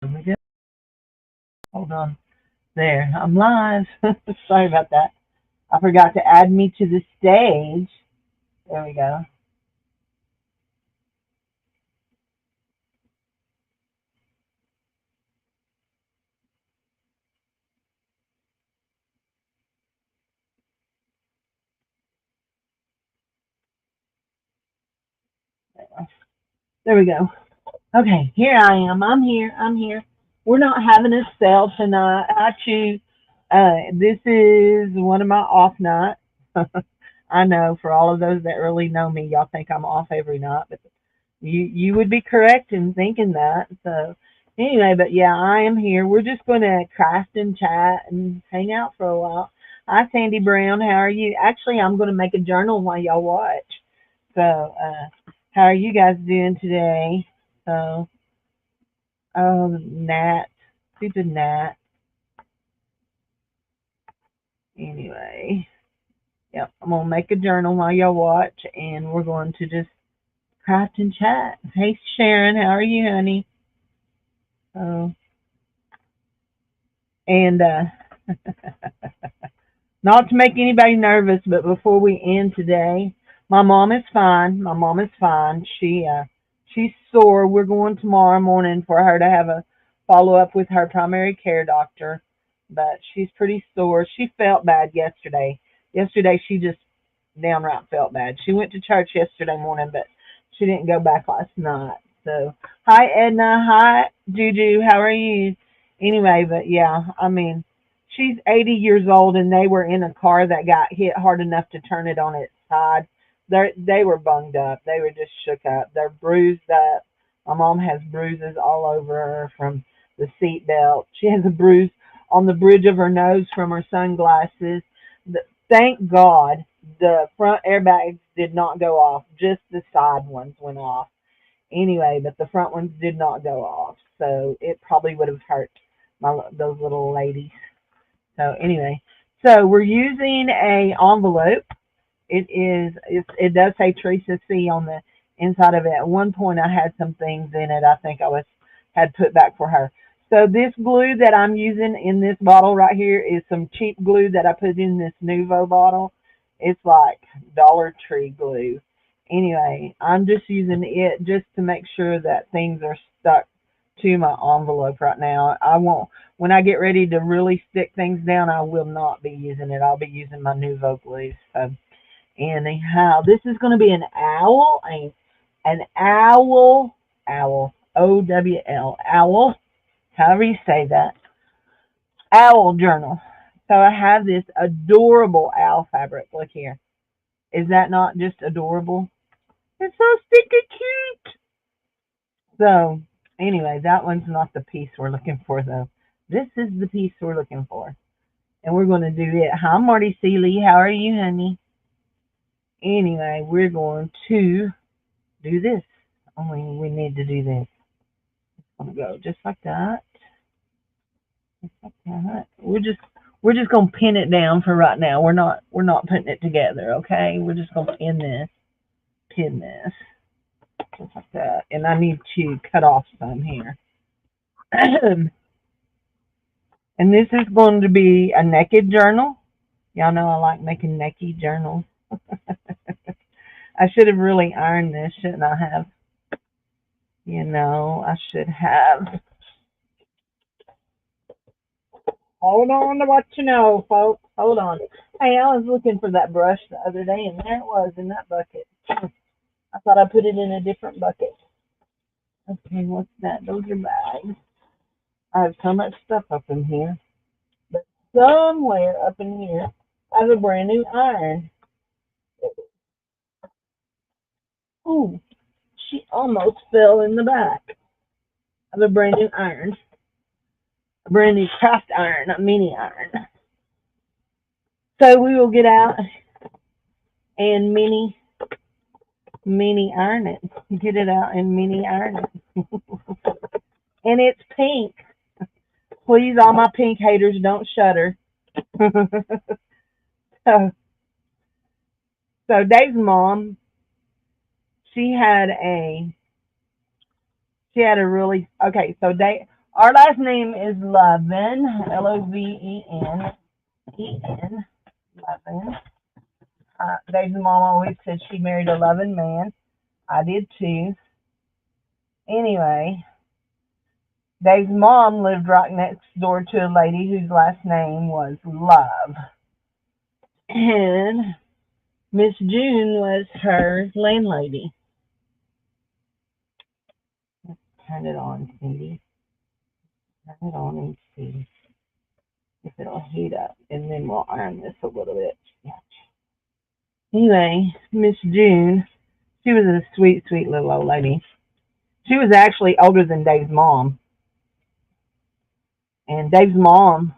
There we go. Hold on. There, I'm live. Sorry about that. I forgot to add me to the stage. There we go. There we go. Okay, here I am. I'm here. I'm here. We're not having a sale tonight. I choose. This is one of my off nights. I know for all of those that really know me, y'all think I'm off every night, but you would be correct in thinking that. So anyway, but yeah, I am here. We're just going to craft and chat and hang out for a while. Hi, Sandy Brown. How are you? Actually, I'm going to make a journal while y'all watch. So, how are you guys doing today? So, Nat, stupid Nat. Anyway, yep, I'm gonna make a journal while y'all watch, and we're going to just craft and chat. Hey, Sharon, how are you, honey? Oh, and not to make anybody nervous, but before we end today, my mom is fine. My mom is fine. She's sore. We're going tomorrow morning for her to have a follow up with her primary care doctor, but she's pretty sore. She felt bad yesterday. Yesterday she just downright felt bad. She went to church yesterday morning, but she didn't go back last night. So, hi Edna, hi Juju, how are you? Anyway, but yeah, I mean, she's 80 years old, and they were in a car that got hit hard enough to turn it on its side. They were bunged up. They were just shook up. They're bruised up. My mom has bruises all over her from the seat belt. She has a bruise on the bridge of her nose from her sunglasses. Thank God the front airbags did not go off. Just the side ones went off. Anyway, but the front ones did not go off. So it probably would have hurt those little ladies. So anyway, so we're using a envelope. It does say Teresa C on the inside of it. At one point, I had some things in it. I think I was had put back for her. So this glue that I'm using in this bottle right here is some cheap glue that I put in this Nuvo bottle. It's like Dollar Tree glue. Anyway, I'm just using it just to make sure that things are stuck to my envelope right now. I won't when I get ready to really stick things down. I will not be using it. I'll be using my Nuvo glue. So anyhow, this is going to be an owl, an owl, OWL, owl, however you say that, owl journal. So I have this adorable owl fabric. Look here. Is that not just adorable? It's so stinking cute. So anyway, that one's not the piece we're looking for though. This is the piece we're looking for. And we're going to do it. Hi, Marty Seeley. How are you, honey? Anyway, we're going to do this. Only we need to do this. I'm gonna go just like that. Just like that. We're just gonna pin it down for right now. We're not putting it together, okay? We're just gonna pin this, just like that. And I need to cut off some here. And this is going to be a naked journal. Y'all know I like making naked journals. I should have really ironed this, shouldn't I have? I should have. Hold on to what you know, folks. Hold on. Hey, I was looking for that brush the other day, and there it was in that bucket. I thought I put it in a different bucket. Okay, what's that? Those are bags. I have so much stuff up in here. But somewhere up in here, I have a brand new iron. Ooh, she almost fell in the back. I have a brand new iron. A brand new craft iron, a mini iron. So we will get out and mini iron it. Get it out and mini iron it. And it's pink. Please, all my pink haters, don't shudder. so, so Dave's mom, she had a she had a really okay. So Dave, Our last name is Loven, Loven, Lovin. Dave's mom always said she married a loving man. I did too. Anyway, Dave's mom lived right next door to a lady whose last name was Love. And Miss June was her landlady. Turn it on, Cindy. Turn it on and see if it'll heat up. And then we'll iron this a little bit. Anyway, Miss June, she was a sweet, sweet little old lady. She was actually older than Dave's mom. And Dave's mom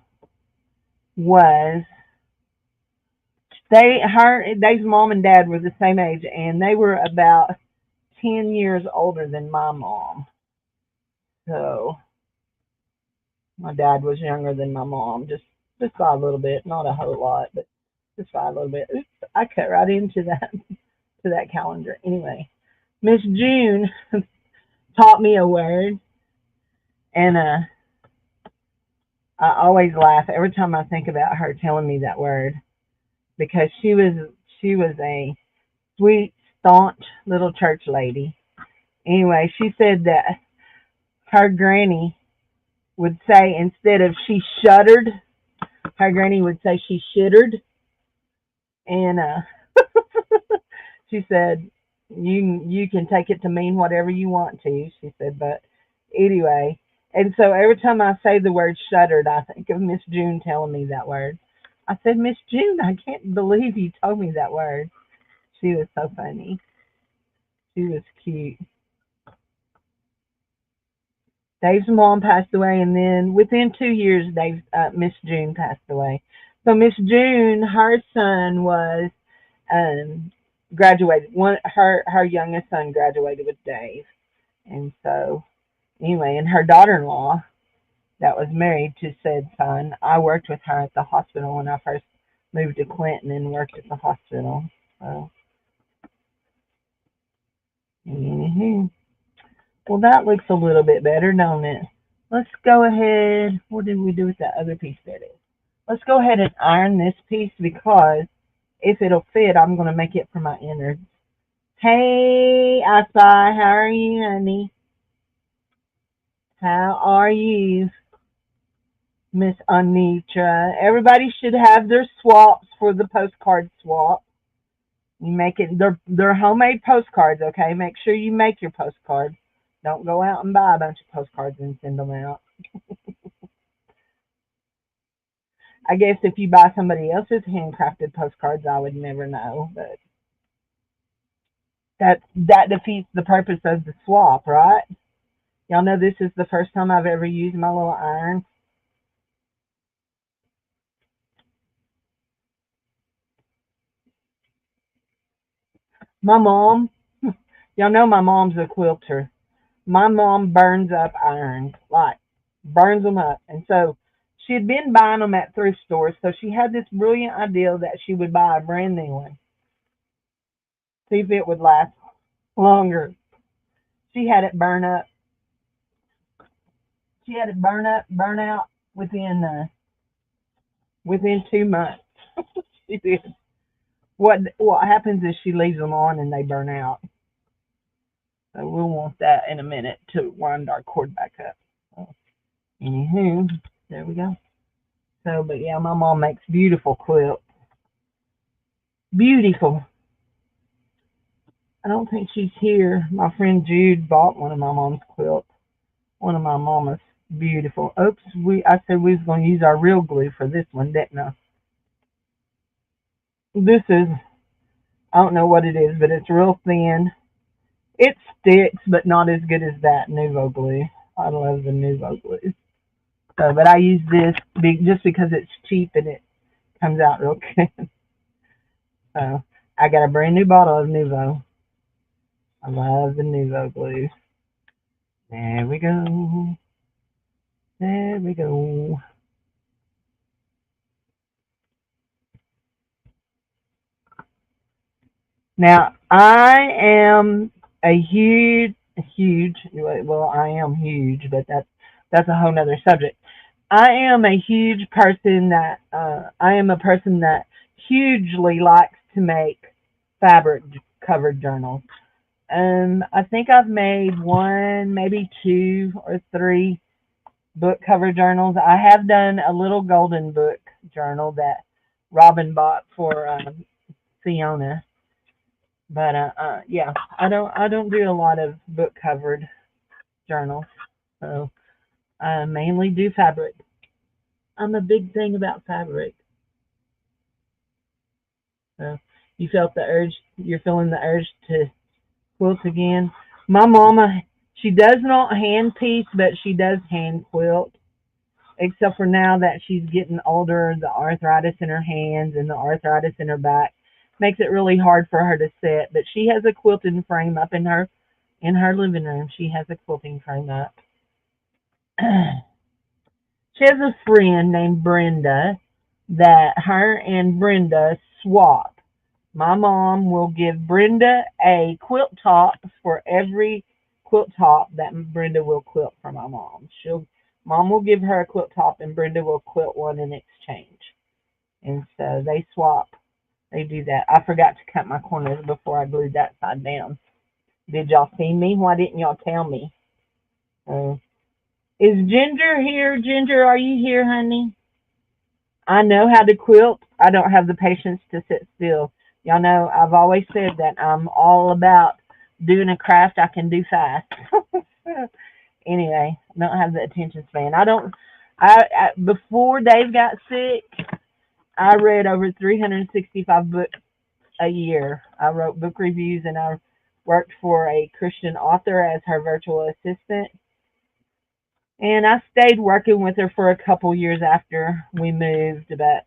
was Dave's mom and dad were the same age, and they were about 10 years older than my mom. So my dad was younger than my mom, just by a little bit, not a whole lot, but just by a little bit. Oops, I cut right into that to that calendar. Anyway, Miss June taught me a word, and I always laugh every time I think about her telling me that word because she was a sweet, staunch little church lady. Anyway, she said that her granny would say instead of she shuddered, her granny would say she shittered, and she said you can take it to mean whatever you want to. She said, but anyway, and so every time I say the word shuddered, I think of Miss June telling me that word. I said, Miss June, I can't believe you told me that word. She was so funny. She was cute. Dave's mom passed away, and then within 2 years, Miss June passed away. So Miss June, her son was um, graduated. Her youngest son graduated with Dave, and so anyway, and her daughter-in-law that was married to said son, I worked with her at the hospital when I first moved to Clinton and worked at the hospital. So, mm-hmm. Well, that looks a little bit better, don't it? Let's go ahead. What did we do with that other piece that is? Let's go ahead and iron this piece because if it'll fit, I'm going to make it for my innards. Hey, I Spy, how are you, honey? How are you, Miss Anitra? Everybody should have their swaps for the postcard swap. You make it, they're homemade postcards, okay? Make sure you make your postcards. Don't go out and buy a bunch of postcards and send them out. I guess if you buy somebody else's handcrafted postcards, I would never know, but that defeats the purpose of the swap, right? Y'all know this is the first time I've ever used my little iron. My mom, y'all know my mom's a quilter. My mom burns up irons, like burns them up, and so she had been buying them at thrift stores. So she had this brilliant idea that she would buy a brand new one, see if it would last longer. She had it burn up. She had it burn out within 2 months. She did. What happens is she leaves them on and they burn out. So we'll want that in a minute to wind our cord back up. So, anywho, there we go. So, but yeah, my mom makes beautiful quilts. Beautiful. I don't think she's here. My friend Jude bought one of my mom's quilts. One of my mama's beautiful. Oops, I said we was going to use our real glue for this one, didn't I? This is, I don't know what it is, but it's real thin. It sticks, but not as good as that Nuvo glue. I love the Nuvo glue. So, but I use this just because it's cheap and it comes out real good. So, I got a brand new bottle of Nuvo. I love the Nuvo glue. There we go. There we go. Now, I am a huge, well, I am huge, but that's a whole nother subject. I am a huge person that I am a person that hugely likes to make fabric covered journals. I think I've made one, maybe two or three book cover journals. I have done a little golden book journal that Robin bought for Fiona, but yeah, I don't do a lot of book covered journals, so I mainly do fabric. I'm a big thing about fabric. So you felt the urge. You're feeling the urge to quilt again. My mama, she does not hand piece, but she does hand quilt. Except for now that she's getting older, the arthritis in her hands and the arthritis in her back makes it really hard for her to sit. But she has a quilting frame up in her living room. She has a quilting frame up. She has a friend named Brenda that her and Brenda swap. My mom will give Brenda a quilt top for every quilt top that Brenda will quilt for my mom. Mom will give her a quilt top and Brenda will quilt one in exchange. And so they swap. They do that. I forgot to cut my corners before I glued that side down. Did y'all see me? Why didn't y'all tell me? Uh, is Ginger here? Ginger, are you here, honey? I know how to quilt. I don't have the patience to sit still. Y'all know I've always said that I'm all about doing a craft I can do fast. Anyway, I don't have the attention span. I don't. I before Dave got sick, I read over 365 books a year. I wrote book reviews and I worked for a Christian author as her virtual assistant. And I stayed working with her for a couple years after we moved, but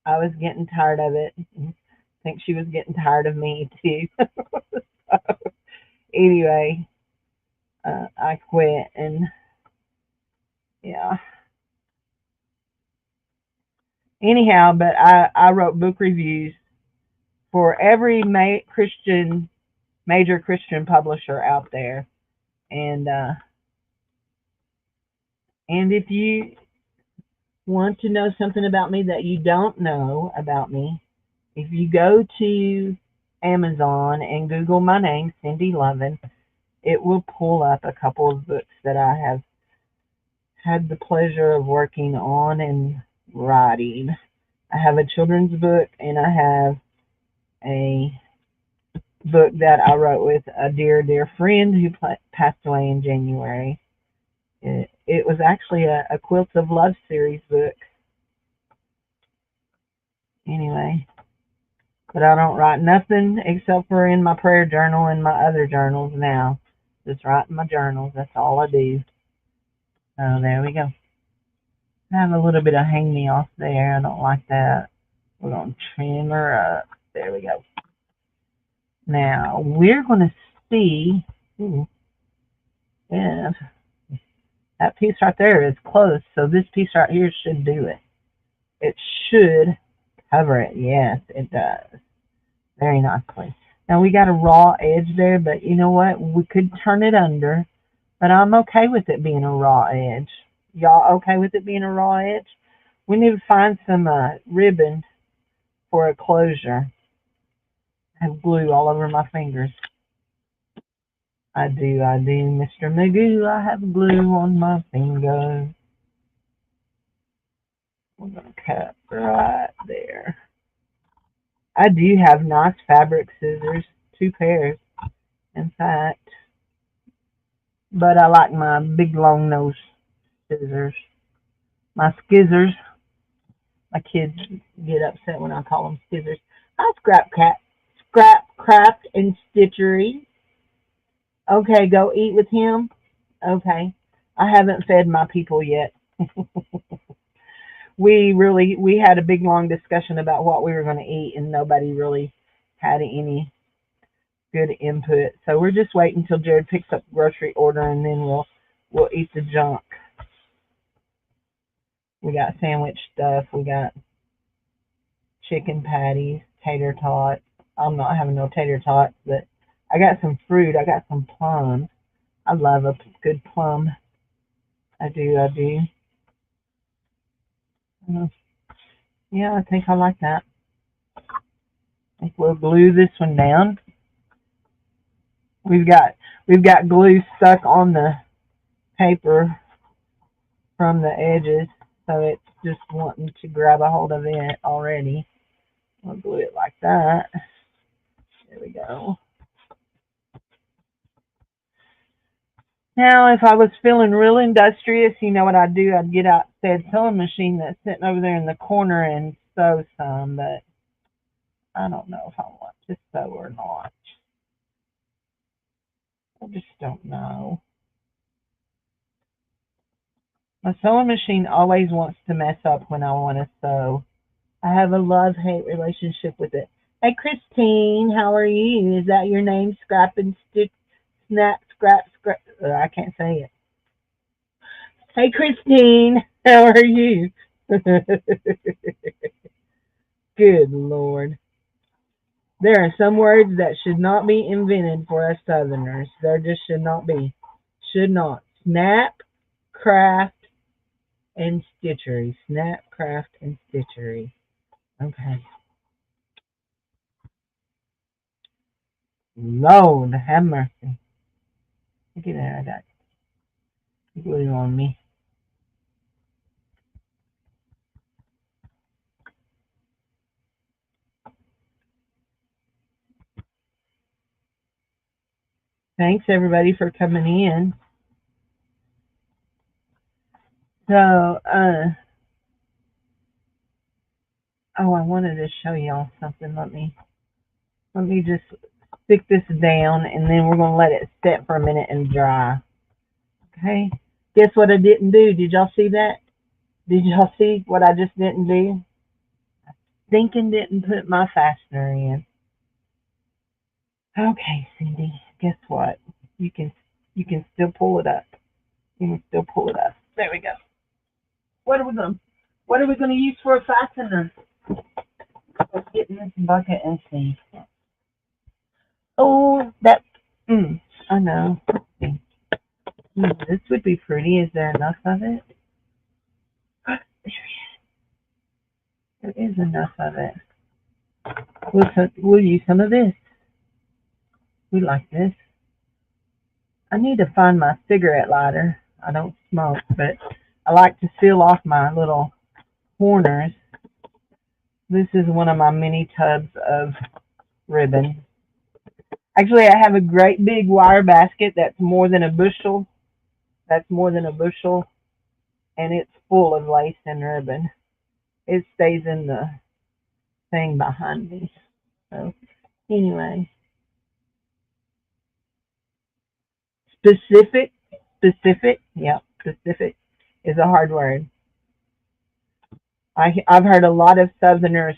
I was getting tired of it. I think she was getting tired of me too. So, anyway, I quit and yeah. Anyhow, but I wrote book reviews for every major Christian publisher out there, and and if you want to know something about me that you don't know about me, if you go to Amazon and Google my name, Cindy Lovin, it will pull up a couple of books that I have had the pleasure of working on and writing. I have a children's book and I have a book that I wrote with a dear, dear friend who passed away in January. It was actually a Quilts of Love series book. Anyway, but I don't write nothing except for in my prayer journal and my other journals now. Just write in my journals. That's all I do. So there we go. I have a little bit of hang me off there. I don't like that. We're going to trim her up. There we go. Now, we're going to see if that piece right there is close. So this piece right here should do it. It should cover it. Yes, it does. Very nicely. Now we got a raw edge there, but you know what? We could turn it under, but I'm okay with it being a raw edge. Y'all okay with it being a raw edge? We need to find some ribbon for a closure. I have glue all over my fingers. I do, Mr. Magoo. I have glue on my fingers. We're going to cut right there. I do have nice fabric scissors, two pairs, in fact. But I like my big long nose scissors. My skizzers. My kids get upset when I call them scissors. Hi, Scrap Craft and Stitchery. Okay, go eat with him. Okay. I haven't fed my people yet. We had a big long discussion about what we were going to eat and nobody really had any good input. So we're just waiting until Jared picks up the grocery order and then we'll eat the junk. We got sandwich stuff. We got chicken patties, tater tots. I'm not having no tater tots, but I got some fruit. I got some plums. I love a good plum. I do, I do. Uh, yeah, I think I like that. I think we'll glue this one down. We've got we've got glue stuck on the paper from the edges, so it's just wanting to grab a hold of it already. We'll glue it like that. There we go. Now, if I was feeling real industrious, you know what I'd do? I'd get out that sewing machine that's sitting over there in the corner and sew some, but I don't know if I want to sew or not. I just don't know. My sewing machine always wants to mess up when I want to sew. I have a love-hate relationship with it. Hey, Christine, how are you? Is that your name? Scrap and Stitch, Snap, Scrap, Scrap. I can't say it. Hey, Christine, how are you? Good Lord. There are some words that should not be invented for us Southerners. There just should not be. Should not. Snap, craft, and stitchery. Snap, craft, and stitchery. Okay. Lord have mercy. Look at that. I got glue on me. Thanks everybody for coming in. So, oh, I wanted to show y'all something. Let me just stick this down, and then we're gonna let it set for a minute and dry. Okay. Guess what I didn't do? Did y'all see that? Did y'all see what I just didn't do? Thinking didn't put my fastener in. Okay, Cindy. Guess what? You can you can still pull it up. You can still pull it up. There we go. What are we gonna What are we gonna use for a fastener? Let's get in this bucket and see. Oh, that. I know. This would be pretty. Is there enough of it? There is enough of it. We'll use some of this. We like this. I need to find my cigarette lighter. I don't smoke, but I like to seal off my little corners. This is one of my mini tubs of ribbon. Actually, I have a great big wire basket that's more than a bushel. That's more than a bushel, and it's full of lace and ribbon. It stays in the thing behind me. So, anyway, specific, yeah, specific is a hard word. I've heard a lot of Southerners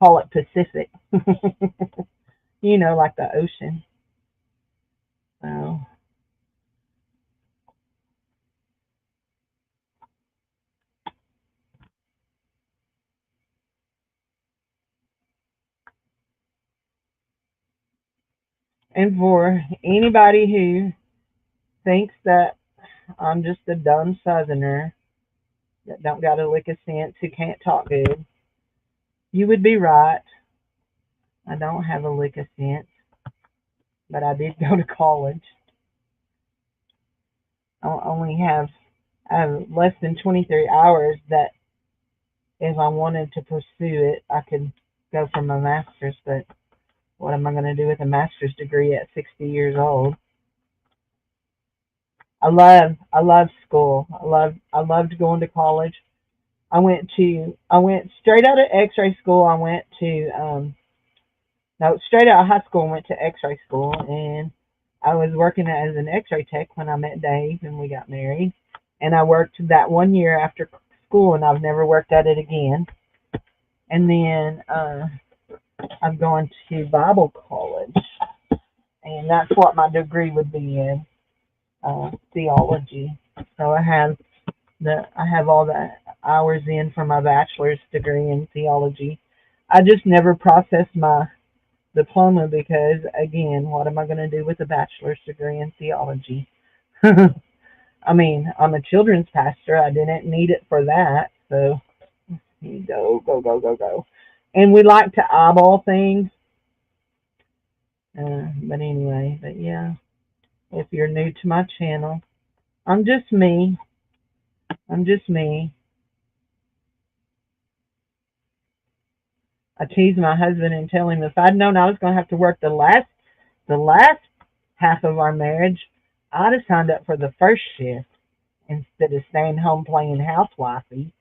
call it Pacific. Like the ocean. So, and for anybody who thinks that I'm just a dumb Southerner that don't got a lick of sense, who can't talk good, you would be right. I don't have a lick of sense, but I did go to college. I have less than 23 hours that if I wanted to pursue it, I could go for my master's, but what am I going to do with a master's degree at 60 years old? I love school. I loved going to college. I went straight out of X-ray school. I went to no, straight out of high school. I went to X-ray school, and I was working as an X-ray tech when I met Dave, and we got married. And I worked that one year after school, and I've never worked at it again. And then I've gone to Bible college, and that's what my degree would be in, theology. So I have all the hours in for my bachelor's degree in theology. I just never processed my diploma because, again, what am I going to do with a bachelor's degree in theology? I mean, I'm a children's pastor. I didn't need it for that. So go, go, go, go, go. And we like to eyeball things. But anyway, but yeah, if you're new to my channel, I'm just me. I'm just me. I tease my husband and tell him if I'd known I was going to have to work the last half of our marriage, I'd have signed up for the first shift instead of staying home playing housewifey.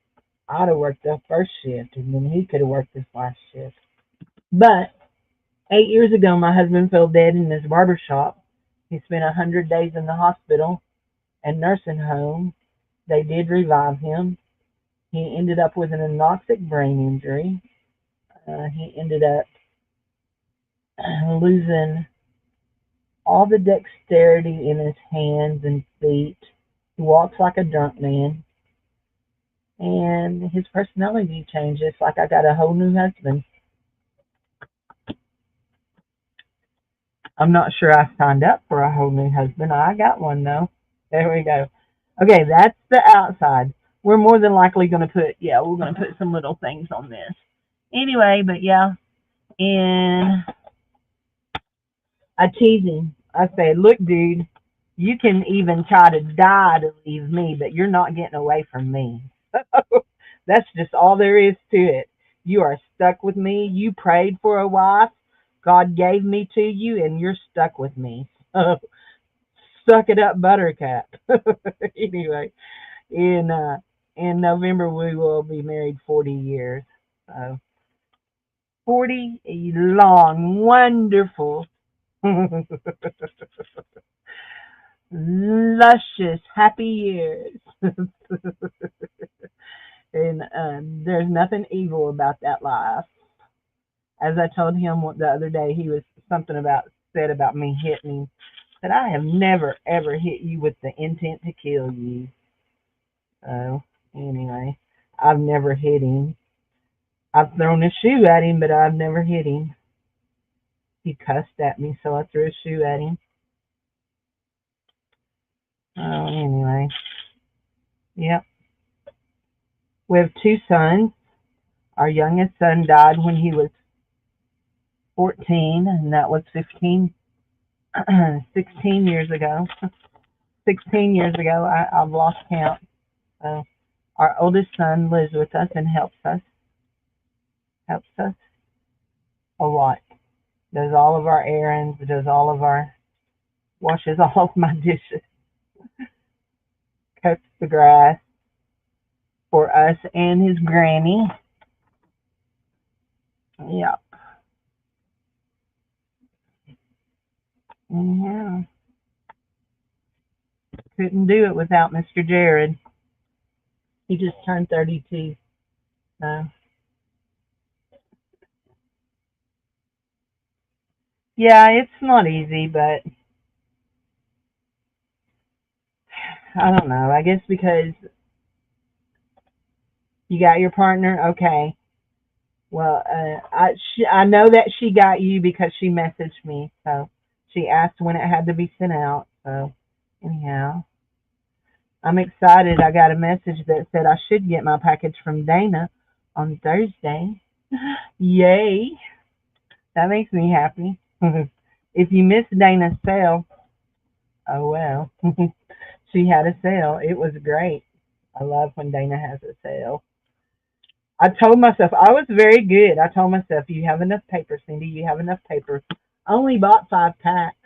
I'd have worked the first shift, and then he could have worked this last shift. But 8 years ago, my husband fell dead in his barber shop. He spent 100 days in the hospital and nursing home. They did revive him. He ended up with an anoxic brain injury. He ended up losing all the dexterity in his hands and feet. He walks like a drunk man. And his personality changes. Like I got a whole new husband. I'm not sure I signed up for a whole new husband. I got one though. There we go. Okay, that's the outside. We're more than likely going to we're going to put some little things on this. Anyway, but yeah. And I tease him. I say, look, dude, you can even try to die to leave me, but you're not getting away from me. That's just all there is to it. You are stuck with me. You prayed for a wife. God gave me to you, and you're stuck with me. Suck it up, buttercup. Anyway, in November we will be married 40 years. So 40 long, wonderful, luscious, happy years. And there's nothing evil about that life. As I told him the other day, he was said about me hitting him. That I have never ever hit you with the intent to kill you. So anyway, I've never hit him. I've thrown a shoe at him, but I've never hit him. He cussed at me, so I threw a shoe at him. Oh, anyway, yep. We have two sons. Our youngest son died when he was 14, and that was 16 years ago. 16 years ago, I've lost count. So our oldest son lives with us and helps us a lot. Does all of our errands, washes all of my dishes, cuts the grass for us and his granny. Yep. Yeah. Couldn't do it without Mr. Jared. He just turned 32. So, yeah, it's not easy, but I don't know. I guess because you got your partner, okay. Well, I know that she got you because she messaged me. So she asked when it had to be sent out. So anyhow, I'm excited. I got a message that said I should get my package from Dana on Thursday. Yay! That makes me happy. If you missed Dana's sale, oh well. She had a sale. It was great. I love when Dana has a sale. I told myself I was very good. I told myself, you have enough paper, Cindy. You have enough paper. I only bought 5 packs.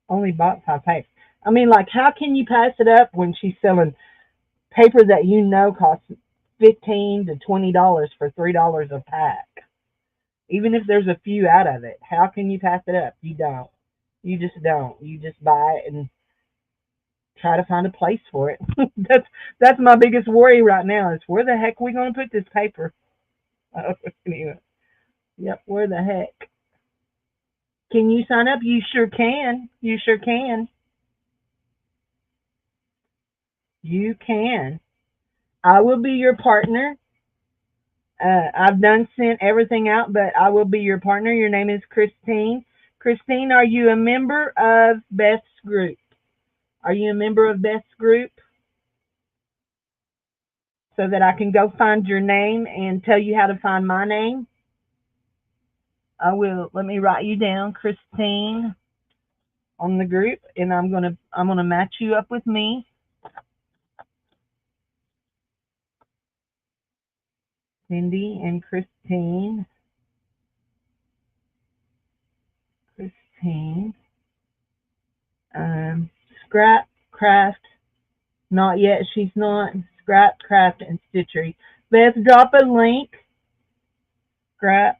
Only bought 5 packs. I mean, like, how can you pass it up when she's selling paper that you know costs $15 to $20 for $3 a pack? Even if there's a few out of it, how can you pass it up? You don't. You just don't. You just buy it and try to find a place for it. that's my biggest worry right now is where the heck are we going to put this paper? Anyway, yep, where the heck? Can you sign up? You sure can. You sure can. You can. I will be your partner. I've done sent everything out, but I will be your partner. Your name is Christine. Christine, are you a member of Beth's group? Are you a member of Best Group? So that I can go find your name and tell you how to find my name? I will. Let me write you down, Christine, on the group, and I'm gonna match you up with me. Cindy and Christine. Christine. Um, Scrap Craft. Not yet. She's not. Scrap Craft and Stitchery. Let's drop a link. Scrap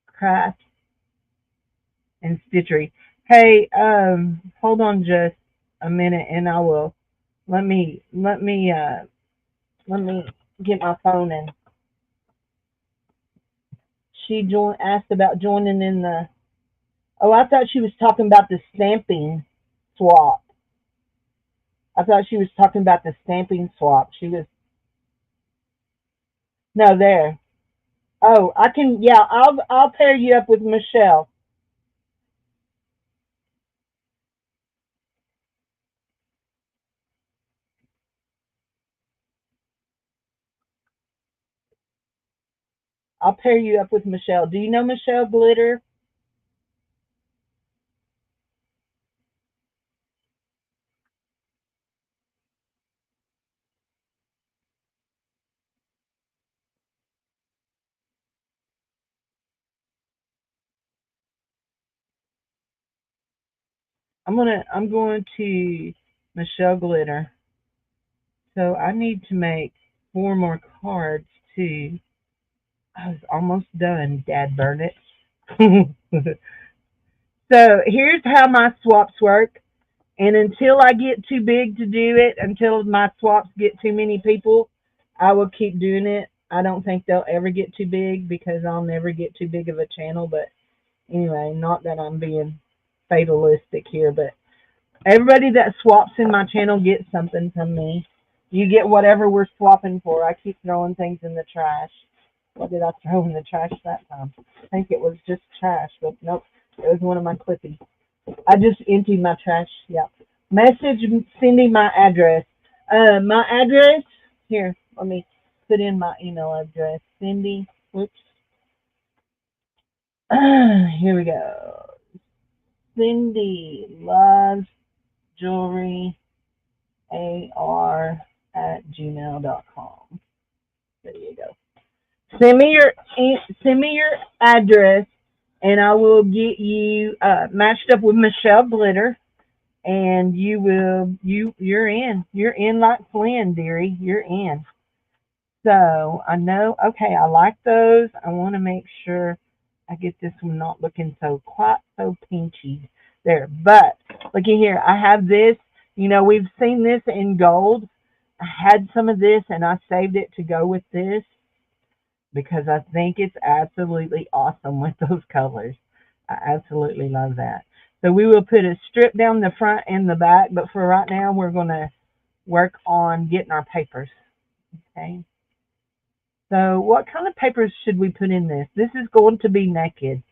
Craft and Stitchery. Hey, hold on just a minute, and I will. Let me get my phone and asked about joining in the. Oh, I thought she was talking about the stamping swap. I thought she was talking about the stamping swap. She was no there. Oh, I can. Yeah, I'll pair you up with Michelle. I'll pair you up with Michelle. Do you know Michelle Glitter? I'm going to Michelle Glitter. So I need to make 4 more cards too. I was almost done, Dad burn it. So here's how my swaps work. And until I get too big to do it, until my swaps get too many people, I will keep doing it. I don't think they'll ever get too big because I'll never get too big of a channel. But anyway, not that I'm being fatalistic here, but everybody that swaps in my channel gets something from me. You get whatever we're swapping for. I keep throwing things in the trash. What did I throw in the trash that time? I think it was just trash, but nope, it was one of my clippies. I just emptied my trash. Yeah. Message Cindy my address. My address here. Let me put in my email address. Cindy. Whoops. Here we go. Cindy loves jewelry ar at gmail.com. There you go. Send me your address, and I will get you matched up with Michelle Glitter, and you're in like Flynn, dearie. You're in. So I know. Okay, I like those. I want to make sure I get this one not looking so quite so pinchy there. But looky here, I have this. We've seen this in gold. I had some of this, and I saved it to go with this because I think it's absolutely awesome with those colors. I absolutely love that. So we will put a strip down the front and the back, but for right now, we're going to work on getting our papers. Okay. So what kind of papers should we put in this? This is going to be naked.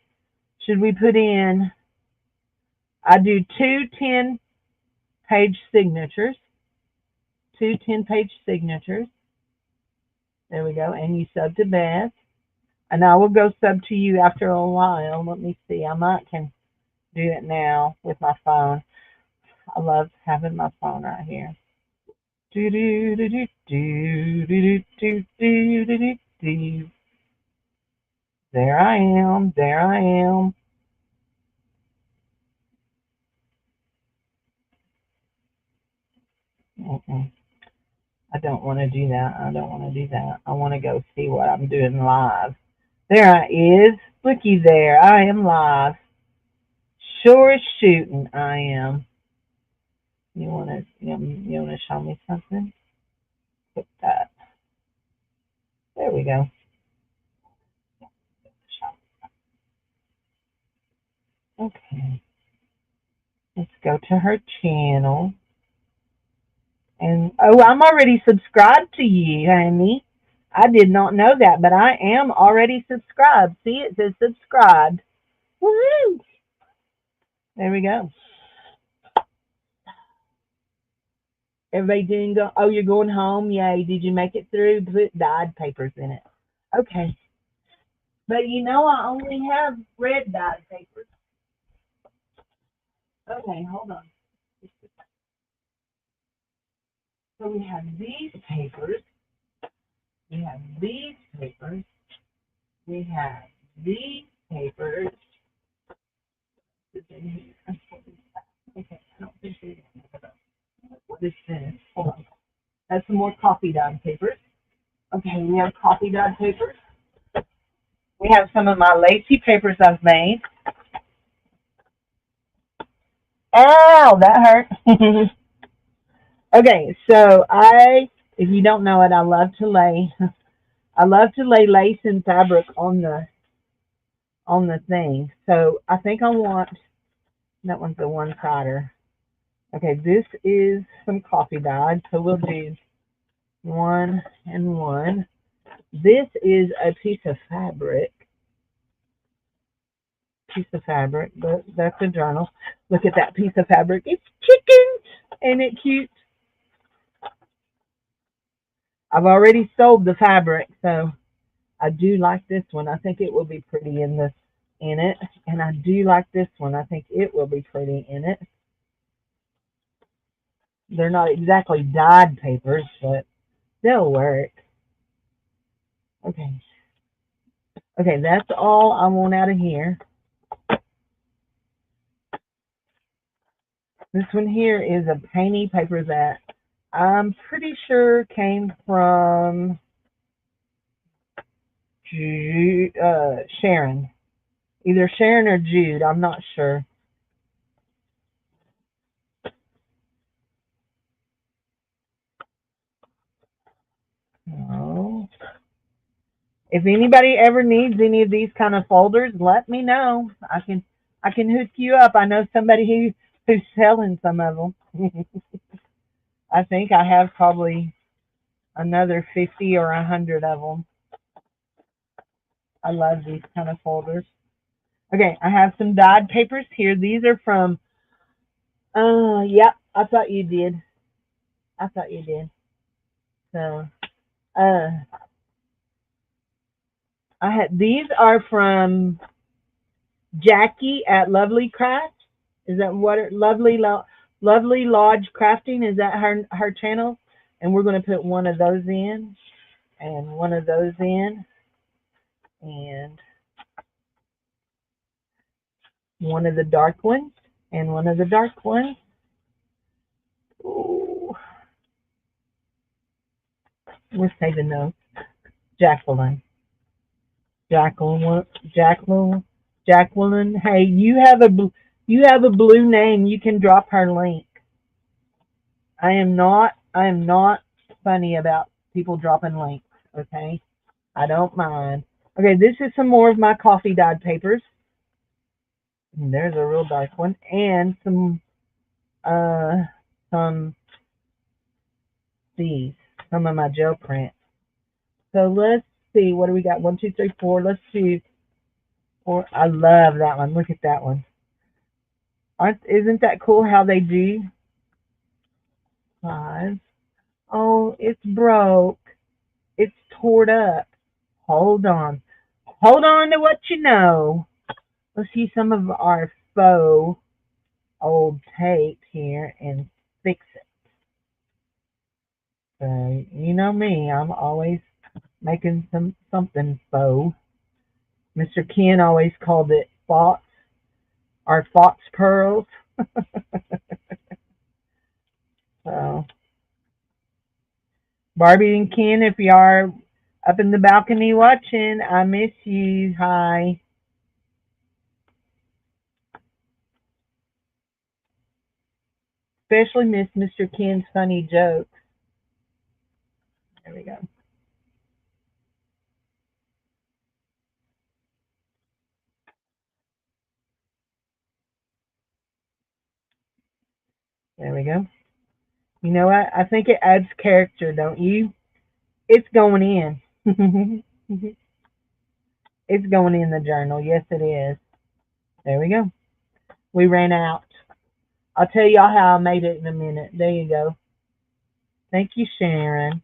Should we put in, I do 2 10-page signatures, 2 10-page signatures. There we go. And you sub to Beth. And I will go sub to you after a while. Let me see. I might can do it now with my phone. I love having my phone right here. Do do do do do do do do do do do. There I am. There I am. Mm-mm. I don't want to do that. I don't want to do that. I want to go see what I'm doing live. There I is. Looky there. I am live. Sure as shooting, I am. You wanna show me something? Put that. There we go. Okay. Let's go to her channel. And oh, I'm already subscribed to you, honey. I did not know that, but I am already subscribed. See, it says subscribed. Woohoo! There we go. Everybody doing go? Oh, you're going home? Yay! Did you make it through? Put dyed papers in it. Okay. But you know, I only have red dyed papers. Okay, hold on. So we have these papers. We have these papers. We have these papers. Okay, I don't think this is. Hold on. That's some more coffee dyed papers. Okay, we have coffee dyed papers. We have some of my lacy papers I've made. Ow, that hurt. Okay, so if you don't know it, I love to lay lace and fabric on the thing. So I think I want that one's a one-sider. Okay, this is some coffee dyed, so we'll do one and one. This is a piece of fabric, but that's a journal. Look at that piece of fabric. It's chicken. Ain't it cute? I've already sold the fabric, so I do like this one. I think it will be pretty in it. And I do like this one. I think it will be pretty in it. They're not exactly dyed papers, but they'll work. Okay. Okay, that's all I want out of here. This one here is a painty paper that I'm pretty sure came from Sharon. Either Sharon or Jude. I'm not sure. No. If anybody ever needs any of these kind of folders, let me know. I can hook you up. I know somebody who's selling some of them. I think I have probably another 50 or 100 of them. I love these kind of folders. Okay, I have some dyed papers here. These are from yep, I thought you did. I thought you did. So uh I had these are from Jackie at Lovely Craft. Is that what Lovely Lodge Crafting? Is that her channel? And we're going to put one of those in, and one of those in, and one of the dark ones, and one of the dark ones. Ooh, we're saving those. Jacqueline, Jacqueline, Jacqueline, Jacqueline. Hey, you have a blue name. You can drop her link. I am not funny about people dropping links, okay? I don't mind. Okay, this is some more of my coffee dyed papers. And there's a real dark one. And uh some these, some of my gel print. So let's see, what do we got? One, two, three, four. Let's do four. I love that one. Look at that one. Isn't that cool how they do? Five. Oh, it's broke. It's tore up. Hold on. Hold on to what you know. Let's see some of our faux old tape here and fix it. So you know me, I'm always making something faux. Mr. Ken always called it fox or fox pearls. So Barbie and Ken, if you are up in the balcony watching, I miss you. Hi. Especially miss Mr. Ken's funny jokes. There we go. There we go. You know what? I think it adds character, don't you? It's going in. It's going in the journal. Yes, it is. There we go. We ran out. I'll tell y'all how I made it in a minute. There you go. Thank you, Sharon.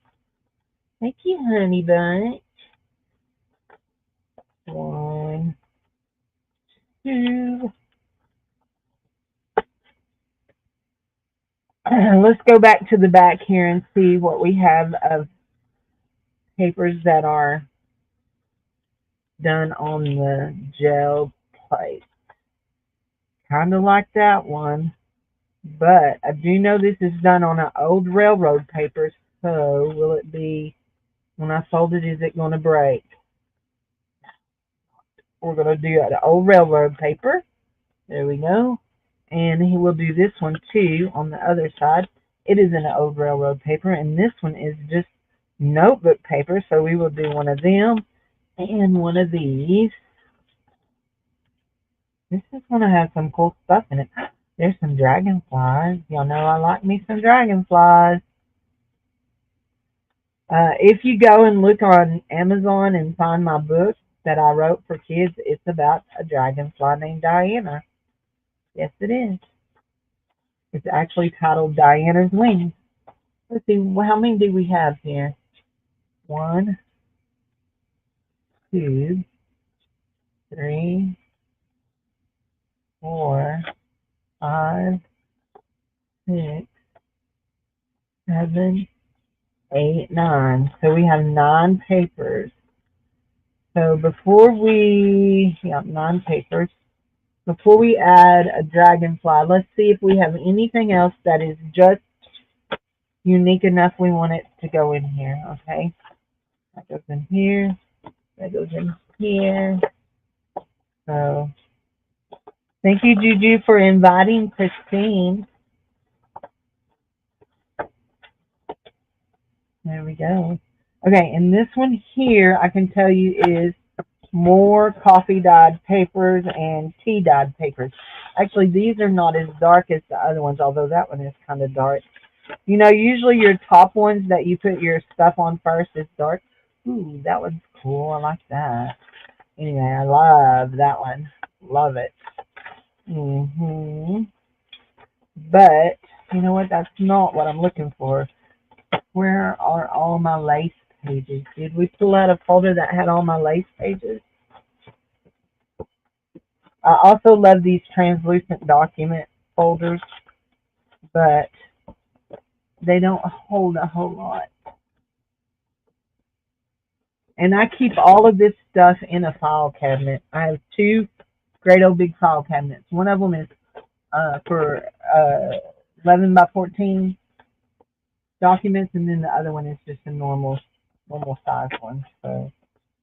Thank you, honey bun. One, two. Let's go back to the back here and see what we have of papers that are done on the gel plate. Kind of like that one, but I do know this is done on an old railroad paper, so will it be, when I fold it, is it going to break? We're going to do an old railroad paper. There we go. And he will do this one too on the other side. It is an old railroad paper, and this one is just notebook paper, so we will do one of them and one of these. This is going to have some cool stuff in it. There's some dragonflies. Y'all know I like me some dragonflies. If you go and look on Amazon and find my book that I wrote for kids, it's about a dragonfly named Diana. Yes, it is. It's actually titled Diana's Wings. Let's see, how many do we have here? 1, 2, 3, 4, 5, 6, 7, 8, 9. So we have 9 papers. So before we, 9 papers. Before we add a dragonfly, let's see if we have anything else that is just unique enough we want it to go in here, okay? That goes in here. That goes in here. So, thank you, Juju, for inviting Christine. There we go. Okay, and this one here, I can tell you, is more coffee dyed papers and tea dyed papers. Actually, these are not as dark as the other ones, although that one is kind of dark. You know, usually your top ones that you put your stuff on first is dark. Ooh, that one's cool. I like that. Anyway, I love that one. Love it. But, you know what? That's not what I'm looking for. Where are all my lace pages? Did we pull out a folder that had all my lace pages? I also love these translucent document folders, but they don't hold a whole lot. And I keep all of this stuff in a file cabinet. I have 2 great old big file cabinets. One of them is for 11 by 14 documents, and then the other one is just a normal size one. So,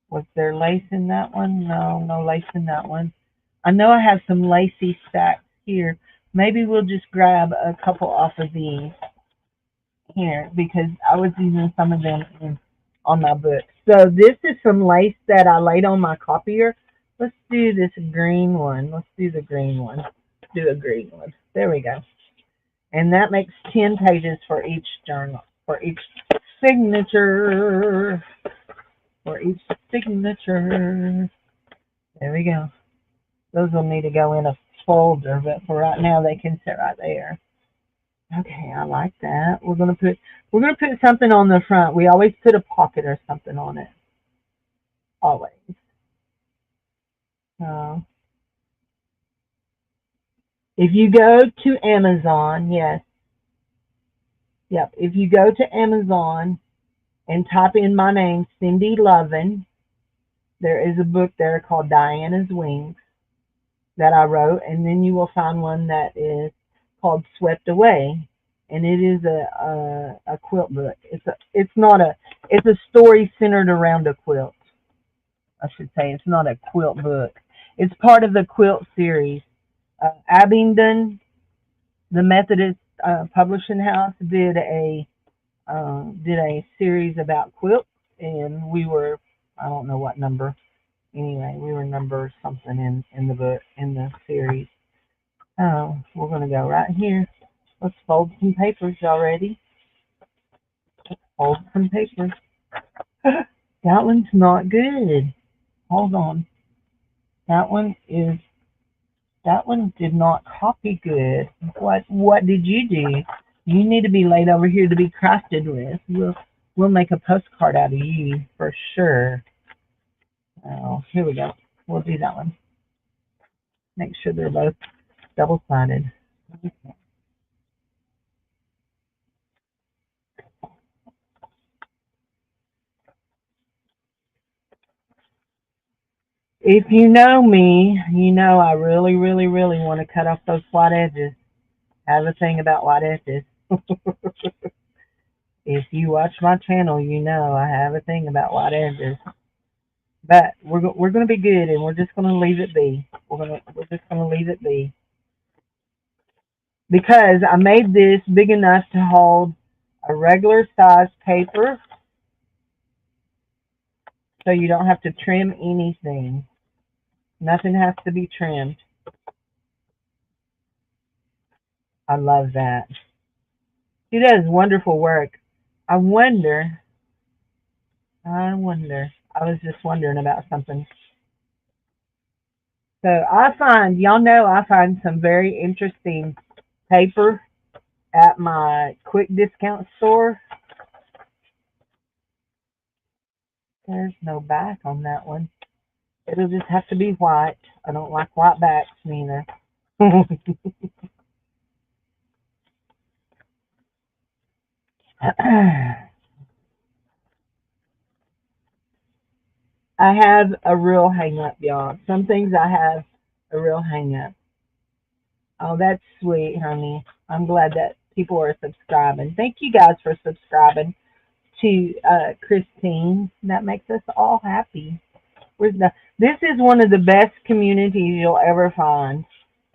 was there lace in that one? No, no lace in that one. I know I have some lacy stacks here. Maybe we'll just grab a couple off of these here, because I was using some of them on my book. So this is some lace that I laid on my copier. Let's do this green one. Let's do the green one. Do a green one. There we go. And that makes 10 pages for each journal, for each signature. For each signature. There we go. Those will need to go in a folder, but for right now they can sit right there. Okay, I like that. We're gonna put something on the front. We always put a pocket or something on it. Always. So if you go to Amazon, yes. Yep. If you go to Amazon and type in my name, Cindy Lovin, there is a book there called Diana's Wings that I wrote, and then you will find one that is called Swept Away, and it is a quilt book. It's a story centered around a quilt. I should say it's not a quilt book. It's part of the quilt series. Abingdon, the Methodist Publishing House, did a series about quilts, and we were, I don't know what number. Anyway, we were number something in the book, in the series. Oh, we're gonna go right here. Let's fold some papers already. Fold some papers. That one's not good. Hold on. That one is That one did not copy good. What did you do? You need to be laid over here to be crafted with. We'll make a postcard out of you for sure. Oh, here we go. We'll do that one. Make sure they're both double sided. If you know me, you know I really, really, really want to cut off those white edges. I have a thing about white edges. If you watch my channel, you know I have a thing about white edges. But we're gonna be good, and we're just gonna leave it be. We're just gonna leave it be because I made this big enough to hold a regular size paper, so you don't have to trim anything. Nothing has to be trimmed. I love that. She does wonderful work. I wonder. I wonder. I was just wondering about something. So I find, y'all know, I find some very interesting paper at my quick discount store. There's no back on that one. It'll just have to be white. I don't like white backs neither. I have a real hang up, y'all. Some things I have a real hang up. Oh, that's sweet, honey. I'm glad that people are subscribing. Thank you guys for subscribing to Christine. That makes us all happy. This is one of the best communities you'll ever find.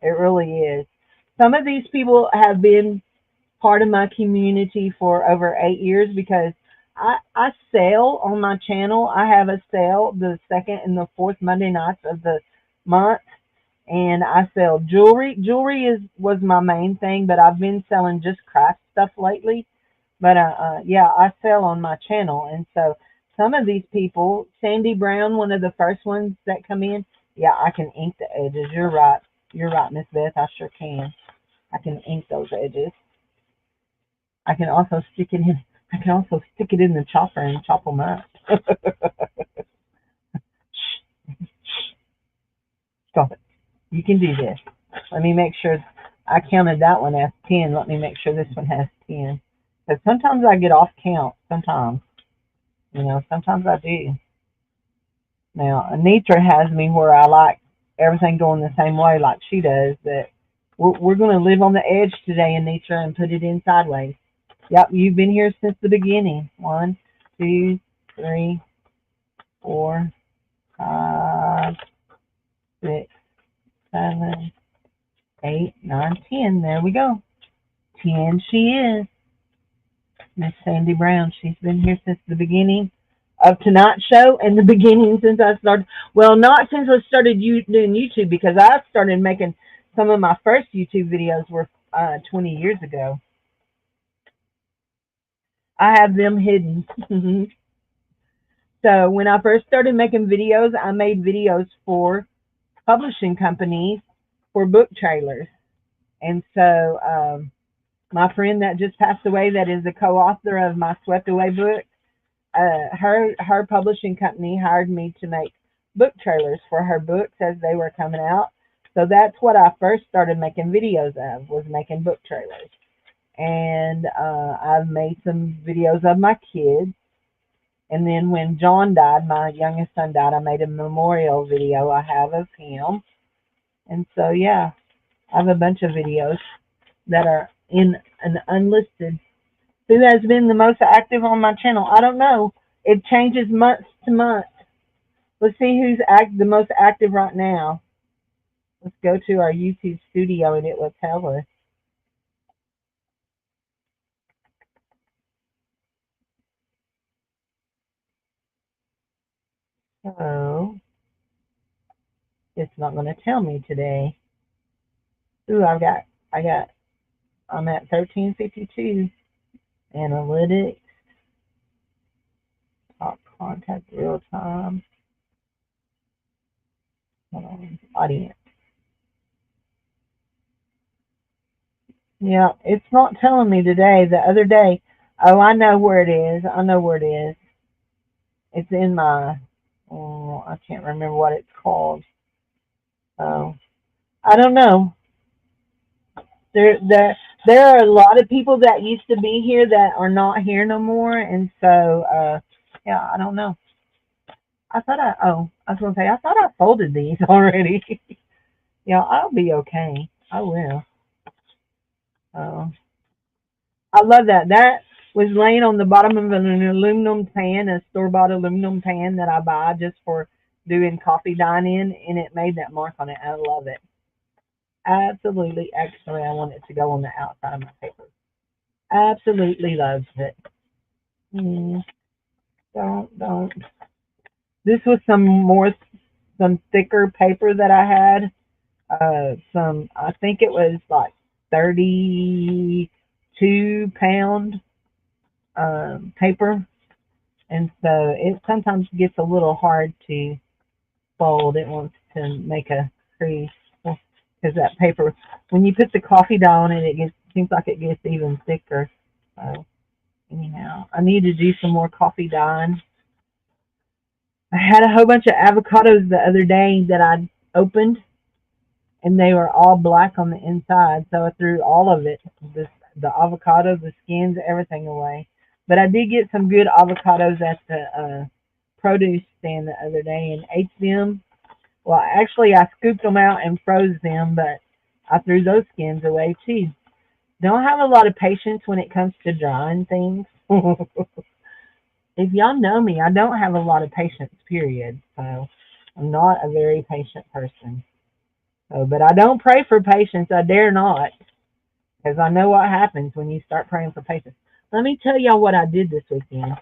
It really is. Some of these people have been part of my community for over 8 years because I sell on my channel. I have a sale the second and the fourth Monday nights of the month, and I sell jewelry. Jewelry was my main thing, but I've been selling just craft stuff lately. But yeah, I sell on my channel, and so some of these people, Sandy Brown, one of the first ones that come in, yeah, I can ink the edges. You're right. You're right, Miss Beth. I sure can. I can ink those edges. I can also stick it in. I can also stick it in the chopper and chop them up. Stop it. You can do this. Let me make sure. I counted that one as 10. Let me make sure this one has 10. Because sometimes I get off count. Sometimes. Sometimes I do. Now, Anitra has me where I like everything going the same way like she does. But we're going to live on the edge today, Anitra, and put it in sideways. Yep, you've been here since the beginning. 1, 2, 3, 4, 5, 6, 7, 8, 9, 10. There we go. 10 she is. Miss Sandy Brown. She's been here since the beginning of tonight's show and the beginning since I started. Well, not since I started doing YouTube because I started making some of my first YouTube videos were 20 years ago. I have them hidden. So when I first started making videos, I made videos for publishing companies for book trailers. And so my friend that just passed away, that is the co-author of my Swept Away book, her publishing company hired me to make book trailers for her books as they were coming out. So that's what I first started making videos of, was making book trailers. And I've made some videos of my kids. And then when John died, my youngest son died, I made a memorial video I have of him. And so, yeah, I have a bunch of videos that are in an unlisted. Who has been the most active on my channel? I don't know. It changes month to month. Let's see who's the most active right now. Let's go to our YouTube studio and it will tell us. So it's not going to tell me today. Ooh, I'm at 1352. Analytics, top contact, real time, audience. Yeah, it's not telling me today. The other day, oh, I know where it is. I know where it is. It's in my, oh, I can't remember what it's called. Oh, I don't know. There, there, there are a lot of people that used to be here that are not here no more, and so, yeah, I don't know. I was gonna say, I thought I folded these already. Yeah, I'll be okay. I will. Uh, I love that. That was laying on the bottom of an aluminum pan, a store bought aluminum pan that I buy just for doing coffee dining, and it made that mark on it. I love it. Absolutely. Actually, I want it to go on the outside of my paper. Absolutely loves it. Mm, don't. This was some thicker paper that I had. I think it was like 32 pound paper, and so it sometimes gets a little hard to fold. It wants to make a crease because that paper, when you put the coffee dye on it, it gets seems like it gets even thicker. So anyhow, I need to do some more coffee dyeing. I had a whole bunch of avocados the other day that I opened, and they were all black on the inside. So I threw all of it, the avocado, the skins, everything away. But I did get some good avocados at the produce stand the other day and ate them. Well, actually, I scooped them out and froze them, but I threw those skins away too. Don't have a lot of patience when it comes to drying things. If y'all know me, I don't have a lot of patience, period. So I'm not a very patient person. So, but I don't pray for patience. I dare not, because I know what happens when you start praying for patience. Let me tell y'all what I did this weekend.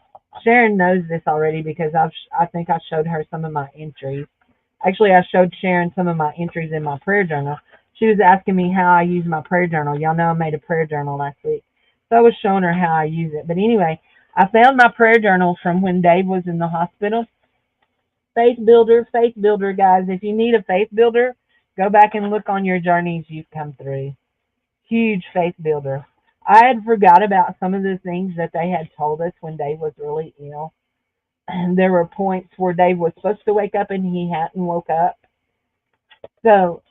Sharon knows this already because I think I showed her some of my entries. Actually, I showed Sharon some of my entries in my prayer journal. She was asking me how I use my prayer journal. Y'all know I made a prayer journal last week. So I was showing her how I use it. But anyway, I found my prayer journal from when Dave was in the hospital. Faith builder, guys. If you need a faith builder, go back and look on your journeys you've come through. Huge faith builder. I had forgot about some of the things that they had told us when Dave was really ill. And there were points where Dave was supposed to wake up and he hadn't woke up. So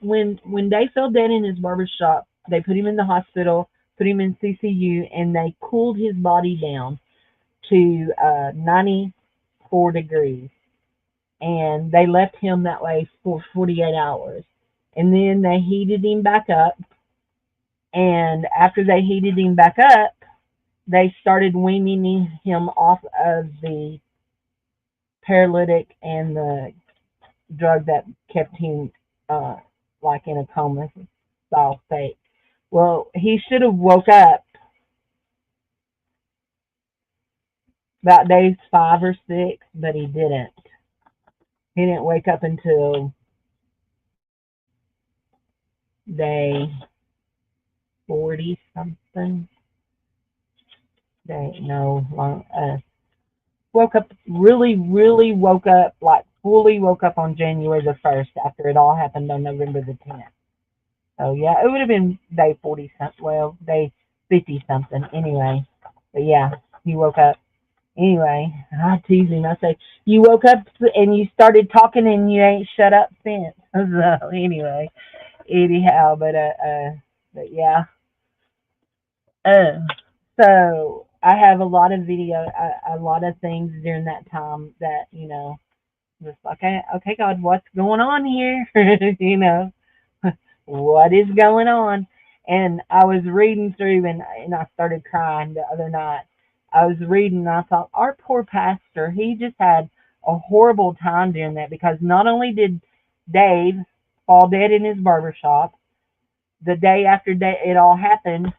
when Dave fell dead in his barber shop, they put him in the hospital, put him in CCU, and they cooled his body down to 94 degrees. And they left him that way for 48 hours. And then they heated him back up. And after they heated him back up, they started weaning him off of the paralytic and the drug that kept him uh, like in a coma style state. Well, he should have woke up about days 5 or 6, but he didn't. He didn't wake up until day 40 something. Day no long. Woke up really woke up like fully woke up on January the 1st after it all happened on November the 10th. So yeah, it would have been day 40 something. Well, day 50 something anyway. But yeah, he woke up. Anyway, I tease him. I say, you woke up and you started talking and you ain't shut up since. So anyway, anyhow, but yeah. Uh, so I have a lot of a lot of things during that time that just like, okay, God, what's going on here? What is going on? And I was reading through and I started crying the other night. I was reading and I thought, our poor pastor, he just had a horrible time doing that because not only did Dave fall dead in his barber shop, the day after it all happened,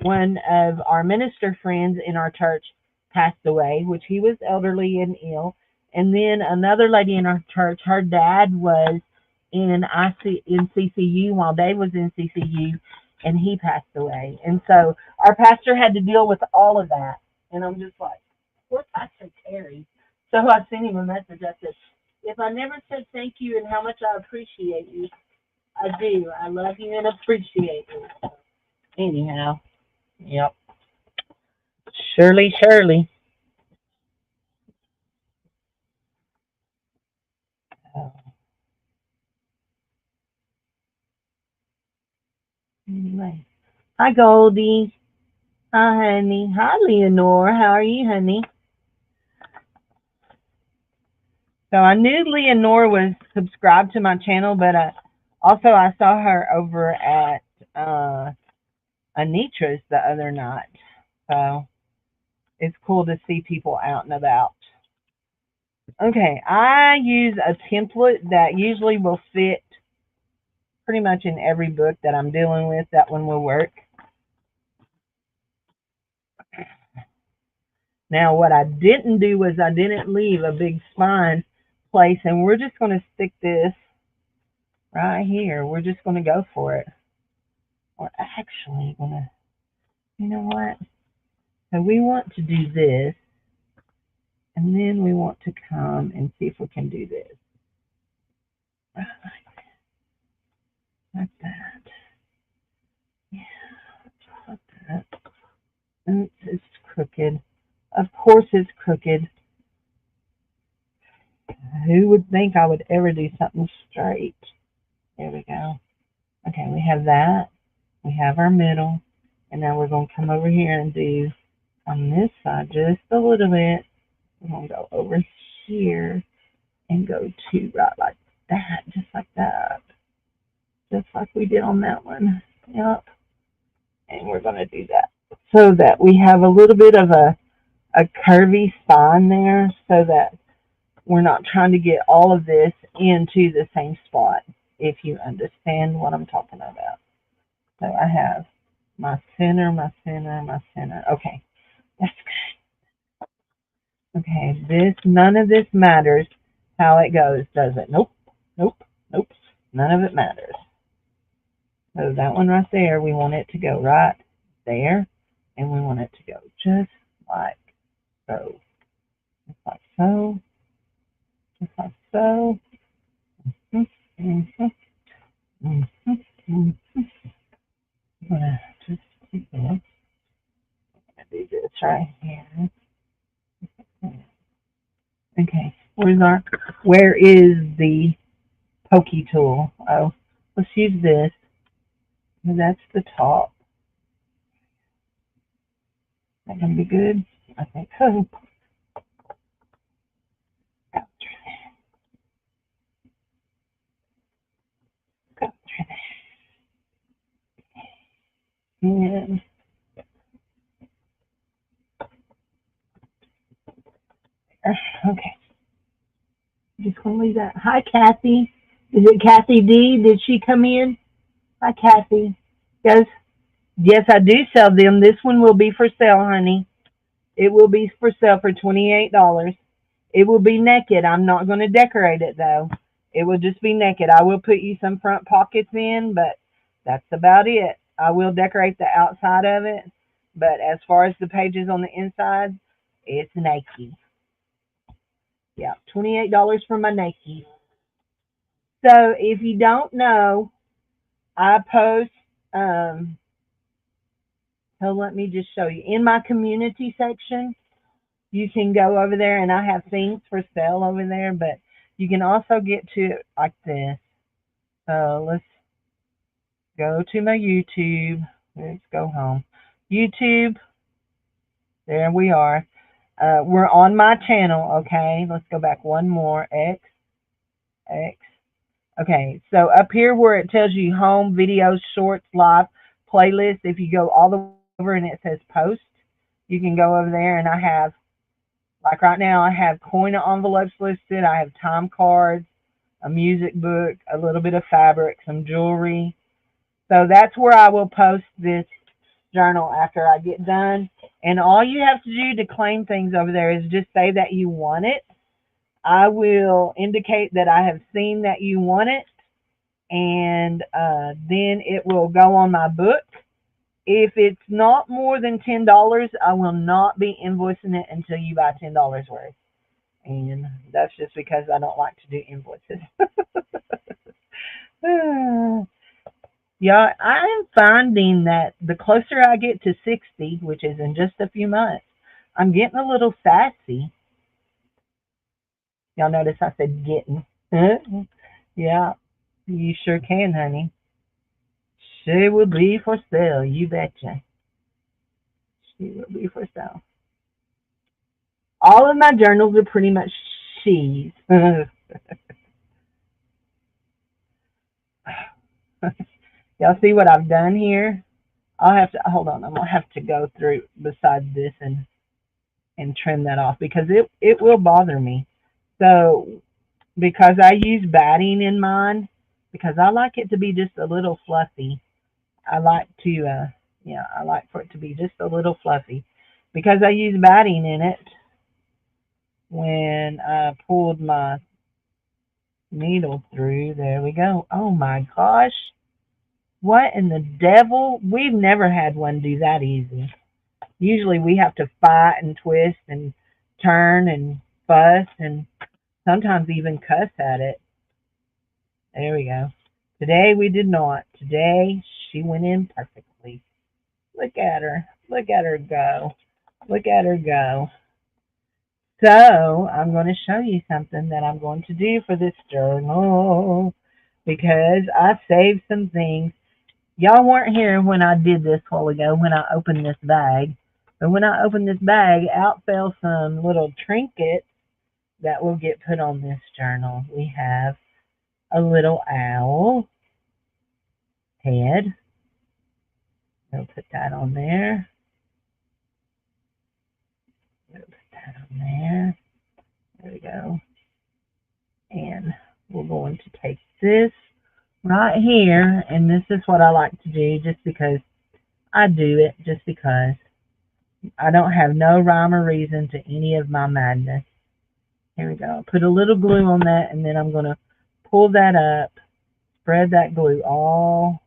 one of our minister friends in our church passed away, which he was elderly and ill. And then another lady in our church, her dad was in CCU while Dave was in CCU, and he passed away. And so our pastor had to deal with all of that. And I'm just like, poor Pastor Terry. So I sent him a message. I said, if I never said thank you and how much I appreciate you, I do. I love you and appreciate you. Anyhow, yep. Shirley, Shirley. Oh, anyway. Hi, Goldie. Hi, honey. Hi, Leonore. How are you, honey? So I knew Leonore was subscribed to my channel, but also I saw her over at uh, Anitra's the other night. So it's cool to see people out and about. Okay, I use a template that usually will fit pretty much in every book that I'm dealing with. That one will work. Now, what I didn't do was I didn't leave a big spine place, and we're just going to stick this right here. We're just going to go for it. We're actually going to, you know what? So we want to do this, and then we want to come and see if we can do this. Right, like that. Yeah, like that. Oops, it's crooked. Of course it's crooked. Who would think I would ever do something straight? There we go. Okay, we have that. We have our middle. And now we're going to come over here and do on this side just a little bit. We're going to go over here and go to right like that, just like that. Just like we did on that one. Yep. And we're going to do that so that we have a little bit of a curvy spine there so that we're not trying to get all of this into the same spot, if you understand what I'm talking about. So I have my center, my center, my center. Okay, that's good. Okay, none of this matters how it goes, does it? Nope, nope, nope. None of it matters. So that one right there, we want it to go right there, and we want it to go just like so. Just like so, just like so. Mm-hmm, mm-hmm, mm-hmm. I'm gonna just do this. I'm gonna do this right here. Okay, where is the pokey tool? Oh, let's use this. That's the top. Is that gonna be good? I think so. Go through that. And okay, just gonna leave that. Hi, Kathy. Is it Kathy D? Did she come in? Hi, Kathy. Yes, yes, I do sell them. This one will be for sale, honey. It will be for sale for $28. It will be naked. I'm not going to decorate it though. It will just be naked. I will put you some front pockets in, but that's about it. I will decorate the outside of it, but as far as the pages on the inside, it's naked. Yeah, $28 for my naked. So if you don't know, I post. So let me just show you in my community section. You can go over there, and I have things for sale over there, but you can also get to it like this. So let's go to my YouTube. Let's go home. YouTube, there we are. We're on my channel, okay? Let's go back one more. X, X. Okay, so up here where it tells you home, videos, shorts, live, playlist, if you go all the way over and it says post, you can go over there, and I have, like right now, I have coin envelopes listed. I have time cards, a music book, a little bit of fabric, some jewelry. So that's where I will post this journal after I get done. And all you have to do to claim things over there is just say that you want it. I will indicate that I have seen that you want it, and then it will go on my book. If it's not more than $10, I will not be invoicing it until you buy $10 worth. And that's just because I don't like to do invoices. Yeah, I'm finding that the closer I get to 60, which is in just a few months, I'm getting a little sassy. Y'all notice I said getting. Yeah, you sure can, honey. She will be for sale, you betcha. She will be for sale. All of my journals are pretty much she's. Y'all see what I've done here? I'll have to hold on. I'm gonna have to go through beside this and trim that off because it will bother me. So because I use batting in mine, because I like it to be just a little fluffy. I like to yeah, I like for it to be just a little fluffy. Because I use batting in it when I pulled my needle through. There we go. Oh my gosh. What in the devil? We've never had one do that easy. Usually we have to fight and twist and turn and fuss and sometimes even cuss at it. There we go. Today we did not. Today she went in perfectly. Look at her. Look at her go. Look at her go. So I'm going to show you something that I'm going to do for this journal because I saved some things. Y'all weren't here when I did this a while ago when I opened this bag. But when I opened this bag, out fell some little trinkets that will get put on this journal. We have a little owl head. We'll put that on there. We'll put that on there. There we go. And we're going to take this right here, and this is what I like to do just because I do it, just because. I don't have no rhyme or reason to any of my madness. Here we go. Put a little glue on that, and then I'm going to pull that up, spread that glue all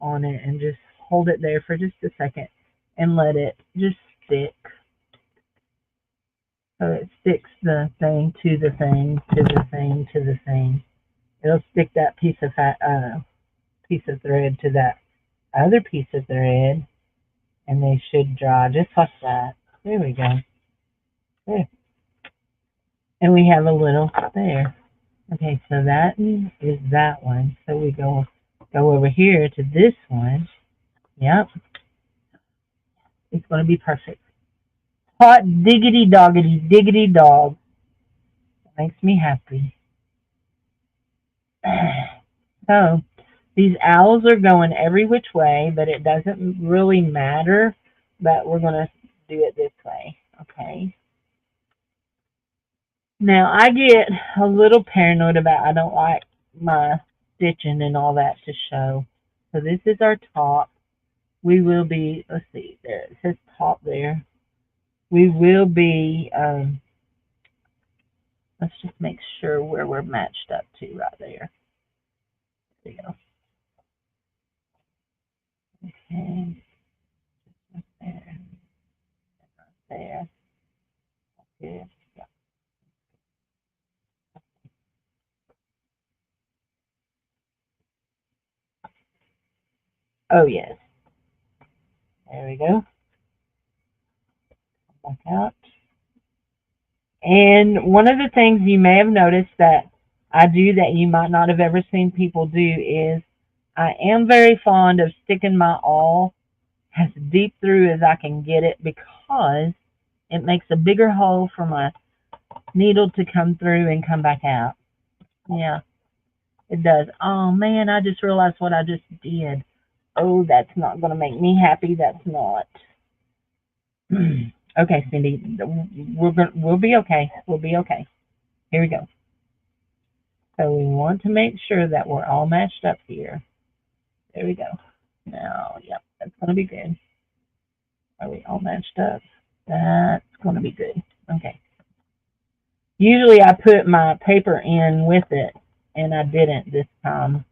on it, and just hold it there for just a second and let it just stick. So it sticks the thing to the thing to the thing to the thing. It'll stick that piece of thread to that other piece of thread, and they should dry just like that. There we go. There. And we have a little there. Okay, so that is that one. So we go over here to this one. Yep, it's going to be perfect. Hot diggity doggity diggity dog. Makes me happy. So these owls are going every which way, but it doesn't really matter. But we're going to do it this way. Okay. Now I get a little paranoid about I don't like my stitching and all that to show. So this is our top. We will be, let's see, there it says top there. We will be, let's just make sure where we're matched up to right there. There you go. Okay, right there, right there. Good. Yeah. Oh yes. There we go. Back out. And one of the things you may have noticed that I do that you might not have ever seen people do is I am very fond of sticking my awl as deep through as I can get it because it makes a bigger hole for my needle to come through and come back out. Yeah, it does. Oh man, I just realized what I just did. Oh, that's not going to make me happy. That's not. Okay, Cindy, we'll be okay. We'll be okay. Here we go. So we want to make sure that we're all matched up here. There we go. Now, yep, that's going to be good. Are we all matched up? That's going to be good. Okay. Usually I put my paper in with it, and I didn't this time.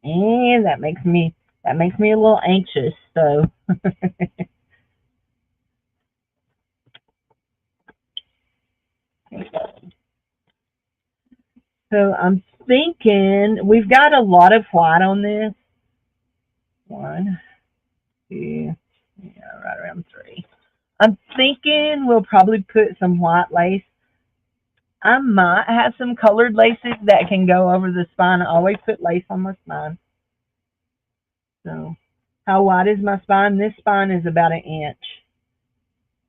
And that makes me a little anxious. So so I'm thinking we've got a lot of white on this. 1, 2, yeah, right around 3. I'm thinking we'll probably put some white lace. I might have some colored laces that can go over the spine. I always put lace on my spine. So, how wide is my spine? This spine is about an inch.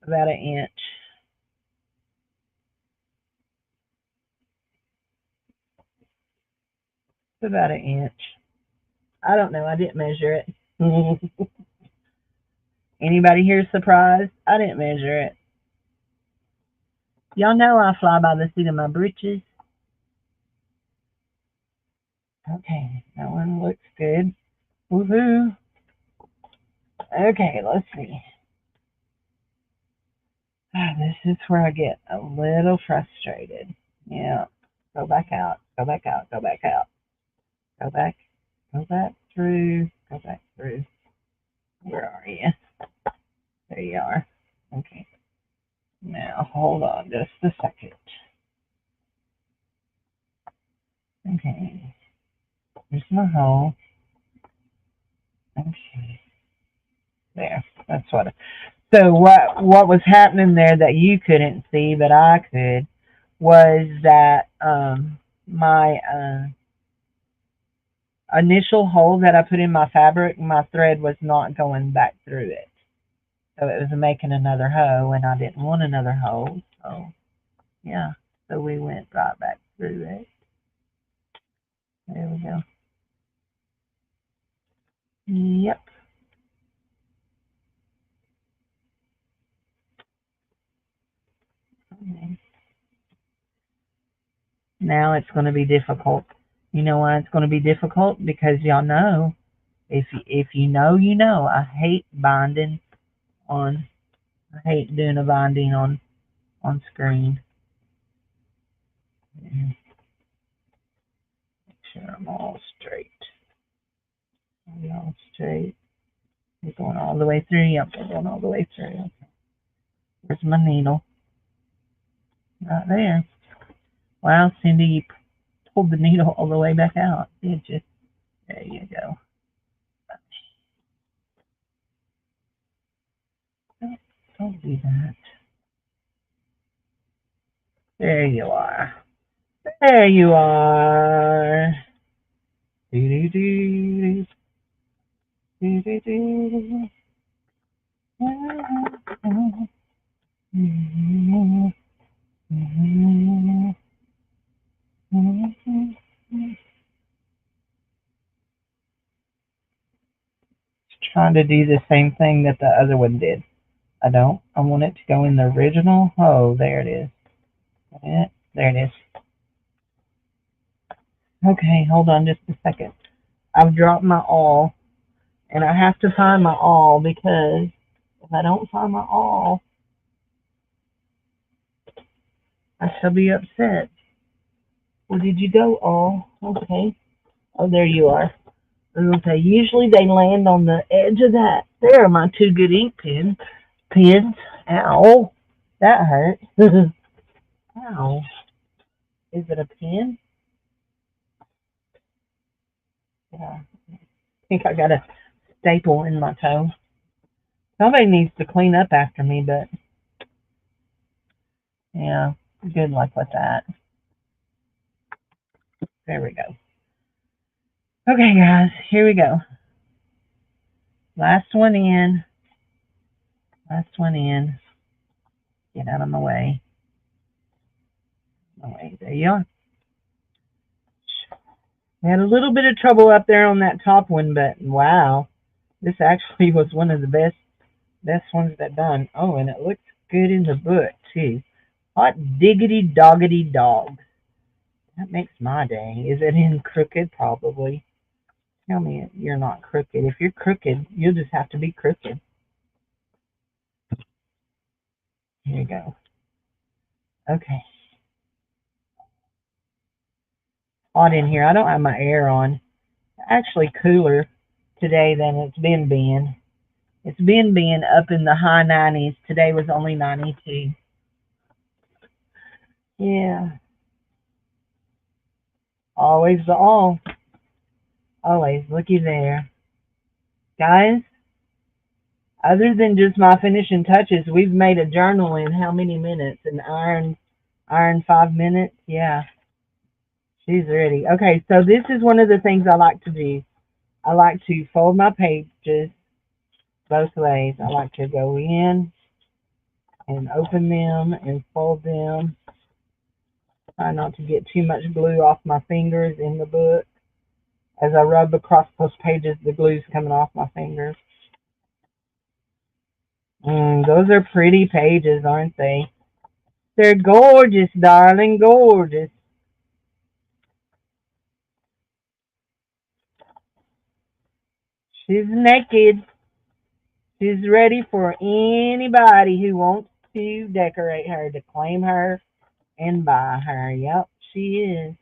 About an inch. It's about an inch. I don't know. I didn't measure it. Anybody here surprised? I didn't measure it. Y'all know I fly by the seat of my britches. Okay, that one looks good. Woohoo. Okay, let's see. This is where I get a little frustrated. Yeah. Go back out. Go back out. Go back out. Go back. Go back through. Go back through. Where are you? There you are. Okay. Now, hold on just a second. Okay. Here's my hole. Okay. There. That's what. So what was happening there that you couldn't see, but I could, was that my initial hole that I put in my fabric, my thread was not going back through it. So it was making another hoe, and I didn't want another hole. So, yeah. So we went right back through it. There we go. Yep. Okay. Now it's going to be difficult. You know why it's going to be difficult? Because y'all know, if you know, you know. I hate binding on. I hate doing a binding on screen. Make sure I'm all straight. All straight. We're going all the way through. Yep, we're going all the way through. Okay. Where's my needle? Right there. Wow, Cindy, you pulled the needle all the way back out, did you? There you go. Don't do that. There you are. There you are. Do do do do do do. Trying to do the same thing that the other one did. I don't. I want it to go in the original. Oh, there it is. There it is. Okay, hold on just a second. I've dropped my awl, and I have to find my awl because if I don't find my awl, I shall be upset. Well, did you go awl? Okay. Oh, there you are. Okay, usually they land on the edge of that. There are my two good ink pens. Ow. That hurt. Ow. Is it a pen? Yeah. I think I got a staple in my toe. Somebody needs to clean up after me, but yeah, good luck with that. There we go. Okay, guys, here we go. Last one in. Last one in. Get out of my way. There you are. We had a little bit of trouble up there on that top one, but wow, this actually was one of the best ones that done. Oh, and it looks good in the book too. Hot diggity doggity dog. That makes my day. Is it in crooked? Probably. Tell me you're not crooked. If you're crooked, you'll just have to be crooked. Here you go. Okay. Hot in here. I don't have my air on. Actually cooler today than it's been. It's been up in the high 90s. Today was only 92. Yeah. Always the all. Always looky there. Guys, other than just my finishing touches, we've made a journal in how many minutes? An iron 5 minutes? Yeah, she's ready. Okay, so this is one of the things I like to do. I like to fold my pages both ways. I like to go in and open them and fold them. Try not to get too much glue off my fingers in the book. As I rub across those pages, the glue's coming off my fingers. Those are pretty pages, aren't they? They're gorgeous, darling, gorgeous. She's naked. She's ready for anybody who wants to decorate her, to claim her and buy her. Yep, she is.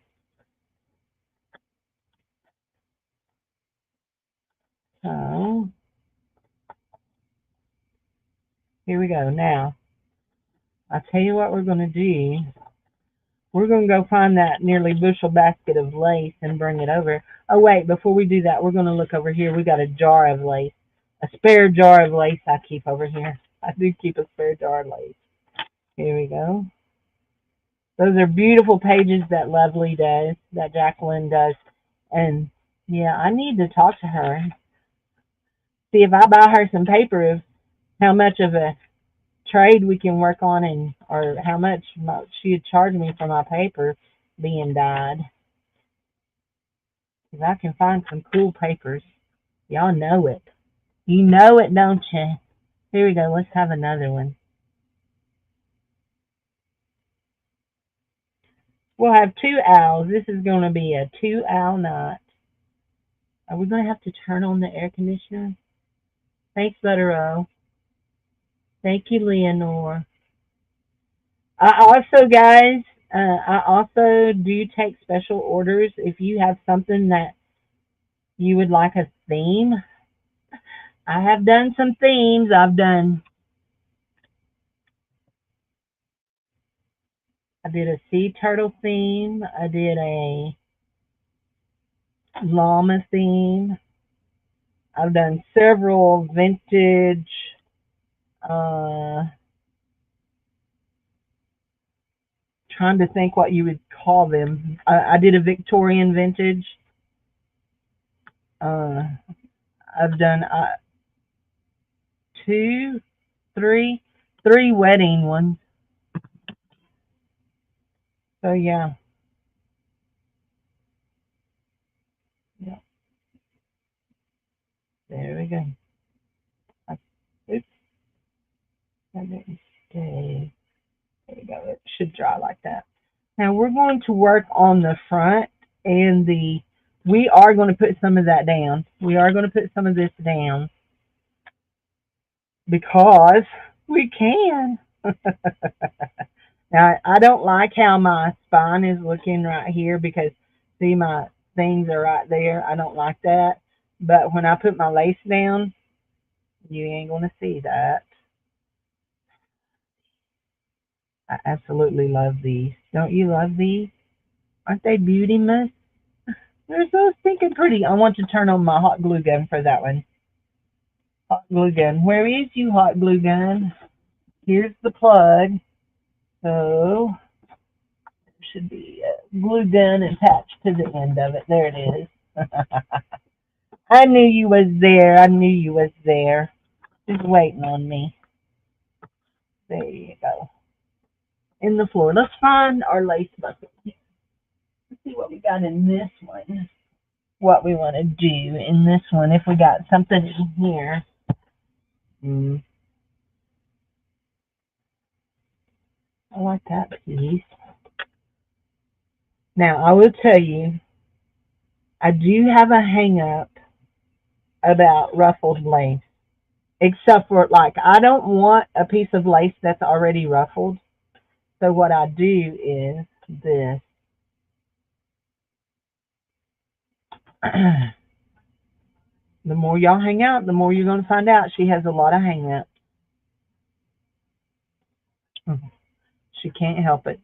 So, here we go. Now, I'll tell you what we're going to do. We're going to go find that nearly bushel basket of lace and bring it over. Oh, wait, before we do that, we're going to look over here. We got a jar of lace, a spare jar of lace I keep over here. I do keep a spare jar of lace. Here we go. Those are beautiful pages that Lovely does, that Jacqueline does. And yeah, I need to talk to her. See if I buy her some paper of how much of a trade we can work on, and or how much she'd charge me for my paper being dyed. If I can find some cool papers. Y'all know it. You know it, don't you? Here we go. Let's have another one. We'll have two owls. This is going to be a 2-owl night. Are we going to have to turn on the air conditioner? Thanks, Buttero. Thank you, Leonore. Guys, I also do take special orders. If you have something that you would like a theme, I have done some themes. I did a sea turtle theme. I did a llama theme. I've done several vintage, uh, trying to think what you would call them. I did a Victorian vintage. Uh, I've done two, three, three wedding ones. So yeah, yeah. There we go. Oops, I didn't stay. There we go. It should dry like that. Now we're going to work on the front and we are going to put some of that down. We are going to put some of this down because we can. Now, I don't like how my spine is looking right here because, see, my things are right there. I don't like that. But when I put my lace down, you ain't going to see that. I absolutely love these. Don't you love these? Aren't they beauty must? They're so stinking pretty. I want to turn on my hot glue gun for that one. Hot glue gun. Where is you, hot glue gun? Here's the plug. So, there should be a glue gun attached to the end of it. There it is. I knew you was there. I knew you was there. Just waiting on me. There you go. In the floor. Let's find our lace bucket. Let's see what we got in this one. What we want to do in this one. If we got something in here. I like that piece. Now, I will tell you, I do have a hang up about ruffled lace. Except for, like, I don't want a piece of lace that's already ruffled. So what I do is this. The more y'all hang out, the more you're going to find out she has a lot of hang ups. She can't help it.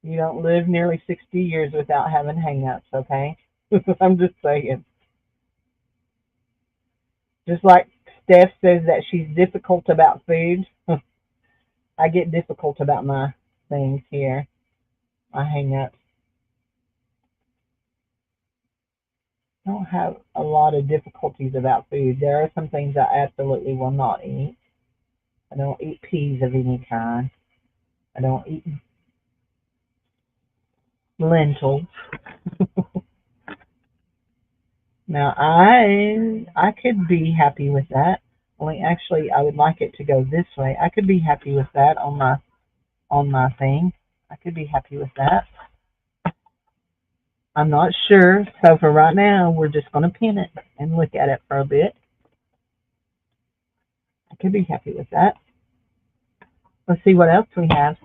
You don't live nearly 60 years without having hang-ups, okay? I'm just saying. Just like Steph says that she's difficult about food, I get difficult about my things here. My hang-ups. I don't have a lot of difficulties about food. There are some things I absolutely will not eat. I don't eat peas of any kind. I don't eat lentils. Now I could be happy with that. Only actually I would like it to go this way. I could be happy with that on my thing. I could be happy with that. I'm not sure. So for right now we're just gonna pin it and look at it for a bit. I could be happy with that. Let's see what else we have.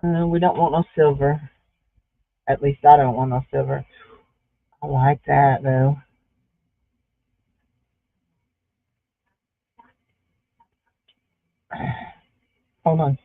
We don't want no silver. At least I don't want no silver. I like that though. Hold on.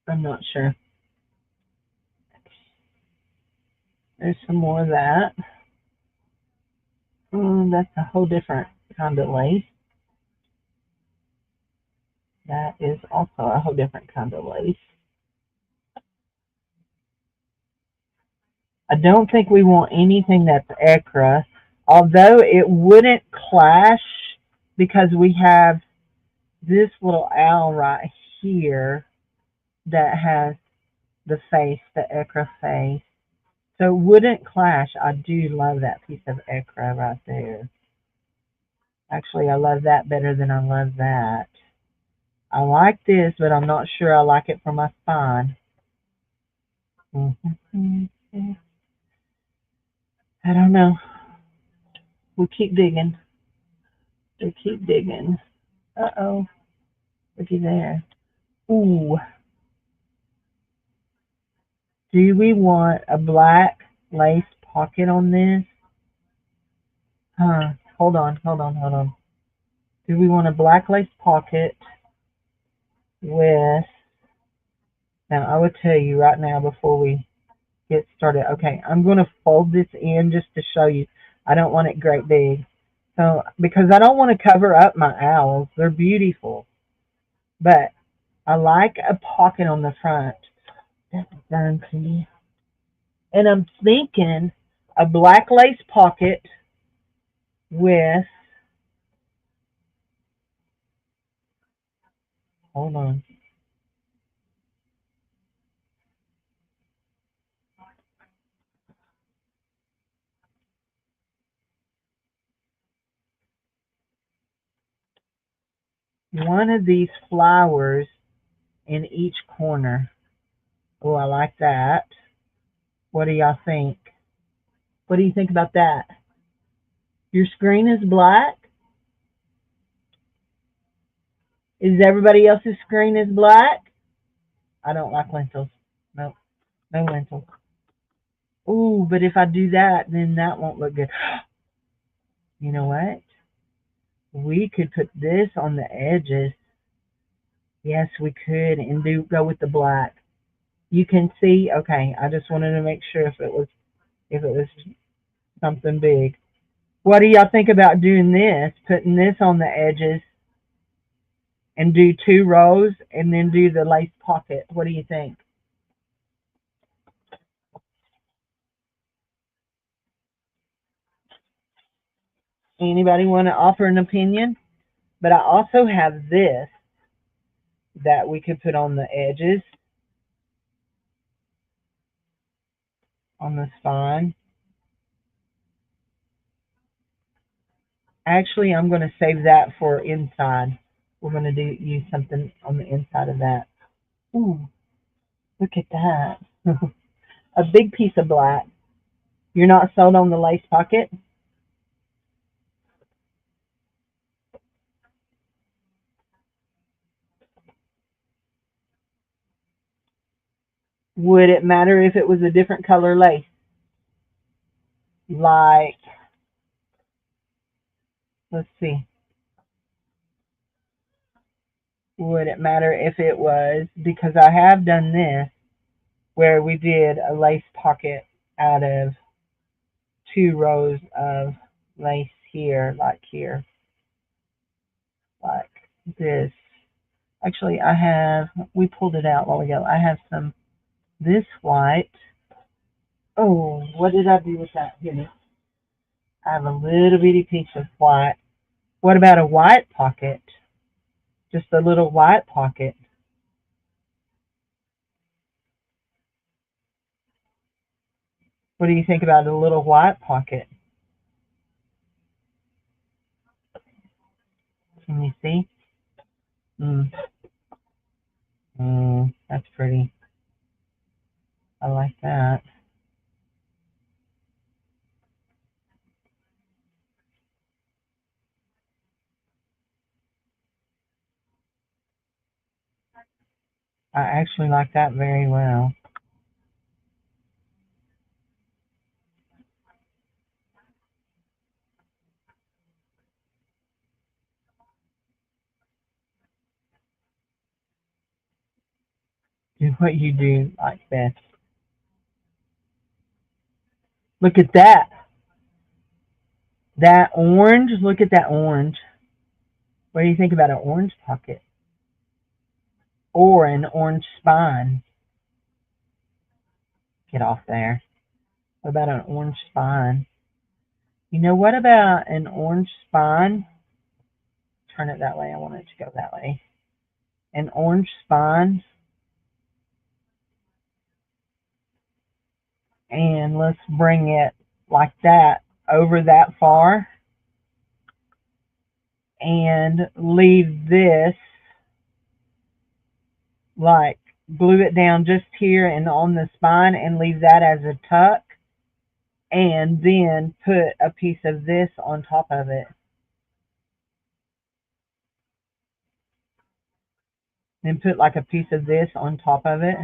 I'm not sure. There's some more of that. That's a whole different kind of lace. That is also a whole different kind of lace. I don't think we want anything that's ecru, although it wouldn't clash because we have this little owl right here that has the face, the ecru face. So it wouldn't clash. I do love that piece of ecru right there. Actually, I love that better than I love that. I like this, but I'm not sure I like it for my spine. I don't know. We'll keep digging. We'll keep digging. Uh-oh. Looky there. Ooh. Do we want a black lace pocket on this? Huh. Hold on. Do we want a black lace pocket with... Now, I would tell you right now before we get started. Okay, I'm going to fold this in just to show you. I don't want it great big. So, because I don't want to cover up my owls. They're beautiful. But I like a pocket on the front. That's darn pretty. And I'm thinking a black lace pocket with, hold on, one of these flowers in each corner. Oh, I like that. What do y'all think? What do you think about that? Your screen is black? Is everybody else's screen is black? I don't like lentils. No, no lentils. Ooh, but if I do that, then that won't look good. You know what? We could put this on the edges. Yes, we could, and do go with the black. You can see. Okay, I just wanted to make sure if it was something big. What do y'all think about doing this? Putting this on the edges and do 2 rows, and then do the lace pocket. What do you think? Anybody want to offer an opinion? But I also have this that we could put on the edges on the spine. Actually, I'm going to save that for inside. We're going to use something on the inside of that. Ooh, look at that. A big piece of black. You're not sold on the lace pocket? Would it matter if it was a different color lace? Like, let's see. Would it matter if it was, because I have done this, where we did a lace pocket out of 2 rows of lace here, like this. Actually, we pulled it out a while ago. I have this white. Oh, what did I do with that? Here, I have a little bitty piece of white. What about a white pocket? Just a little white pocket. What do you think about a little white pocket? Can you see? Mm, that's pretty. I like that. I actually like that very well. Do what you do like best. Look at that. That orange. Look at that orange. What do you think about an orange pocket? Or an orange spine? Get off there. What about an orange spine? You know, what about an orange spine? Turn it that way. I want it to go that way. An orange spine. And let's bring it like that over that far. And leave this, like, glue it down just here and on the spine and leave that as a tuck. And then put a piece of this on top of it. Then put like a piece of this on top of it.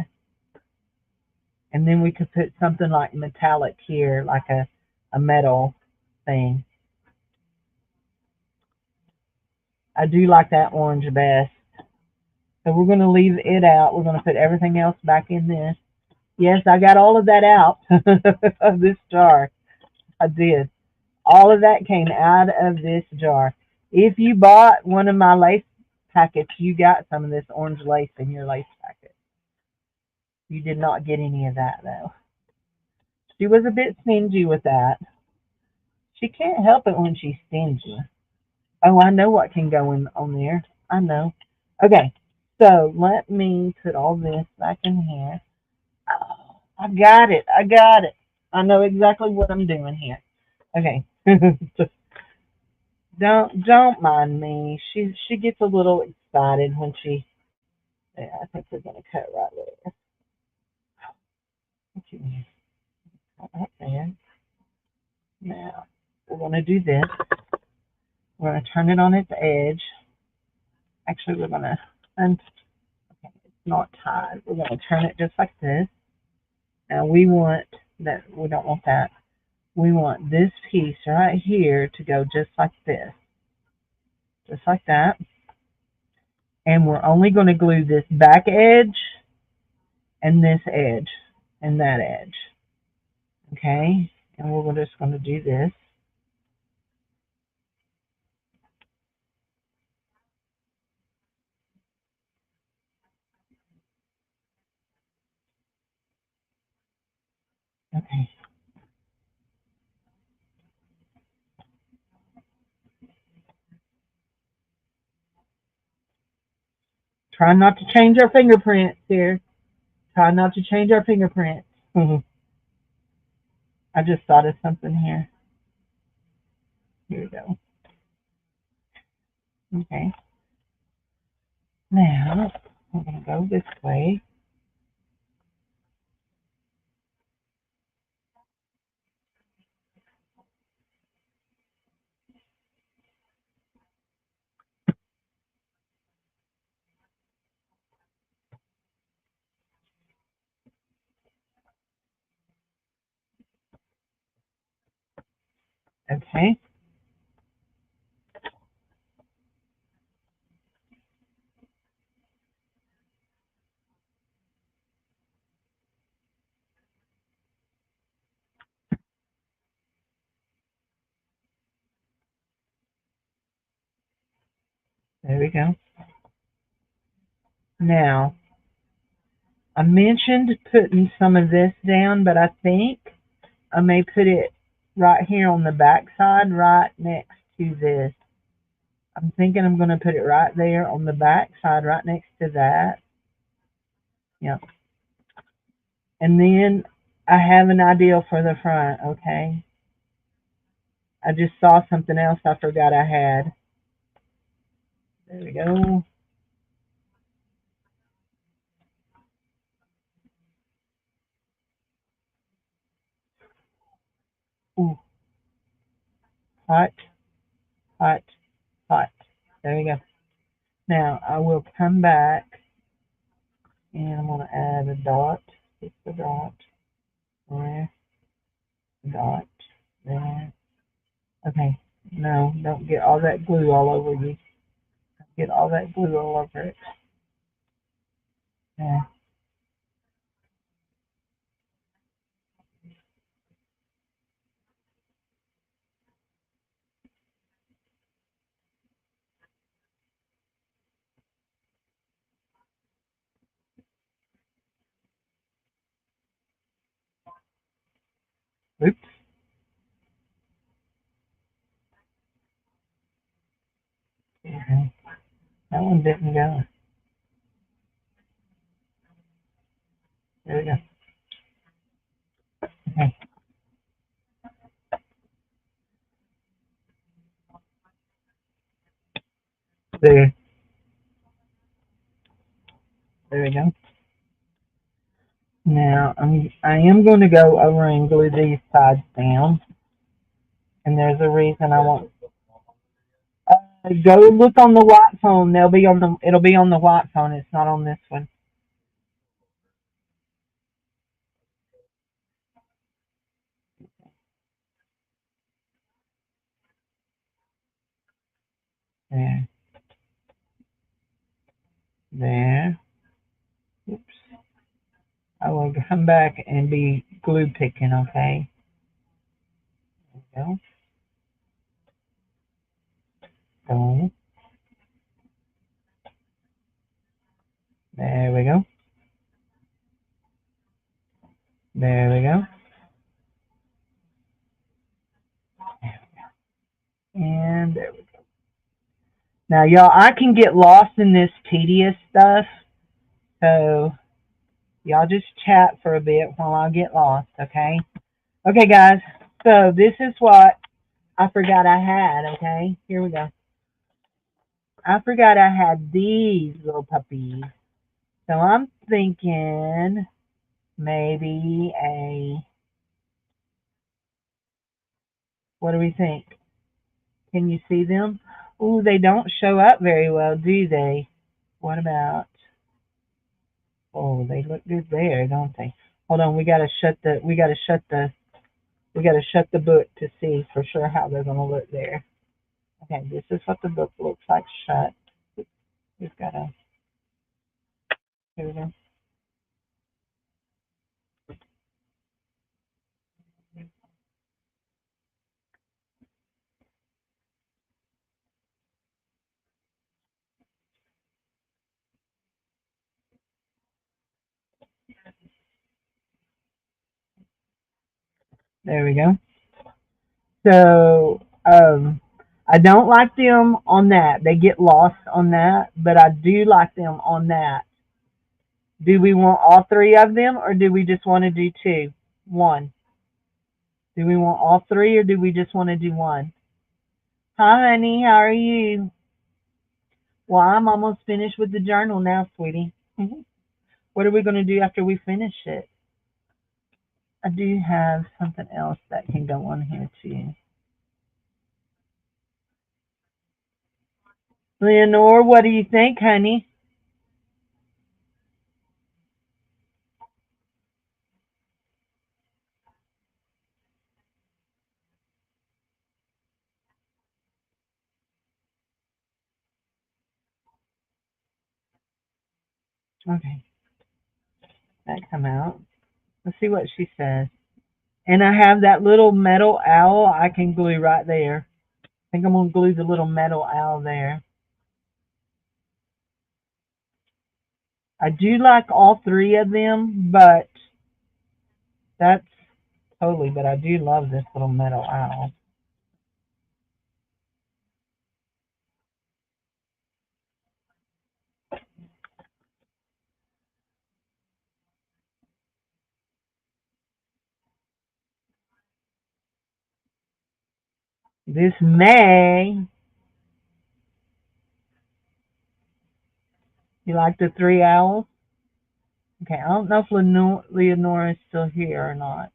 And then we could put something like metallic here, like a metal thing. I do like that orange best. So we're going to leave it out. We're going to put everything else back in this. Yes, I got all of that out of this jar. I did. All of that came out of this jar. If you bought one of my lace packets, you got some of this orange lace in your lace packet. You did not get any of that, though. She was a bit stingy with that. She can't help it when she's stingy. Oh, I know what can go in on there. I know. Okay, so let me put all this back in here. Oh, I got it. I got it. I know exactly what I'm doing here. Okay. Don't mind me. She gets a little excited when she. Yeah, I think we're gonna cut right there. Okay, right there. Now we're gonna do this. We're gonna turn it on its edge. Actually, we're gonna. And okay, it's not tied. We're gonna turn it just like this. Now we want that. We don't want that. We want this piece right here to go just like this, just like that. And we're only going to glue this back edge and this edge and that edge. Okay, and we're just going to do this. Okay. Try not to change our fingerprints here. Try not to change our fingerprints. I just thought of something here. Here we go. Okay. Now, we're going to go this way. Okay. There we go. Now, I mentioned putting some of this down, but I think I may put it right here on the back side, right next to this. I'm thinking I'm going to put it right there on the back side, right next to that. Yep. And then I have an idea for the front, okay? I just saw something else I forgot I had. There we go. Ooh, hot, hot, hot. There we go. Now I will come back and I'm going to add a dot. Just a dot. There. Dot. There. Okay. No, don't get all that glue all over you. Get all that glue all over it. Yeah. Oops. Okay. That one didn't go. There we go. Okay. There. There we go. Now I am going to go over and glue these sides down, and there's a reason I want. Go look on the white phone. They'll be on the. It'll be on the white phone. It's not on this one. There. There. Oops. I will come back and be glue picking. Okay. There we go. Go. There we go. There we go. And there we go. Now, y'all, I can get lost in this tedious stuff, so y'all just chat for a bit while I get lost, okay? Okay, guys, so this is what I forgot I had, okay? Here we go. I forgot I had these little puppies. So I'm thinking maybe what do we think? Can you see them? Ooh, they don't show up very well, do they? What about, oh, they look good there, don't they? Hold on, we gotta shut the book to see for sure how they're gonna look there. Okay, this is what the book looks like shut. We've gotta, here we go. There we go. So, I don't like them on that. They get lost on that, but I do like them on that. Do we want all three of them or do we just want to do two? One. Do we want all three or do we just want to do one? Hi, honey. How are you? Well, I'm almost finished with the journal now, sweetie. What are we going to do after we finish it? I do have something else that can go on here too. Leonore, what do you think, honey? Okay, that come out. Let's see what she says. And I have that little metal owl I can glue right there. I think I'm going to glue the little metal owl there. I do like all three of them, but that's totally, but I do love this little metal owl. This May, you like the three owls? Okay, I don't know if Leonora is still here or not.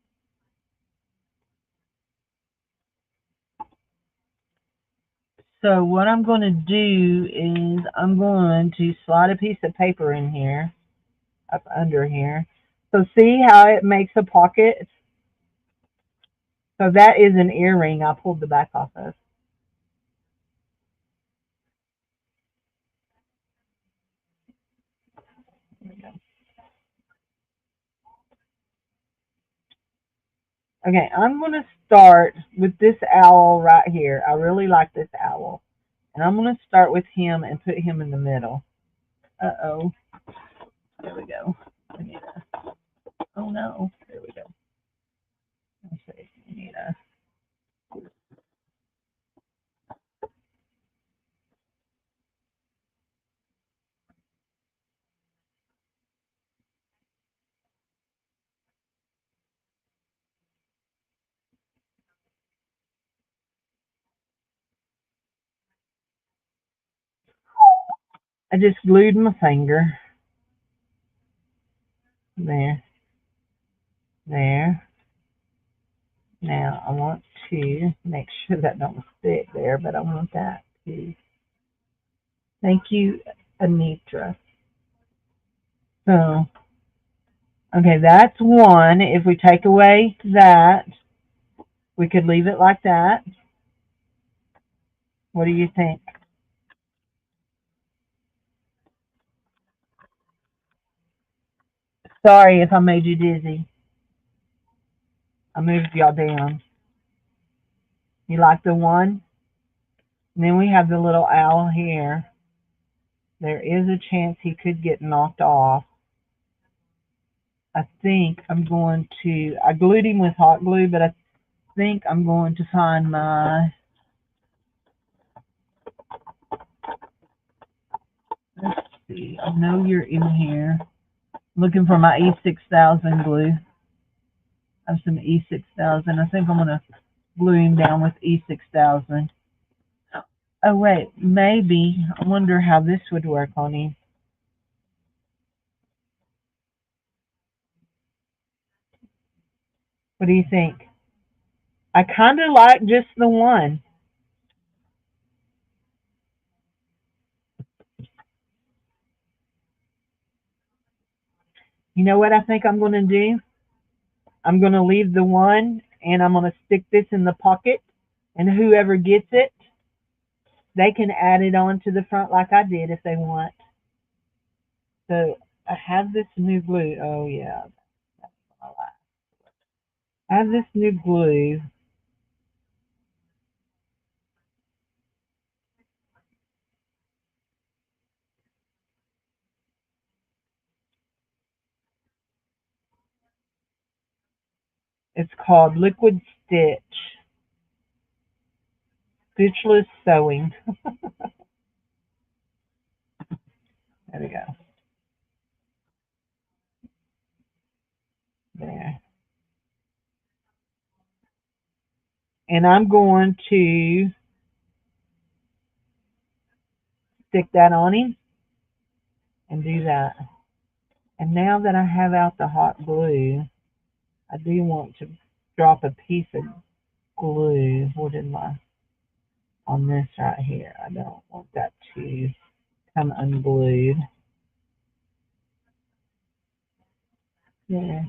So what I'm going to do is I'm going to slide a piece of paper in here, up under here. So see how it makes a pocket? So that is an earring I pulled the back off of. Okay, I'm going to start with this owl right here. I really like this owl. And I'm going to start with him and put him in the middle. Uh-oh. There we go. Oh, no. There we go. Let's see. I need a, I just glued my finger. There. There. Now, I want to make sure that don't stick there, but I want that to. Thank you, Anitra. So, okay, that's one. If we take away that, we could leave it like that. What do you think? Sorry if I made you dizzy. I moved y'all down. You like the one? And then we have the little owl here. There is a chance he could get knocked off. I think I'm going to, I glued him with hot glue, but I think I'm going to find my, let's see, I know you're in here. Looking for my E6000 glue. I have some E6000. I think I'm going to glue him down with E6000. Oh, wait, maybe. I wonder how this would work on him. What do you think? I kind of like just the one. You know what I think I'm going to do? I'm going to leave the one and I'm going to stick this in the pocket. And whoever gets it, they can add it on to the front like I did if they want. So I have this new glue. Oh, yeah. I have this new glue. It's called Liquid Stitch. Stitchless Sewing. There we go. There. And I'm going to stick that on him and do that. And now that I have out the hot glue, I do want to drop a piece of glue. What did my on this right here? I don't want that to come unglued. Yeah,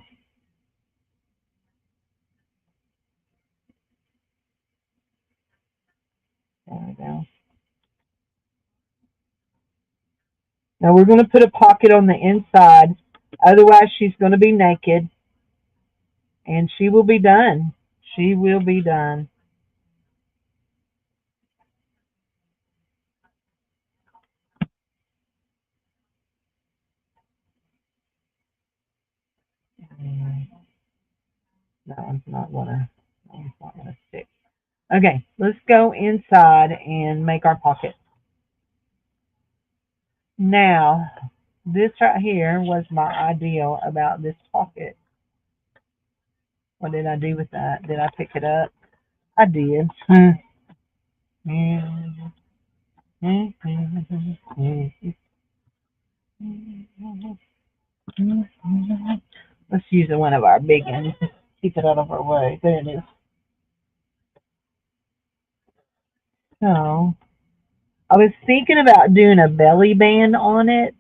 there we go. Now we're going to put a pocket on the inside. Otherwise, she's going to be naked and she will be done. She will be done. Mm, that one's not gonna stick. Okay, let's go inside and make our pocket. Now, this right here was my ideal about this pocket. What did I do with that? Did I pick it up? I did. Let's use one of our big ones. Keep it out of our way. There it is. So, I was thinking about doing a belly band on it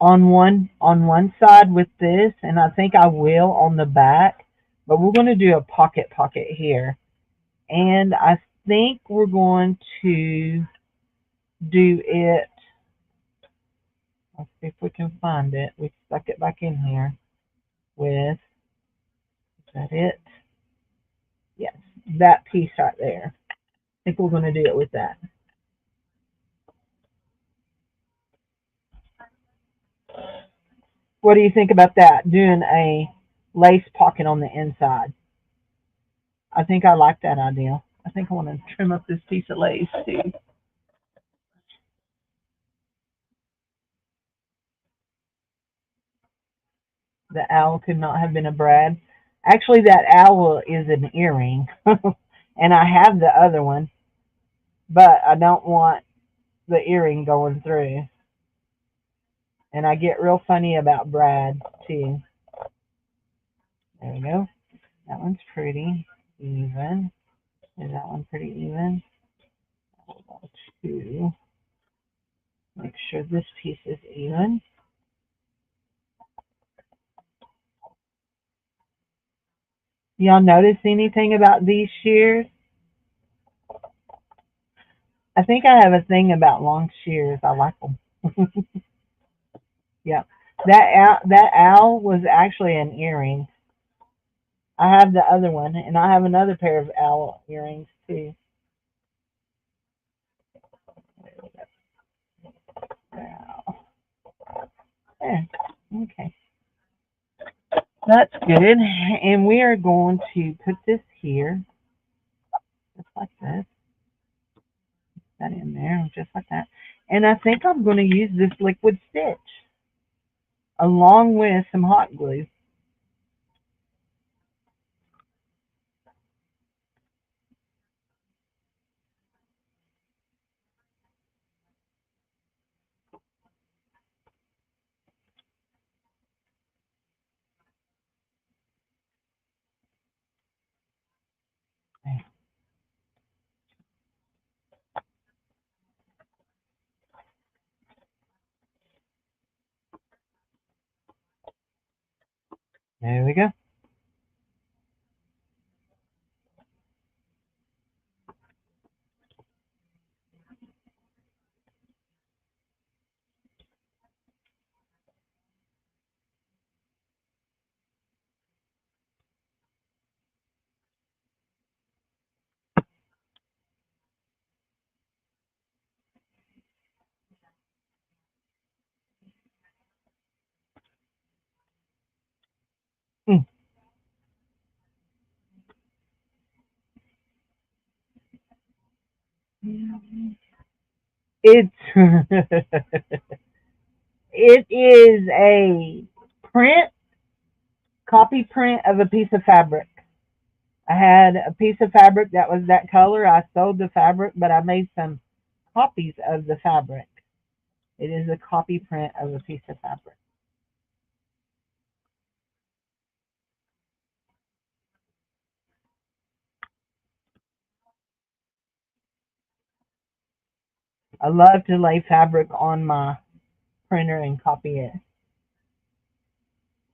on one side with this, and I think I will on the back. But we're going to do a pocket here, and I think we're going to do it. Let's see if we can find it. We stuck it back in here with. Is that it? Yes, that piece right there. I think we're going to do it with that. What do you think about that? Doing a lace pocket on the inside. I think I like that idea. I think I want to trim up this piece of lace too. The owl could not have been a Brad. Actually, that owl is an earring, and I have the other one, but I don't want the earring going through. And I get real funny about Brad too. There we go. That one's pretty even. Is that one pretty even? Hold on to make sure this piece is even. Y'all notice anything about these shears? I think I have a thing about long shears. I like them. Yeah, that owl was actually an earring. I have the other one, and I have another pair of owl earrings too. Owl. There. Okay, that's good. And we are going to put this here, just like this. That in there, just like that. And I think I'm going to use this liquid stitch along with some hot glue. There we go. Mm. It's it is a print, copy print of a piece of fabric. I had a piece of fabric that was that color. I sewed the fabric, but I made some copies of the fabric. It is a copy print of a piece of fabric. I love to lay fabric on my printer and copy it.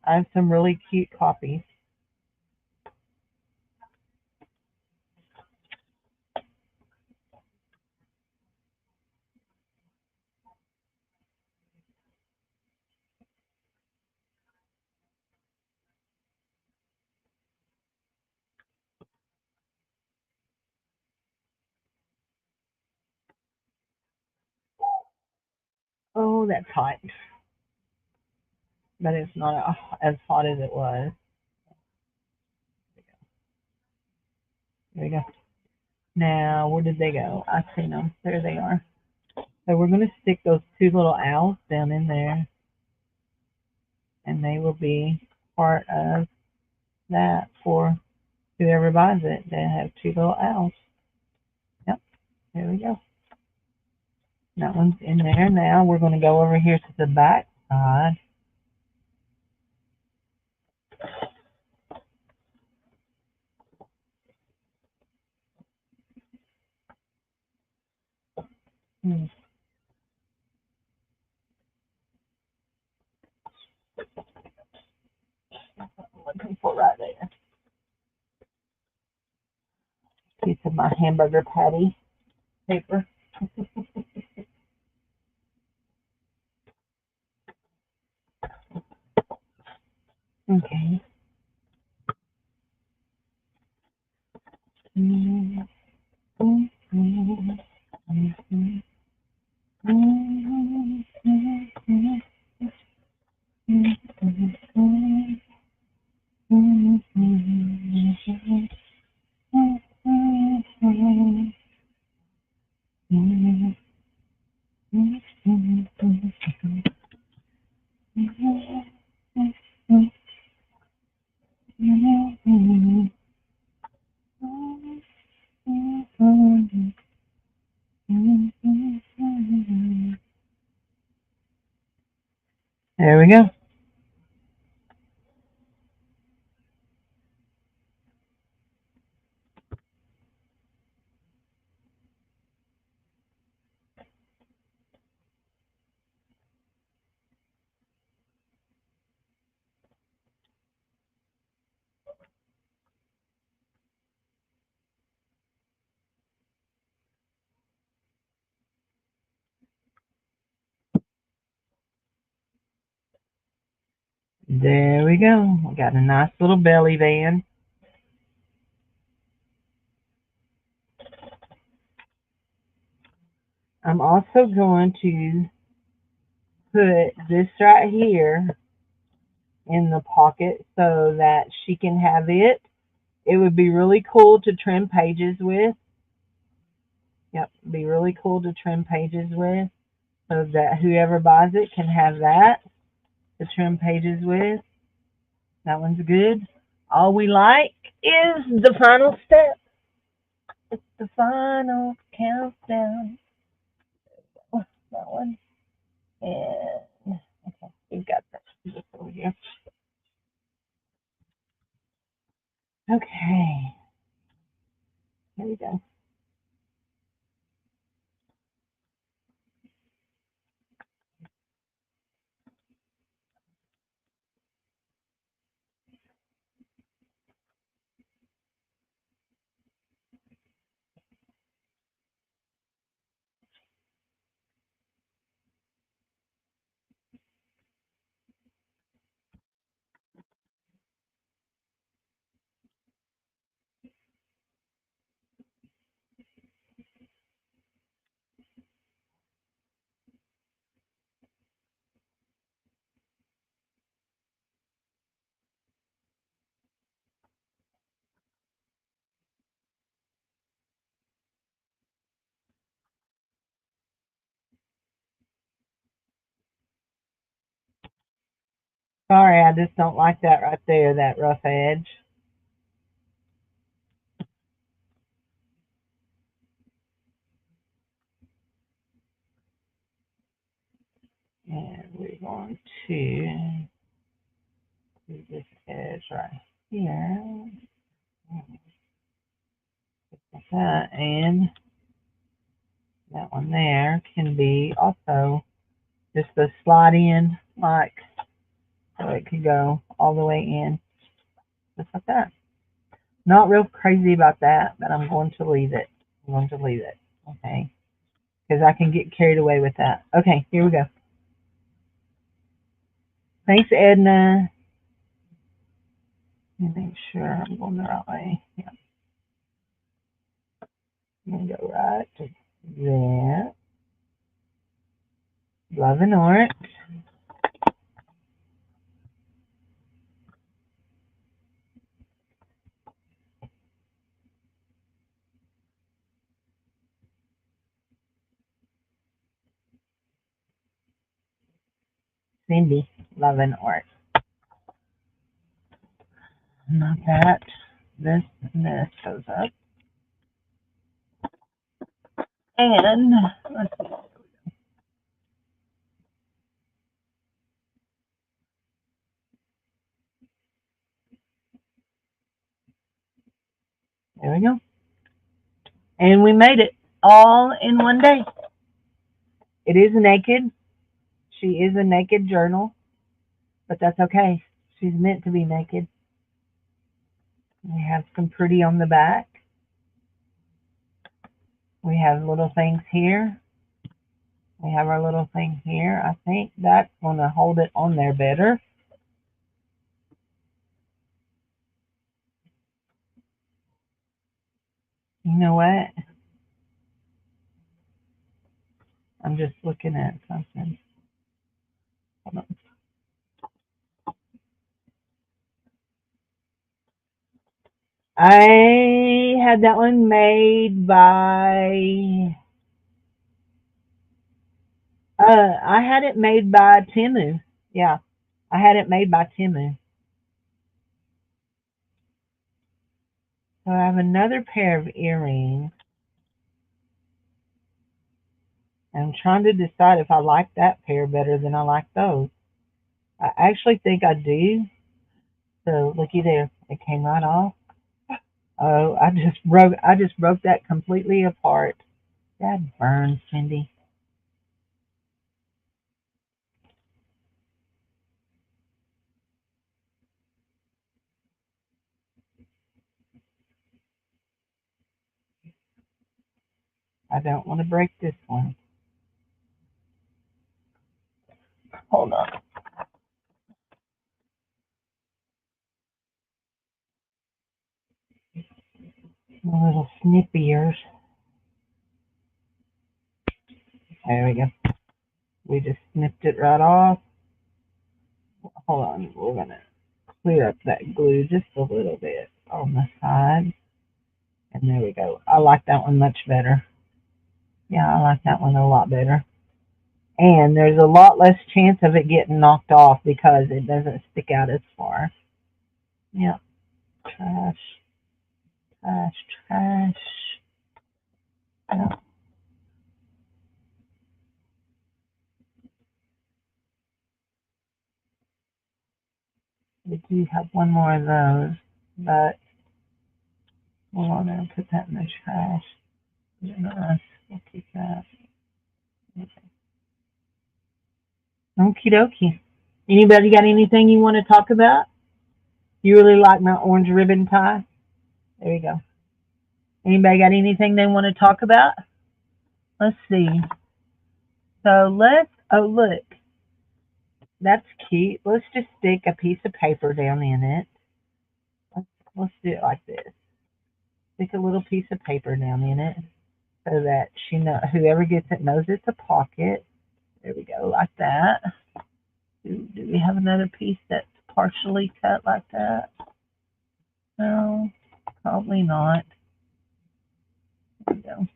I have some really cute copies. that's hot, but it's not as hot as it was. There we go. Now, where did they go? I seen them. There they are. So we're going to stick those two little owls down in there, and they will be part of that for whoever buys it. They have two little owls. Yep, there we go. That one's in there. Now we're going to go over here to the back side. Hmm. Looking for right there. Piece of my hamburger patty paper. Okay. Mm-hmm. Mm-hmm. Mm-hmm. There we go. There we go. We got a nice little belly band. I'm also going to put this right here in the pocket so that she can have it. It would be really cool to trim pages with. Yep, be really cool to trim pages with so that whoever buys it can have that to trim pages with. That one's good. All we like is the final step. It's the final countdown. Oh, that one. And okay, we've got this over here. Okay, here we go. Sorry, I just don't like that right there, that rough edge. And we're going to do this edge right here. Like that, and that one there can be also just a slide in, like, so it can go all the way in, just like that. Not real crazy about that, but I'm going to leave it. I'm going to leave it, okay? Because I can get carried away with that. Okay, here we go. Thanks, Edna. Let me make sure I'm going the right way. Yeah, I'm going to go right to that. Love and art. Cindy, love and art. Not that. This and this goes up. And let's see. There we go. And we made it all in one day. It is naked. She is a naked journal, but that's okay. She's meant to be naked. We have some pretty on the back. We have little things here. We have our little thing here. I think that's going to hold it on there better. You know what? I'm just looking at something. Hold on. I had that one made by. I had it made by Temu. Yeah, I had it made by Temu. So I have another pair of earrings. I'm trying to decide if I like that pair better than I like those. I actually think I do. So looky there, it came right off. Oh, I just broke that completely apart. That burns, Cindy. I don't want to break this one. Hold on. My little snippy ears. There we go. We just snipped it right off. Hold on. We're going to clear up that glue just a little bit on the side. And there we go. I like that one much better. Yeah, I like that one a lot better. And there's a lot less chance of it getting knocked off because it doesn't stick out as far. Yeah. Trash, trash, trash. Yeah. We do have one more of those, but we'll go there and put that in the trash. Nice. We'll keep that. Okie dokie. Anybody got anything you want to talk about? You really like my orange ribbon tie? There you go. Anybody got anything they want to talk about? Let's see. So oh look, that's cute. Let's just stick a piece of paper down in it. Let's do it like this. Stick a little piece of paper down in it so that whoever gets it knows it's a pocket. There we go, like that. Do we have another piece that's partially cut like that? No, probably not. There we go.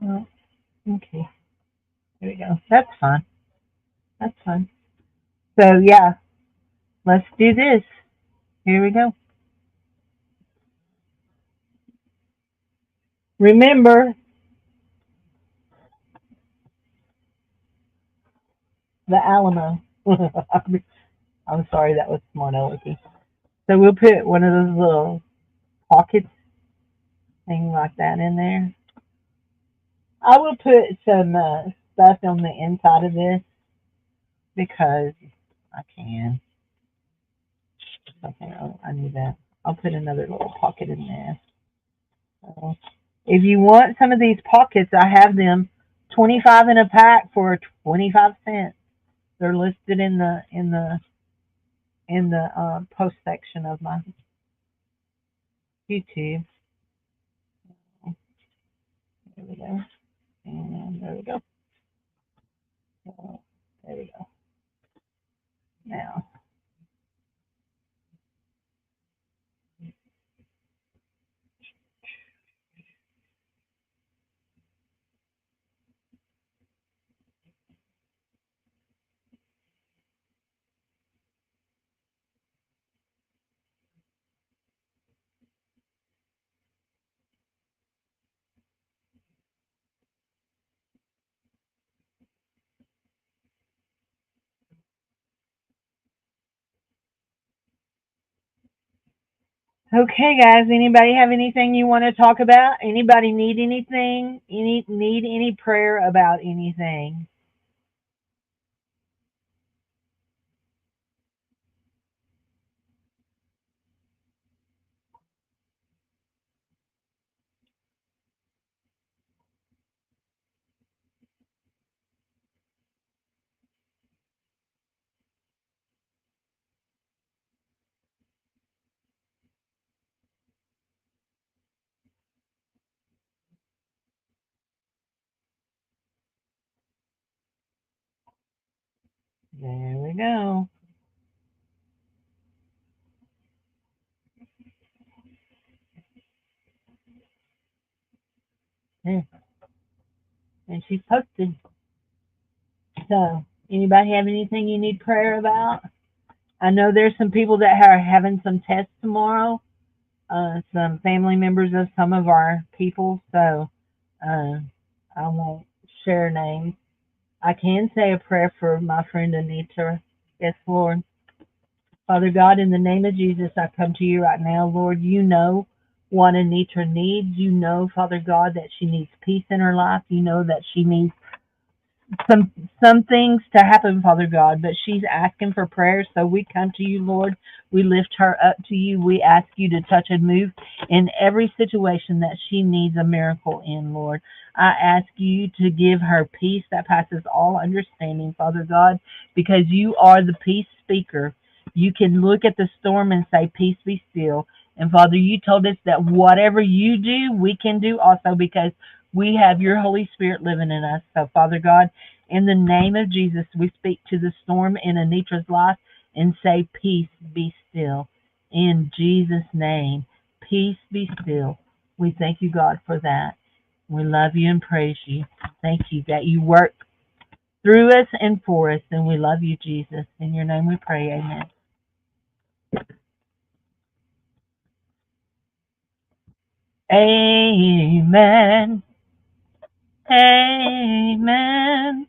Well, okay. There we go. That's fine. That's fine. So yeah, let's do this. Here we go. Remember the Alamo. I'm sorry, that was smart alecky. So we'll put one of those little pockets thing like that in there. I will put some stuff on the inside of this because I can. Okay, I need that. I'll put another little pocket in there. So if you want some of these pockets, I have them 25 in a pack for 25 cents. They're listed in the post section of my YouTube. There we go. And there we go. So, there we go. Now, okay, guys. Anybody have anything you want to talk about? Anybody need anything? Need any prayer about anything? There we go. Yeah, and she's posted. So, anybody have anything you need prayer about? I know there's some people that are having some tests tomorrow. Some family members of some of our people. So, uh, I won't share names. I can say a prayer for my friend Anita. Yes, Lord. Father God, in the name of Jesus, I come to you right now, Lord. You know what Anita needs. You know, Father God, that she needs peace in her life. You know that she needs some some things to happen, Father God, but she's asking for prayer. So we come to you, Lord. We lift her up to you. We ask you to touch and move in every situation that she needs a miracle in, Lord. I ask you to give her peace that passes all understanding, Father God, because you are the peace speaker. You can look at the storm and say, peace be still. And Father, you told us that whatever you do, we can do also because we have your Holy Spirit living in us. So, Father God, in the name of Jesus, we speak to the storm in Anita's life and say, peace be still. In Jesus' name, peace be still. We thank you, God, for that. We love you and praise you. Thank you that you work through us and for us, and we love you, Jesus. In your name we pray, amen. Amen. Amen.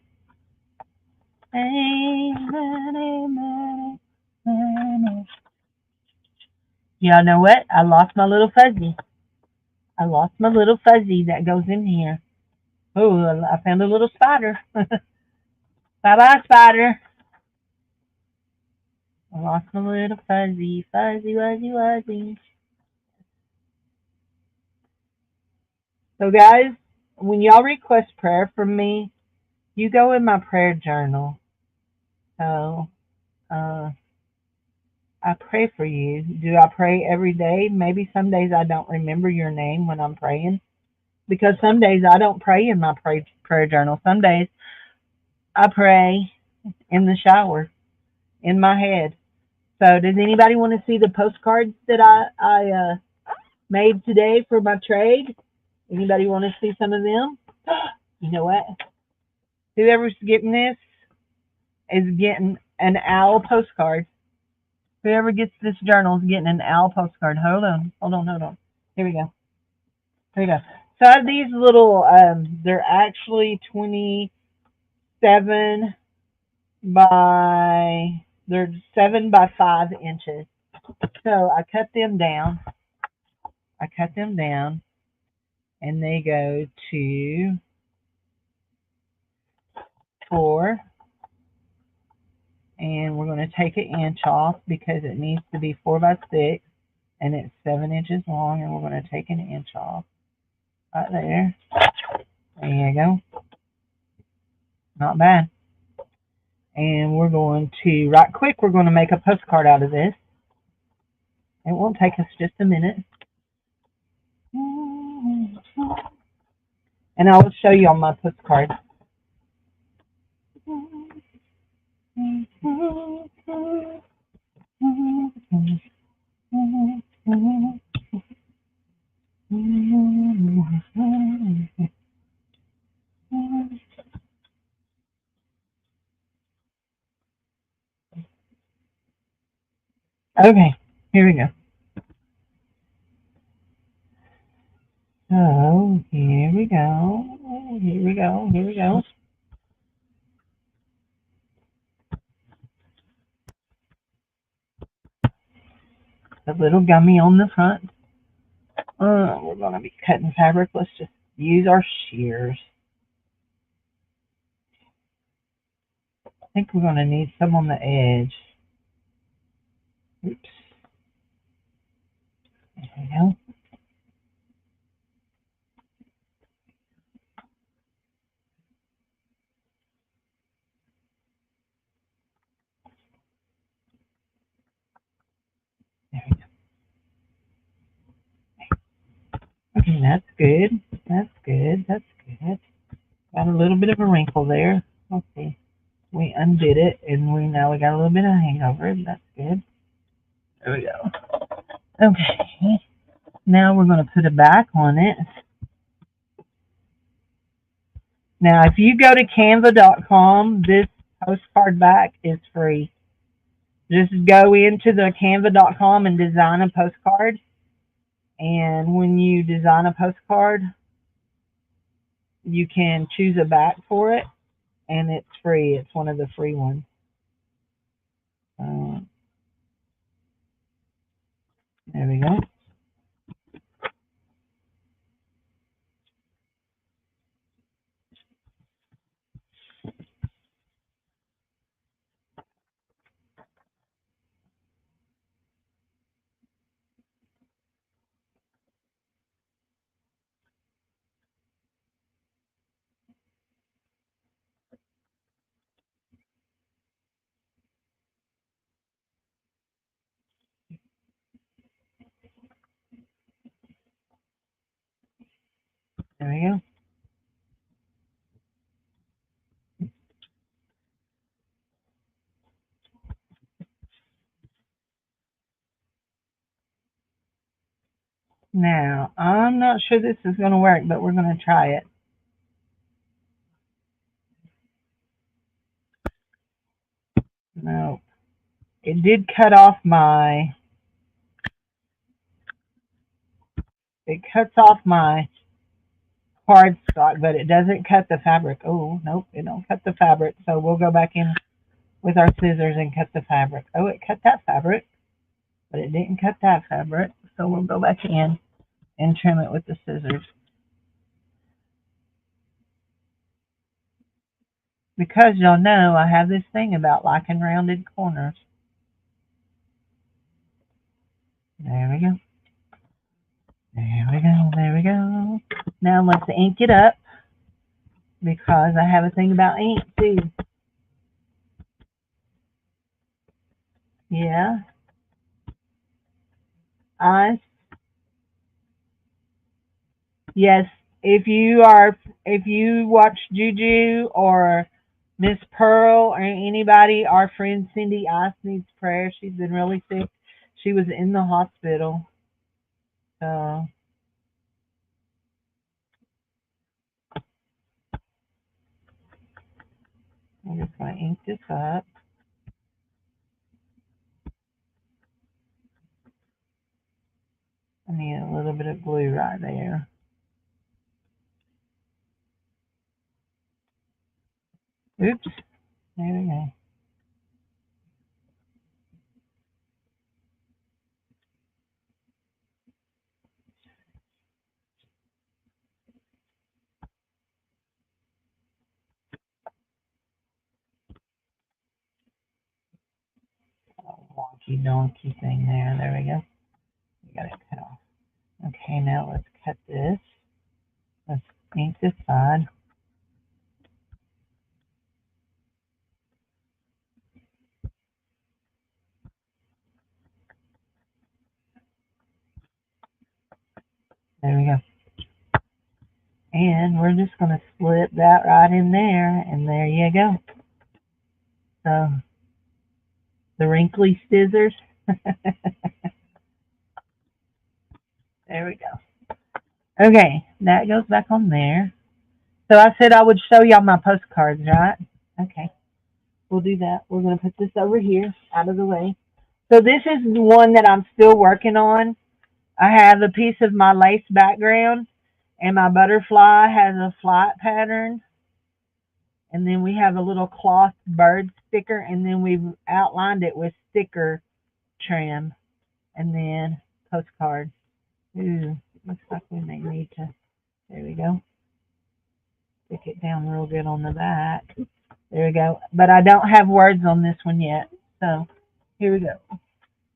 Amen. Amen. Amen. Y'all know what? I lost my little fuzzy. I lost my little fuzzy that goes in here. Oh, I found a little spider. Bye bye, spider. I lost my little fuzzy. Fuzzy, wuzzy, wuzzy. So, guys, when y'all request prayer from me, you go in my prayer journal. So, uh, I pray for you. Do I pray every day? Maybe some days I don't remember your name when I'm praying because some days I don't pray in my prayer journal. Some days I pray in the shower in my head. So, does anybody want to see the postcards that I made today for my trade? Anybody want to see some of them? You know what? Whoever's getting this is getting an owl postcard. Whoever gets this journal is getting an owl postcard. Hold on, hold on, hold on. Here we go. Here we go. So I have these little, they're actually 27 by, they're 7 by 5 inches. So I cut them down. I cut them down and they go to 4. And we're going to take an inch off because it needs to be 4 by 6 and it's 7 inches long, and we're going to take an inch off right there. There you go. Not bad. And we're going to, right quick, we're going to make a postcard out of this. It won't take us just a minute. And I will show you on my postcard. Okay, here we go. So here we go. Here we go. Here we go. The little gummy on the front. We're going to be cutting fabric. Let's just use our shears. I think we're going to need some on the edge. Oops. There we go. There we go. Okay, that's good. That's good. That's good. Got a little bit of a wrinkle there. Let's see. We undid it, and now we got a little bit of hangover. That's good. There we go. Okay. Now we're going to put a back on it. Now, if you go to canva.com, this postcard back is free. Just go into the canva.com and design a postcard. And when you design a postcard, you can choose a back for it, and it's free. It's one of the free ones. There we go. There we go. Now, I'm not sure this is going to work, but we're going to try it. No. It did cut off my... It cuts off my cardstock, but it doesn't cut the fabric. Oh, nope, it don't cut the fabric. So we'll go back in with our scissors and cut the fabric. Oh, it cut that fabric, but it didn't cut that fabric. So we'll go back in and trim it with the scissors. Because y'all know I have this thing about liking rounded corners. There we go. There we go. There we go. Now let's ink it up, because I have a thing about ink too. Yeah. I Yes. If you watch Juju or Miss Pearl or anybody, our friend Cindy Ice needs prayer. She's been really sick. She was in the hospital. So I'm just going to ink this up. I need a little bit of glue right there. Oops. There we go. Wonky donkey thing there. There we go. We got it cut off. Okay, now let's cut this. Let's ink this side. There we go. And we're just going to slip that right in there, and there you go. So, the wrinkly scissors. There we go. Okay, that goes back on there. So I said I would show y'all my postcards, right? Okay, we'll do that. We're going to put this over here, out of the way. So this is the one that I'm still working on. I have a piece of my lace background, and my butterfly has a flight pattern. And then we have a little cloth bird sticker, and then we've outlined it with sticker trim, and then postcard. Ooh, looks like we may need to, there we go, stick it down real good on the back. There we go. But I don't have words on this one yet, so here we go.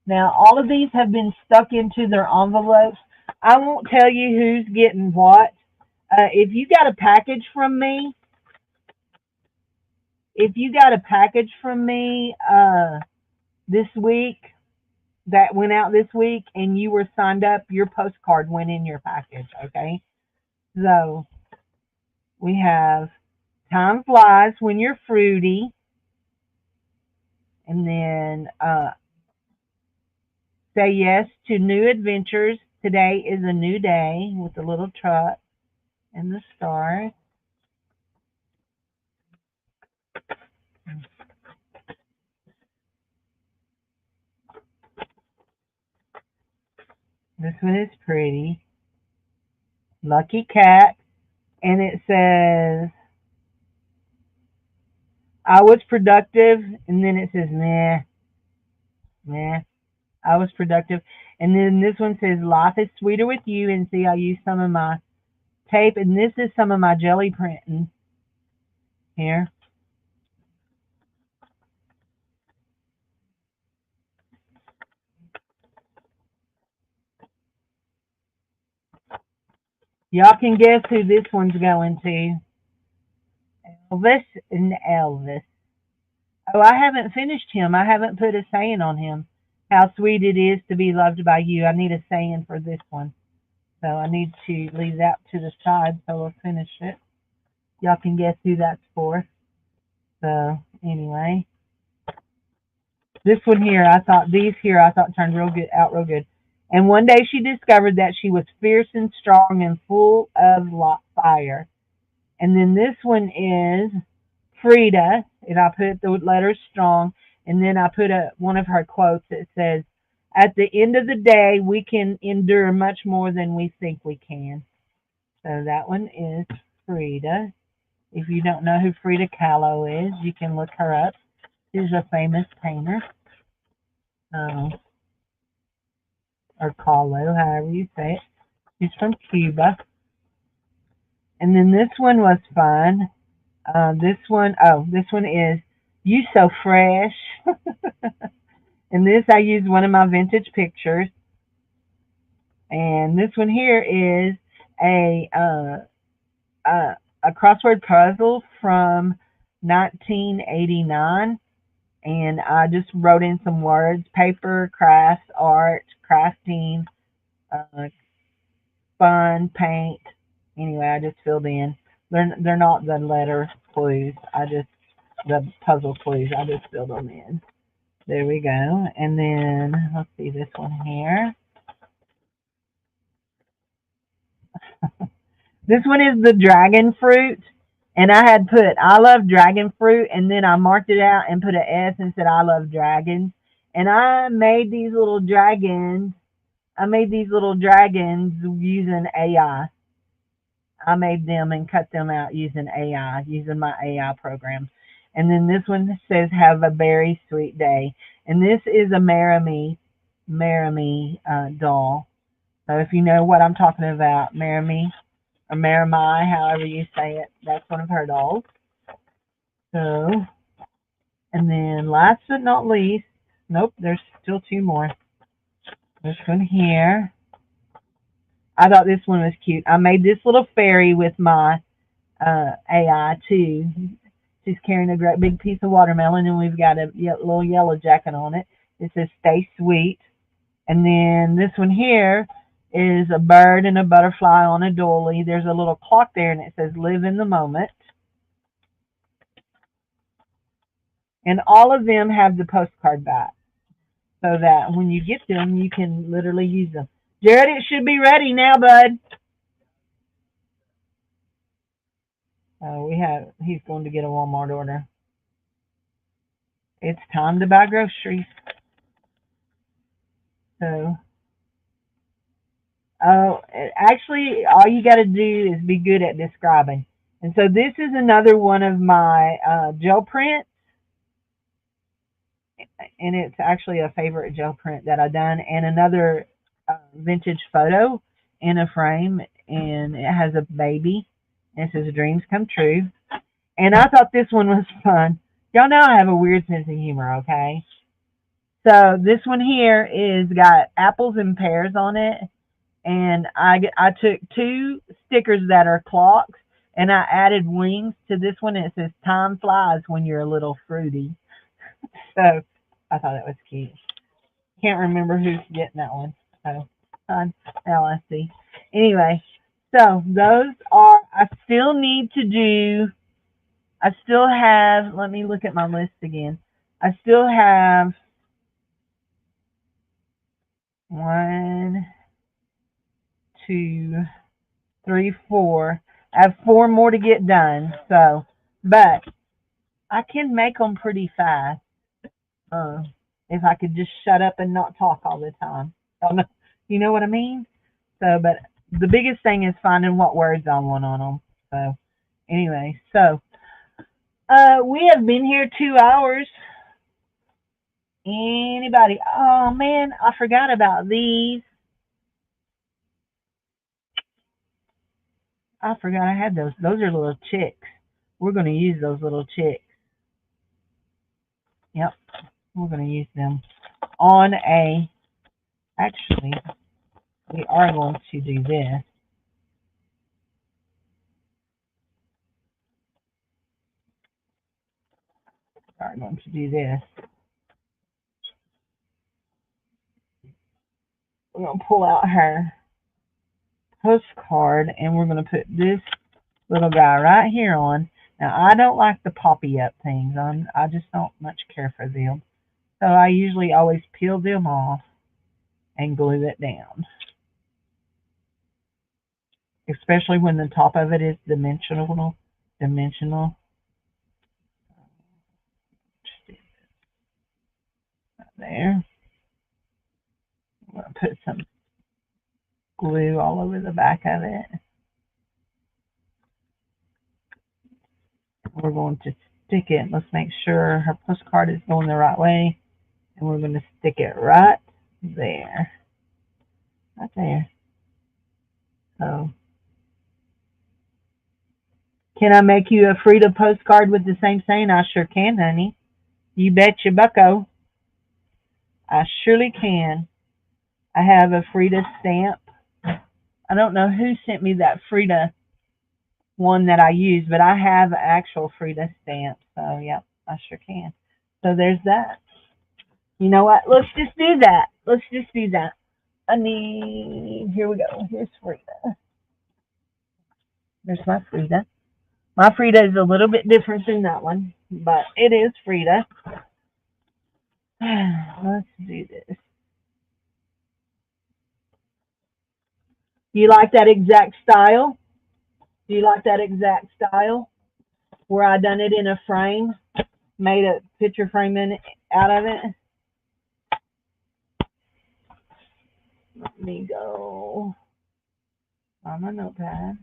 Now, all of these have been stuck into their envelopes. I won't tell you who's getting what. If you got a package from me, this week, that went out this week, and you were signed up, your postcard went in your package, okay? So, we have Time Flies When You're Fruity, and then Say Yes to New Adventures. Today is a new day, with the little truck and the star. This one is pretty. Lucky Cat. And it says, I was productive. And then it says, nah, nah. I was productive. And then this one says, life is sweeter with you. And see, I used some of my tape. And this is some of my jelly printing here. Y'all can guess who this one's going to. Elvis and Elvis. Oh, I haven't finished him. I haven't put a saying on him. How sweet it is to be loved by you. I need a saying for this one. So I need to leave that to the side so we'll finish it. Y'all can guess who that's for. So anyway. This one here, I thought turned real good. And one day she discovered that she was fierce and strong and full of fire. And then this one is Frida, and I put the letters strong, and then I put one of her quotes that says, at the end of the day, we can endure much more than we think we can. So that one is Frida. If you don't know who Frida Kahlo is, you can look her up. She's a famous painter. Or Kahlo, however you say it. She's from Cuba. And then this one was fun. This one is You So Fresh. And this, I used one of my vintage pictures. And this one here is a crossword puzzle from 1989. And I just wrote in some words: paper, crafts, art, crafting, fun, paint. Anyway, I just filled in. They're not the letter clues. The puzzle clues. I just filled them in. There we go. And then let's see this one here. This one is the dragon fruit. And I had put, I love dragon fruit, and then I marked it out and put an S and said, I love dragons. And I made these little dragons. Using AI. I made them and cut them out using AI, using my AI program. And then this one says, have a very sweet day. And this is a Maramy doll. So if you know what I'm talking about, Maramy, or Maramai, however you say it, that's one of her dolls. So, and then last but not least, nope, there's still two more. This one here. I thought this one was cute. I made this little fairy with my AI too. She's carrying a great big piece of watermelon, and we've got a little yellow jacket on it. It says "Stay Sweet." And then this one here is a bird and a butterfly on a doily. There's a little clock there and it says live in the moment. And all of them have the postcard back so that when you get them, you can literally use them. Jared, it should be ready now, bud. He's going to get a Walmart order. It's time to buy groceries. So, actually, all you got to do is be good at describing. And so this is another one of my gel prints, and it's actually a favorite gel print that I've done, and another vintage photo in a frame, and it has a baby, and it says dreams come true. And I thought this one was fun. Y'all know I have a weird sense of humor, okay? So this one here is got apples and pears on it, and I took two stickers that are clocks, and I added wings to this one. And it says "Time flies when you're a little fruity." So I thought that was cute. Can't remember who's getting that one. So now I see. Anyway, so those are. I still need to do. I still have. Let me look at my list again. I still have 1, 2, 3, 4. I have 4 more to get done. So, but I can make them pretty fast. If I could just shut up and not talk all the time. You know what I mean? So, but the biggest thing is finding what words I want on them. So, anyway, so we have been here 2 hours. Anybody? Oh man, I forgot about these. I forgot I had those. Those are little chicks. We're going to use those little chicks. Yep, we're going to use them on a. Actually, we are going to do this. We are going to do this. We're going to pull out her postcard and we're going to put this little guy right here on. Now, I don't like the poppy up things. I just don't much care for them. So I usually always peel them off and glue it down. Especially when the top of it is dimensional. There. I'm going to put some glue all over the back of it. We're going to stick it. Let's make sure her postcard is going the right way. And we're going to stick it right there. Right there. So, can I make you a Frida postcard with the same saying? I sure can, honey. You betcha, bucko. I surely can. I have a Frida stamp. I don't know who sent me that Frida one that I use, but I have an actual Frida stamp. So, yep, I sure can. So, there's that. You know what? Let's just do that. Let's just do that. Here we go. Here's Frida. There's my Frida. My Frida is a little bit different than that one, but it is Frida. Let's do this. Do you like that exact style? Do you like that exact style? Where I done it in a frame, made a picture frame out of it. Let me go on my notepad.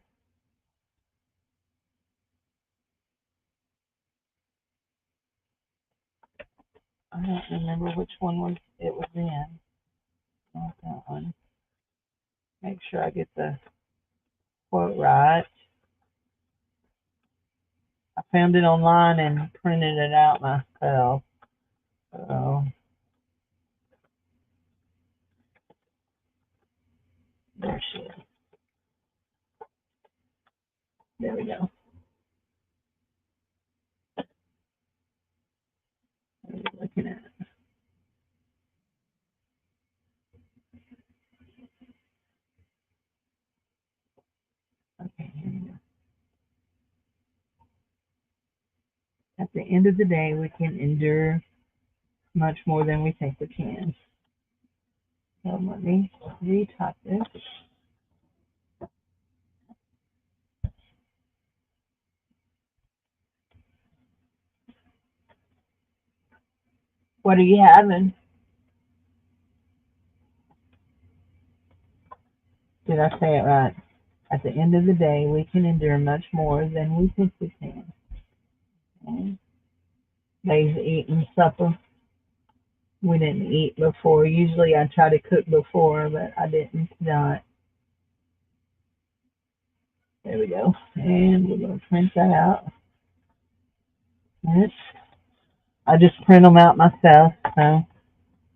I don't remember which one it was in. Not that one. Make sure I get the quote right. I found it online and printed it out myself. So there she is. There we go. What are you looking at? end of the day, we can endure much more than we think we can. So let me retype this. What are you having? Did I say it right? At the end of the day, we can endure much more than we think we can. Okay. Dave's eating supper. We didn't eat before. Usually I try to cook before, but I didn't tonight. There we go. And we're going to print that out. Yes. I just print them out myself. So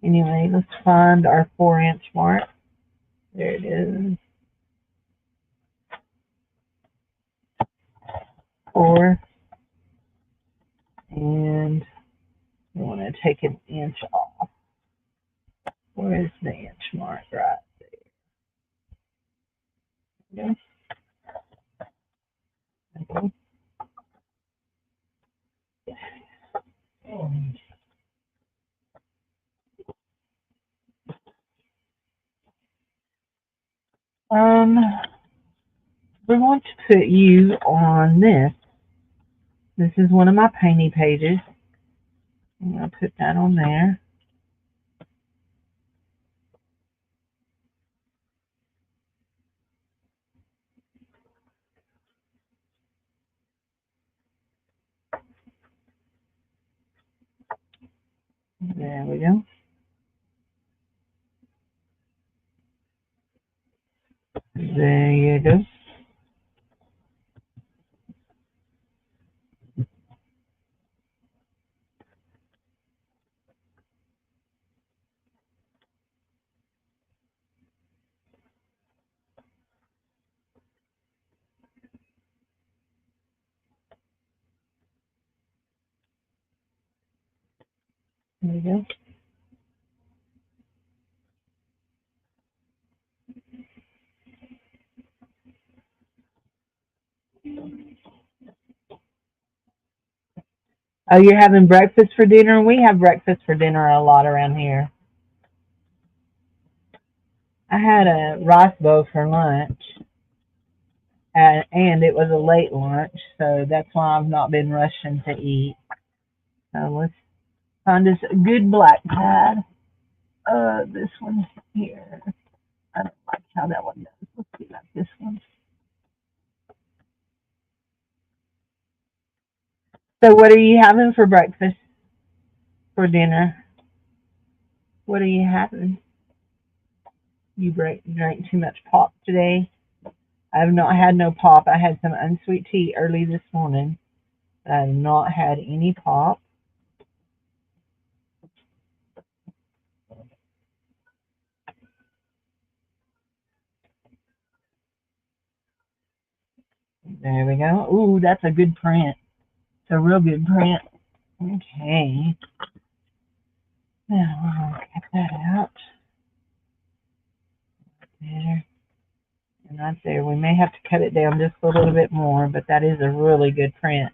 anyway, let's find our 4-inch mark. There it is. 4. And we want to take an inch off. Where is the inch mark? Right there. Okay. Um, we want to put you on this. This is one of my painting pages. I'm going to put that on there. There we go. There you go. There you go. Oh, you're having breakfast for dinner? We have breakfast for dinner a lot around here. I had a rice bowl for lunch, and it was a late lunch, so that's why I've not been rushing to eat. So let's find us a good black pad. This one here. I don't like how that one does. Let's see about this one. So, what are you having for breakfast for dinner? What are you having? You drank too much pop today? I have not had no pop. I had some unsweet tea early this morning. I have not had any pop. There we go. Ooh, that's a good print. It's a real good print. Okay. Now we're going to cut that out. There. And right there. We may have to cut it down just a little bit more, but that is a really good print.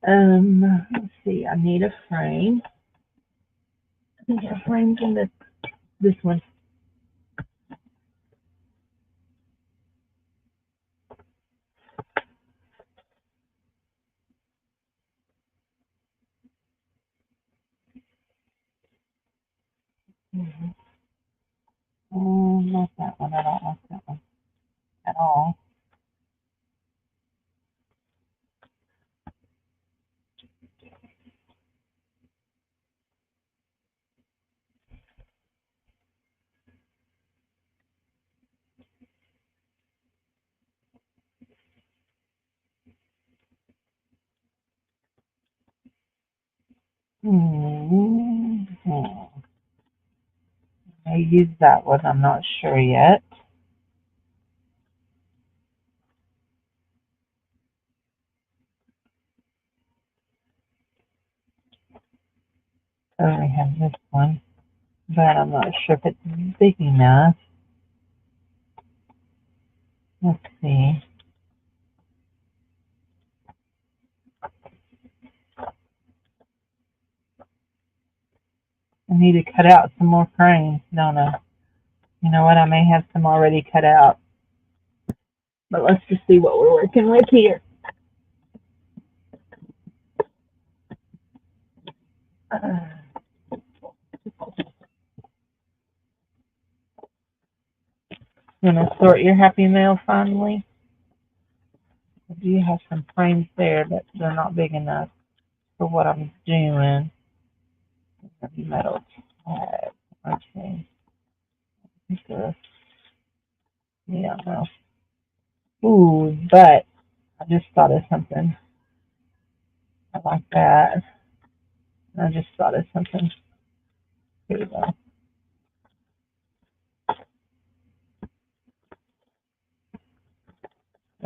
Let's see. I need a frame. I think our frame's in this one. Mm-hmm. Not that one. I don't like that one at all. Mm-hmm. I use that one. I'm not sure yet. So I have this one, but I'm not sure if it's big enough. Let's see. need to cut out some more frames, don't I? You know what? I may have some already cut out. But let's just see what we're working with here. You want to sort your Happy Mail finally? I do have some frames there, but they're not big enough for what I'm doing. Metal tag. Okay. Yeah, no. Ooh, but I just thought of something. I like that. I just thought of something. Here we go.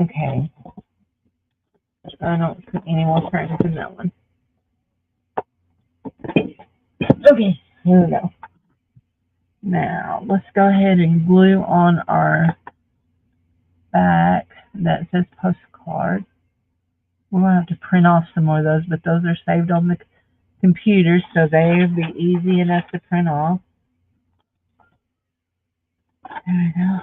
Okay. I don't put any more frames in that one. Okay, here we go. Now, let's go ahead and glue on our back that says postcard. We're going to have to print off some more of those, but those are saved on the computer, so they'll be easy enough to print off. There we go.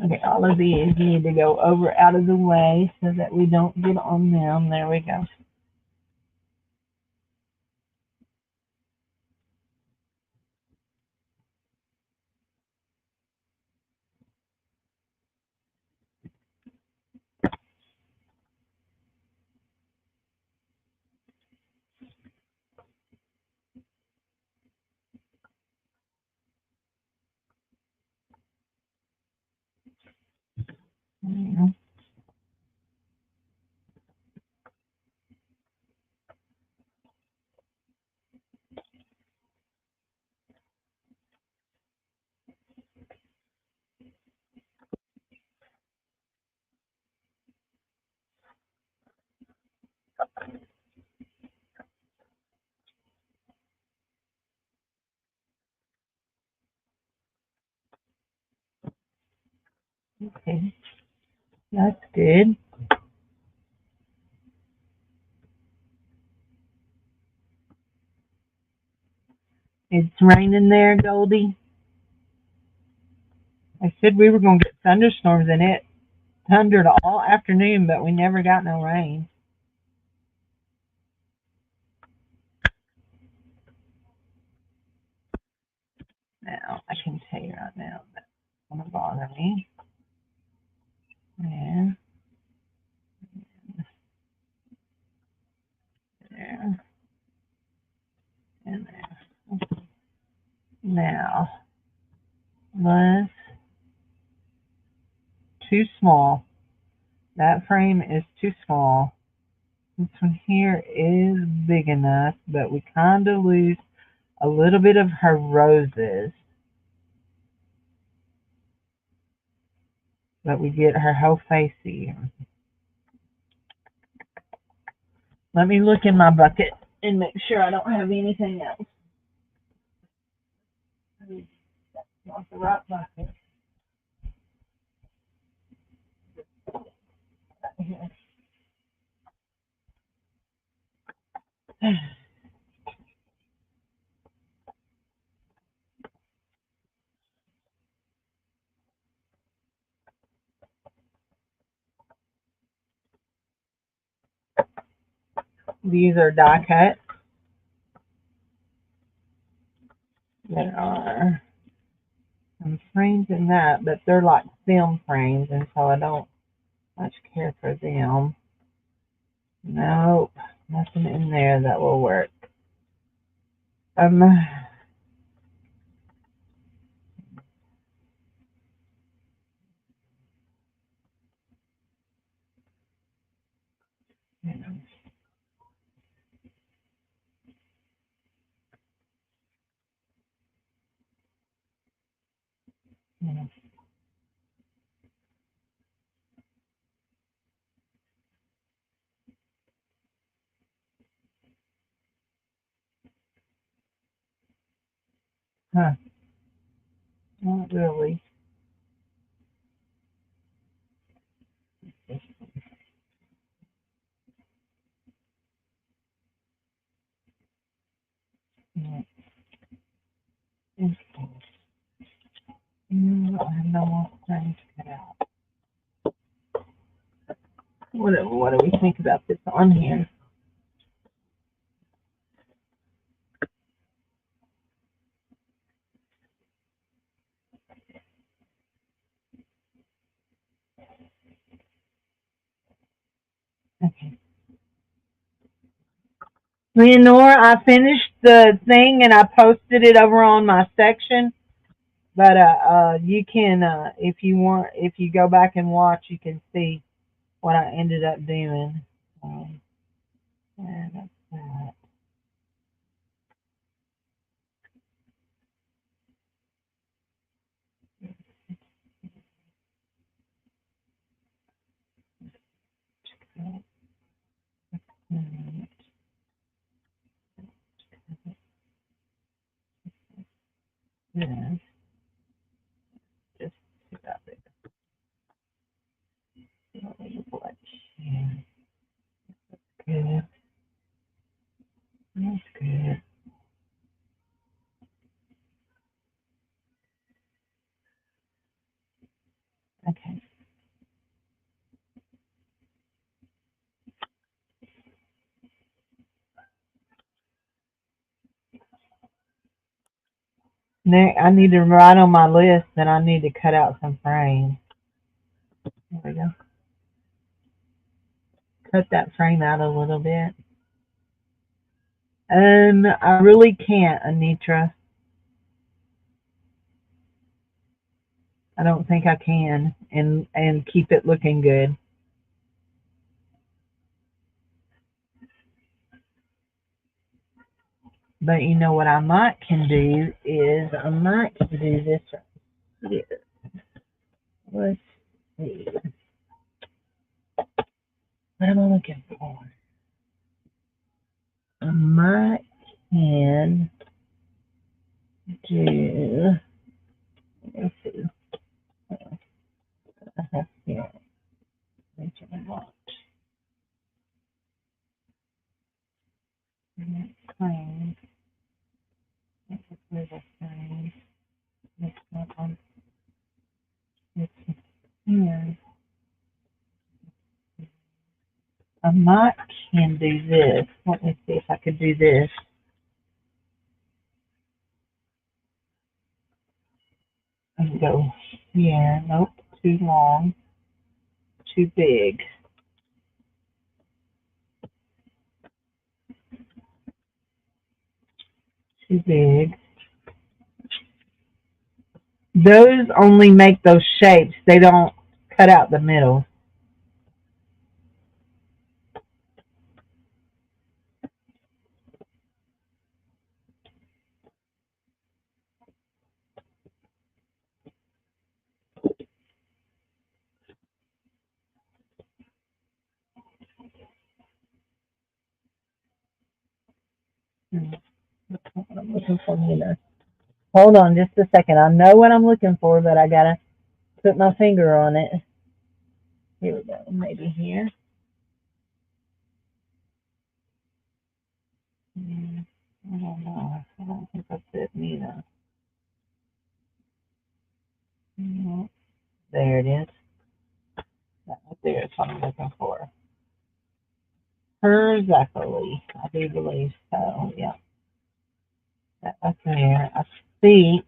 Okay, all of these need to go over out of the way so that we don't get on them. There we go. Okay, that's good. It's raining there, Goldie. I said we were going to get thunderstorms and it thundered all afternoon, but we never got no rain. Now, I can tell you right now that's going to bother me. There, there, and there. Now, let's, too small. That frame is too small. This one here is big enough, but we kind of lose a little bit of her roses. But we get her whole face here. Let me look in my bucket and make sure I don't have anything else. Not the right bucket. These are die cut. There are some frames in that, but they're like film frames, and so I don't much care for them. Nope, nothing in there that will work. Um, huh, not really. time to cut out. What do we think about this on here? Okay. Leonore, I finished the thing and I posted it over on my section. But you can if you want, if you go back and watch, you can see what I ended up doing. And that's that. Yeah, just about it. Yeah, good. That's good. Okay. Now I need to write on my list that I need to cut out some frames. There we go. Cut that frame out a little bit. I really can't, Anitra. I don't think I can, and keep it looking good. But you know what I might can do is I might can do this right here. Let's see. What am I looking for? I might can do. Let's see. Here, which I want. Claim. Let's move this thing. This one. This here. I might can do this. Let me see if I could do this. And go here. Nope, too long, too big, too big. Those only make those shapes. They don't cut out the middle. That's not what I'm looking for either. Hold on just a second. I know what I'm looking for, but I gotta put my finger on it. Here we go. Maybe here. I don't know. I don't think that's it neither. No. There it is. That right there is what I'm looking for. Exactly. I do believe so. Yeah. That right there. I think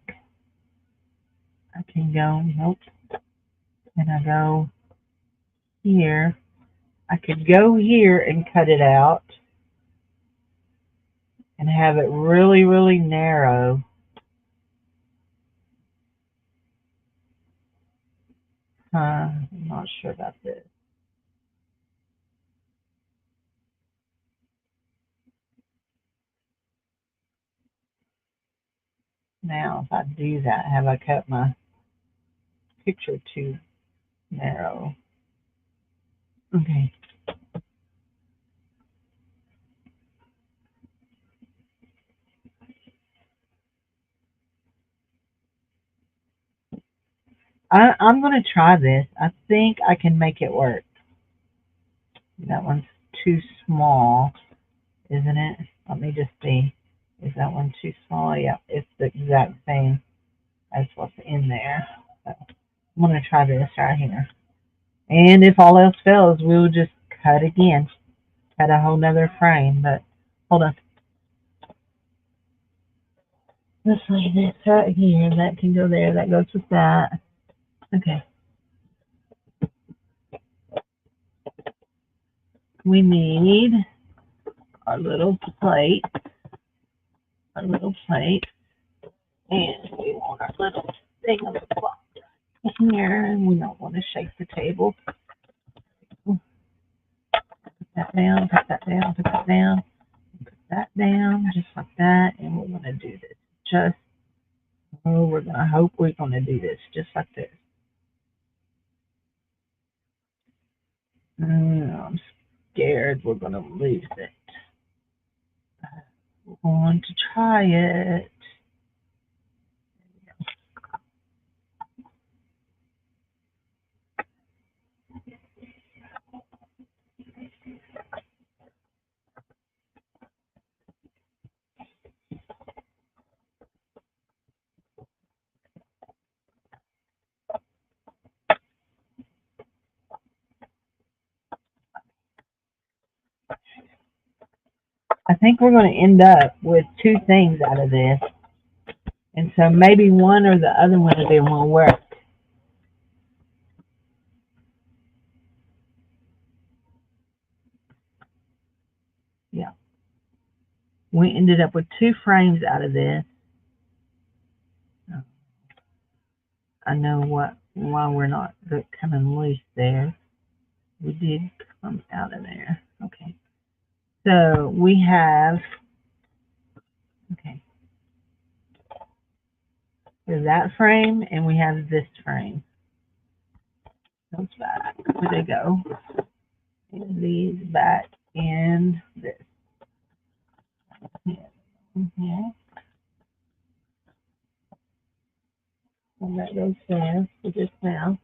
I can go. Nope. Can I go here? I could go here and cut it out and have it really, really narrow. I'm not sure about this. Now, if I do that, have I cut my picture too narrow? Okay. I'm going to try this. I think I can make it work. That one's too small, isn't it? Let me just see. Is that one too small? Yeah, it's the exact same as what's in there. So I'm going to try this right here. And if all else fails, we'll just cut again. Cut a whole nother frame. But hold on. Let's lay this right here. That can go there. That goes with that. Okay. We need our little plate. Our little plate. And we want our little thing of the clock here. And we don't want to shake the table. Put that down. Put that down. Put that down. Put that down. Just like that. And we're going to do this. Just, oh, we're going to hope we're going to do this just like this. I'm scared we're going to lose it. We're going to try it. I think we're going to end up with two things out of this. And so maybe one or the other one of them will work. Yeah. We ended up with two frames out of this. I know why we're not coming loose there. We did come out of there. Okay. So we have, okay, there's that frame and we have this frame. Those back. Where they go? And these back in this. Yeah. And that goes there for just now.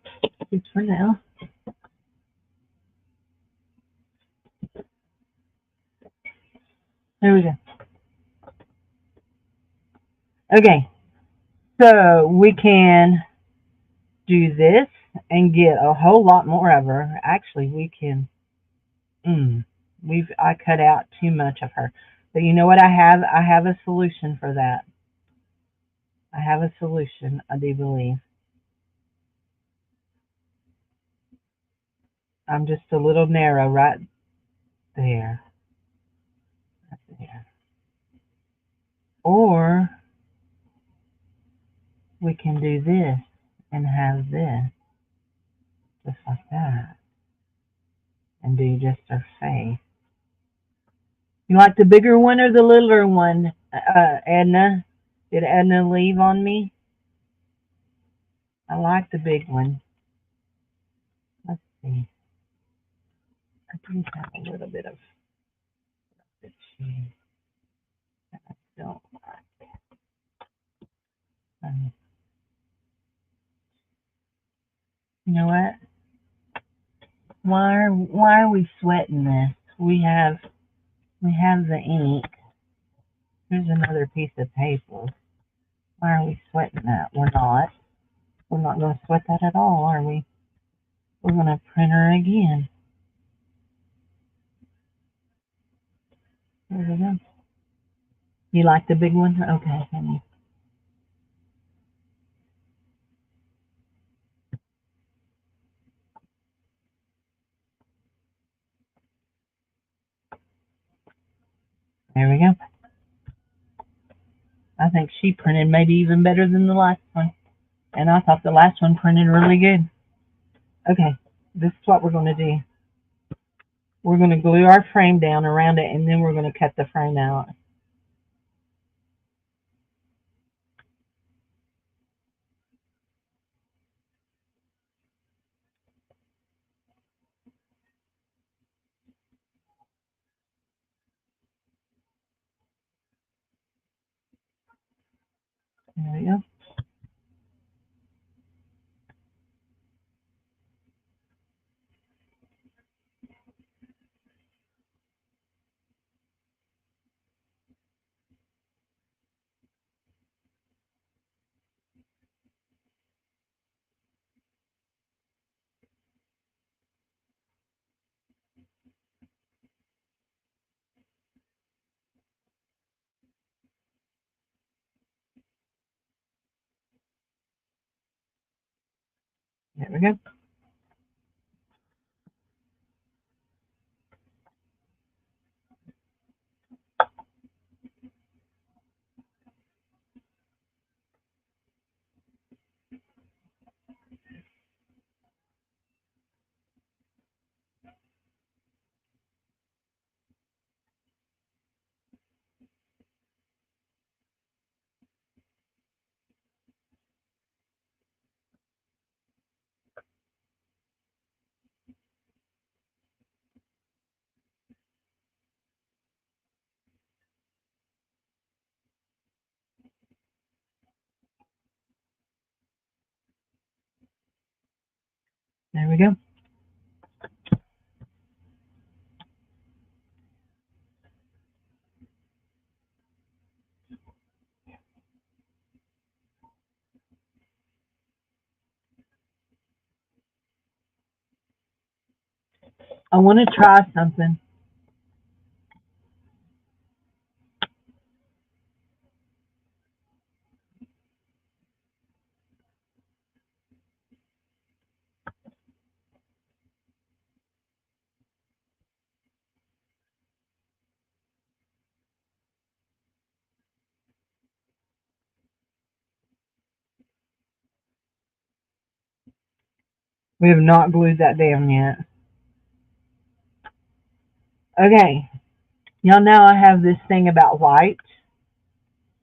Just for now. There we go. Okay. So we can do this and get a whole lot more of her. Actually, we can. I cut out too much of her. But you know what I have? I have a solution for that. I have a solution, I do believe. I'm just a little narrow right there. Right there. Or we can do this and have this just like that. And do just her face. You like the bigger one or the littler one, Edna? Did Edna leave on me? I like the big one. Let's see. I do have a little bit of the cheese that I don't like. You know what? Why are we sweating this? We have the ink. Here's another piece of paper. Why are we sweating that? We're not. We're not going to sweat that at all, are we? We're going to print her again. There we go. You like the big one? Okay, honey. There we go. I think she printed maybe even better than the last one. And I thought the last one printed really good. Okay, this is what we're going to do. We're going to glue our frame down around it, and then we're going to cut the frame out. There we go. There we go. There we go. I want to try something. We have not glued that down yet. Okay. Y'all know I have this thing about white.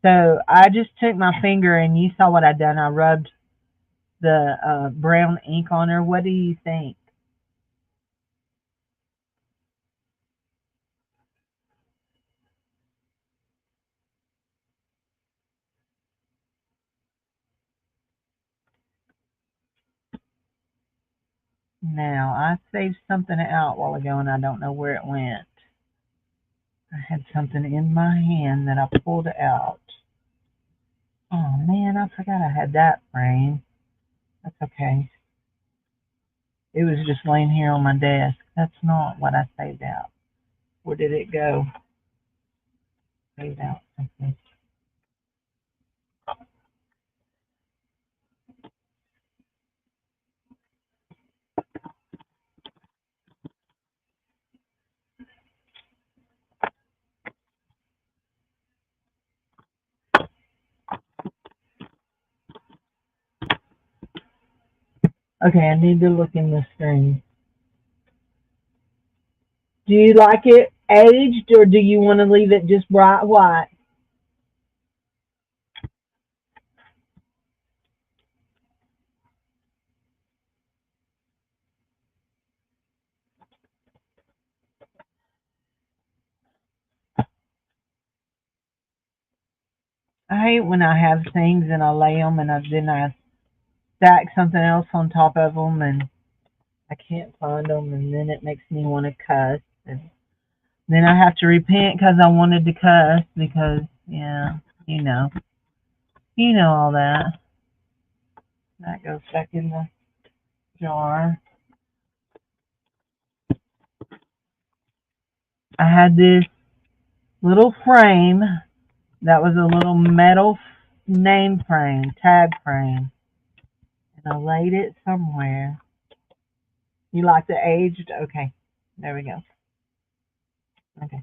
So I just took my finger and you saw what I done. I rubbed the brown ink on her. What do you think? Now, I saved something out a while ago and I don't know where it went. I had something in my hand that I pulled out. Oh man, I forgot I had that frame. That's okay. It was just laying here on my desk. That's not what I saved out. Where did it go? Saved out something. Okay, I need to look in this thing. Do you like it aged or do you want to leave it just bright white? I hate when I have things and I lay them and then I stack something else on top of them and I can't find them and then it makes me want to cuss and then I have to repent because I wanted to cuss because yeah, you know, you know all that. That goes back in the jar. I had this little frame that was a little metal name frame, tag frame, and I laid it somewhere. You like the aged? Okay, there we go. Okay,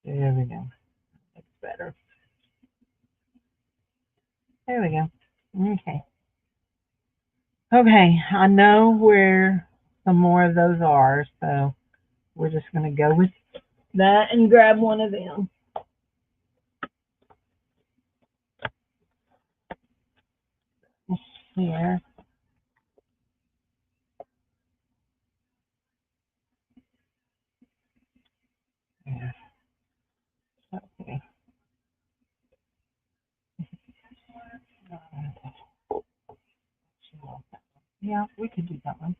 there we go. That's better. There we go. Okay. Okay, I know where some more of those are, so we're just going to go with that and grab one of them. Here. Yeah. Okay. Yeah, we could do that one.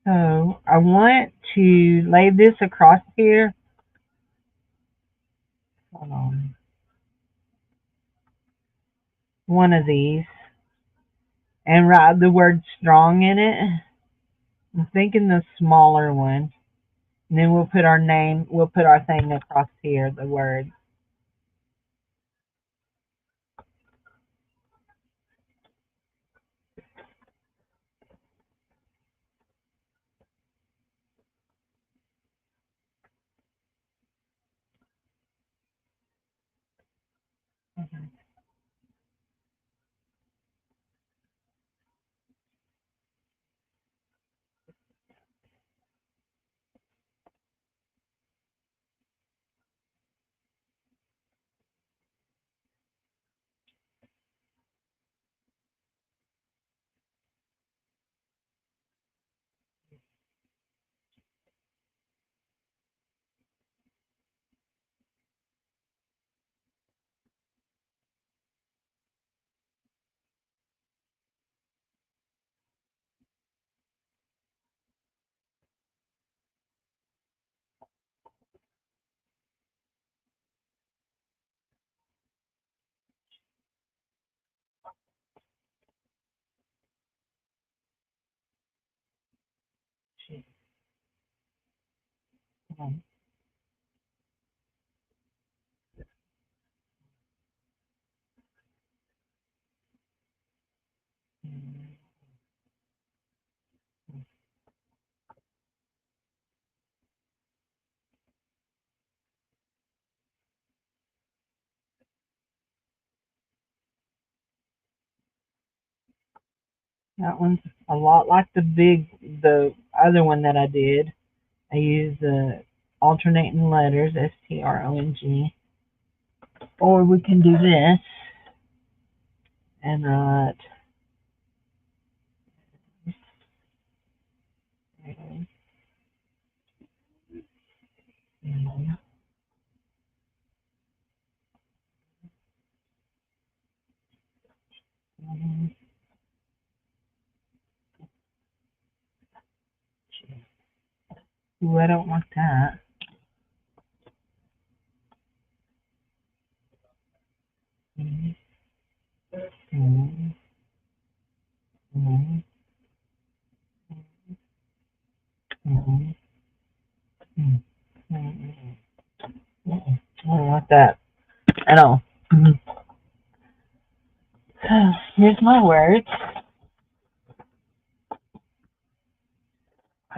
So I want to lay this across here. Hold on. One of these. And write the word strong in it. I'm thinking the smaller one. And then we'll put our name, we'll put our thing across here, the word. That one's a lot like the other one that I did. I use the alternating letters, strong. Or we can do this and write Ooh, I don't like that. Mm, mm, mm, mm, mm, mm, I don't like that at all. Mhm. Here's my words.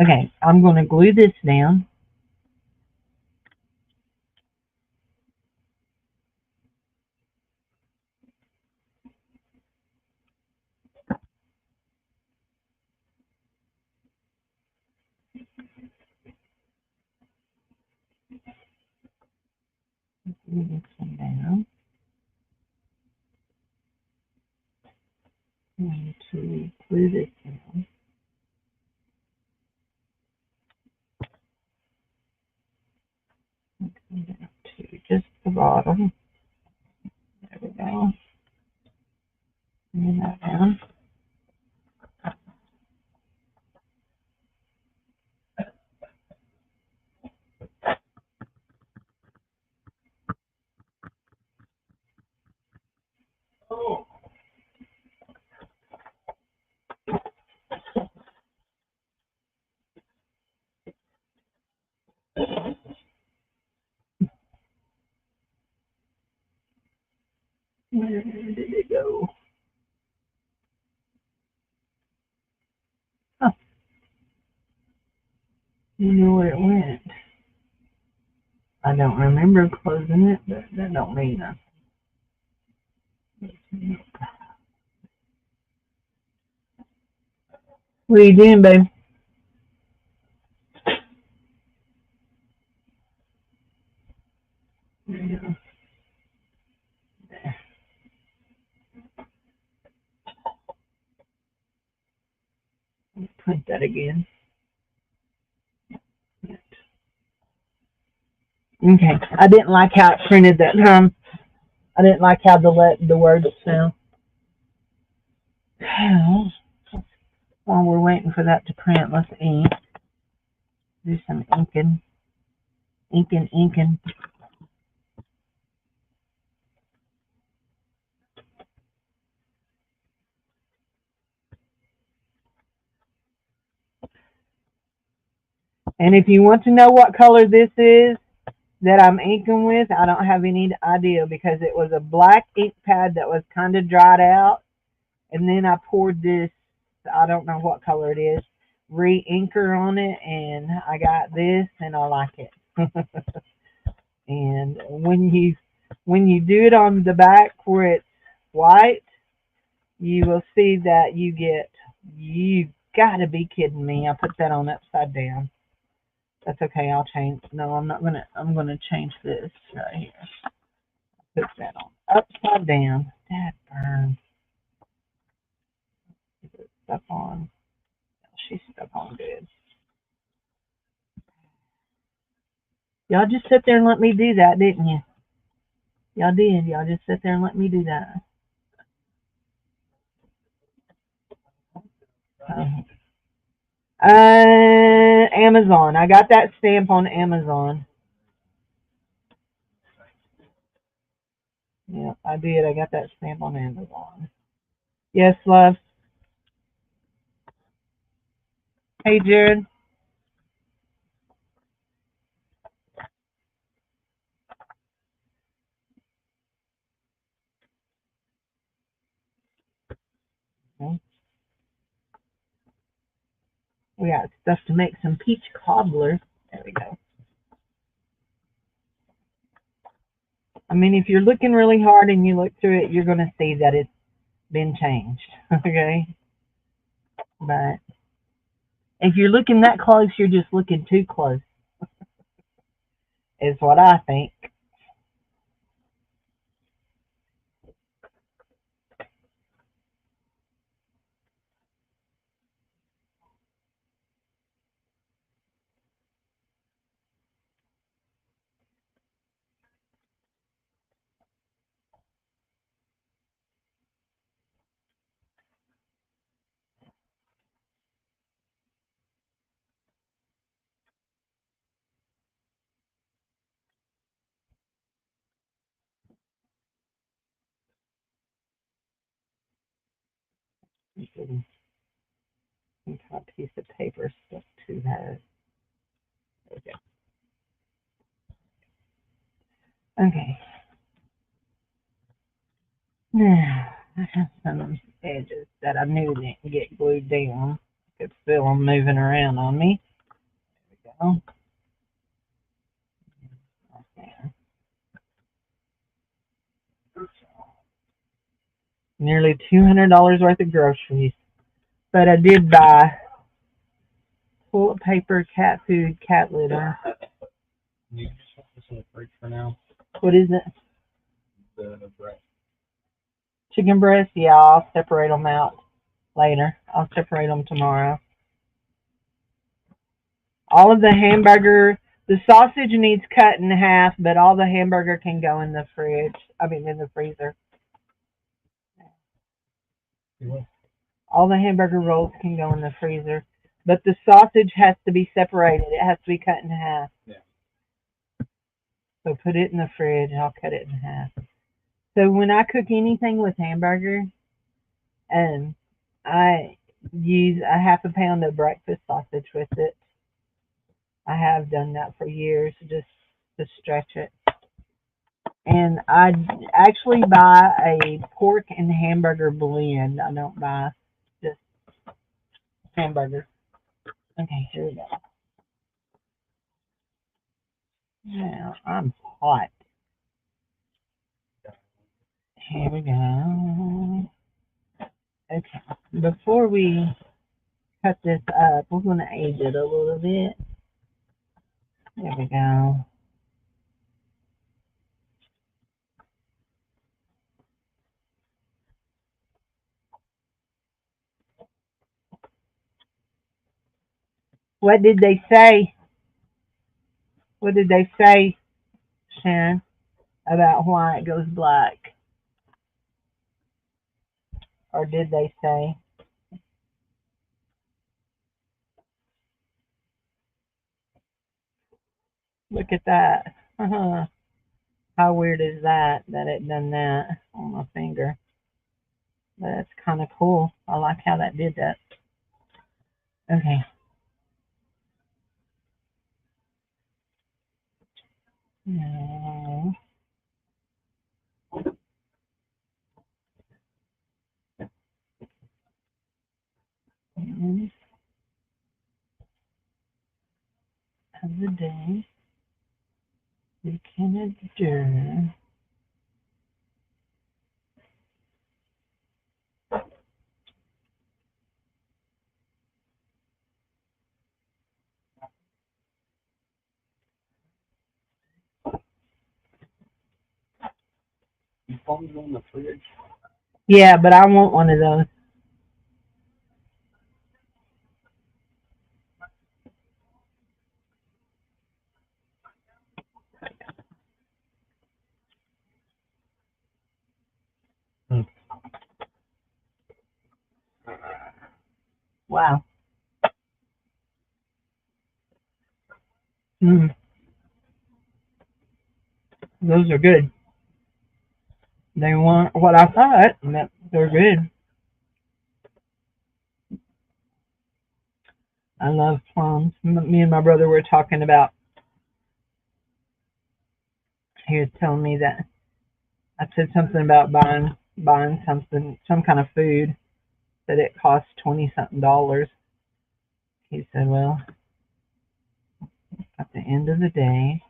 Okay, I'm going to glue this down. Glue this one down. I'm going to glue this down. Down to just the bottom. There we go. Bring that down. Where did it go? Oh, you know where it went. I don't remember closing it, but that don't mean nothing. What are you doing, babe? Yeah. Let's print that again. Okay. I didn't like how it printed that time. I didn't like how the words sound. while we're waiting for that to print, let's ink. Do some inking. Inking. And if you want to know what color this is that I'm inking with, I don't have any idea because it was a black ink pad that was kind of dried out. And then I poured this, I don't know what color it is, re-inker on it. And I got this and I like it. And when you do it on the back where it's white, you will see that you gotta be kidding me. I put that on upside down. That's okay, I'll change. No, I'm gonna change this right here. Put that on upside down. That burn. Stuck on. She's stuck on good. Y'all just sit there and let me do that, didn't you? Y'all did. Y'all just sit there and let me do that. Amazon. I got that stamp on Amazon. Yeah, I did. I got that stamp on Amazon. Yes, love. Hey, Jared. We got stuff to make some peach cobbler. There we go. I mean, if you're looking really hard and you look through it, you're going to see that it's been changed. Okay? But if you're looking that close, you're just looking too close, is what I think. Some kind of piece of paper stuck to that. Okay. Okay. Now, I have some edges that I knew didn't get glued down. I could feel them moving around on me. There we go. Okay. Nearly $200 worth of groceries. But I did buy toilet paper, cat food, cat litter. You just put this in the fridge for now. What is it? The breast. Chicken breast? Yeah, I'll separate them out later. I'll separate them tomorrow. All of the hamburger, the sausage needs cut in half, but all the hamburger can go in the fridge. I mean, in the freezer. What? All the hamburger rolls can go in the freezer, but the sausage has to be separated. It has to be cut in half. Yeah. So put it in the fridge, and I'll cut it in half. So when I cook anything with hamburger, I use a half a pound of breakfast sausage with it. I have done that for years, just to stretch it. And I actually buy a pork and hamburger blend. I don't buy just hamburger. Okay, here we go. Now, I'm hot. Here we go. Okay, before we cut this up, we're going to age it a little bit. There we go. What did they say? What did they say, Sharon, about why it goes black? Or did they say? Look at that. How weird is that it done that on my finger? That's kind of cool. I like how that did that. Okay. Now, end of the day, we can adjourn. You found it on the fridge? Yeah, but I want one of those. Hmm. Wow. Mm, those are good. They weren't what I thought, but they're good. I love plums. Me and my brother were talking about. He was telling me that I said something about buying something, some kind of food, that it costs 20 something dollars. He said, "Well, at the end of the day,"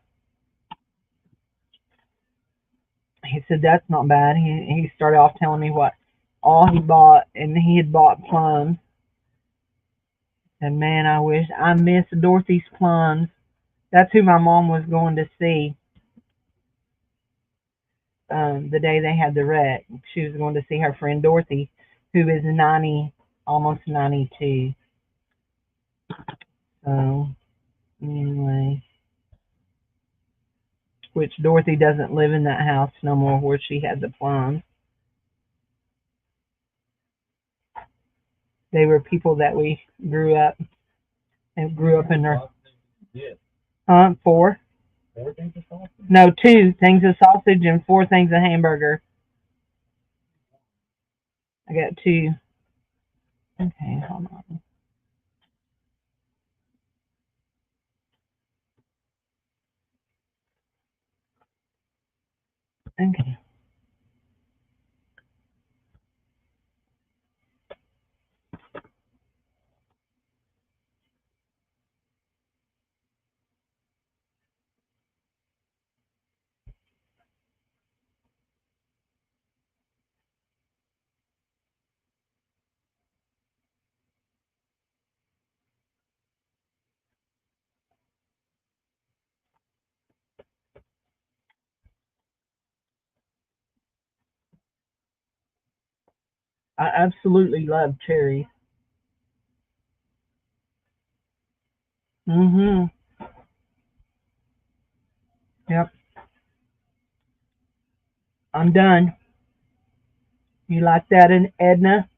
he said, "that's not bad." He started off telling me what all he bought, and he had bought plums. And man, I miss Dorothy's plums. That's who my mom was going to see the day they had the wreck. She was going to see her friend Dorothy, who is 90, almost 92. So anyway, which Dorothy doesn't live in that house no more where she had the plums. They were people that we grew up in their Yeah. four. 4 things of sausage? No, 2 things of sausage and 4 things of hamburger. I got 2. Okay, hold on. Okay. I absolutely love cherries. Mhm. Yep. I'm done. You like that, Edna?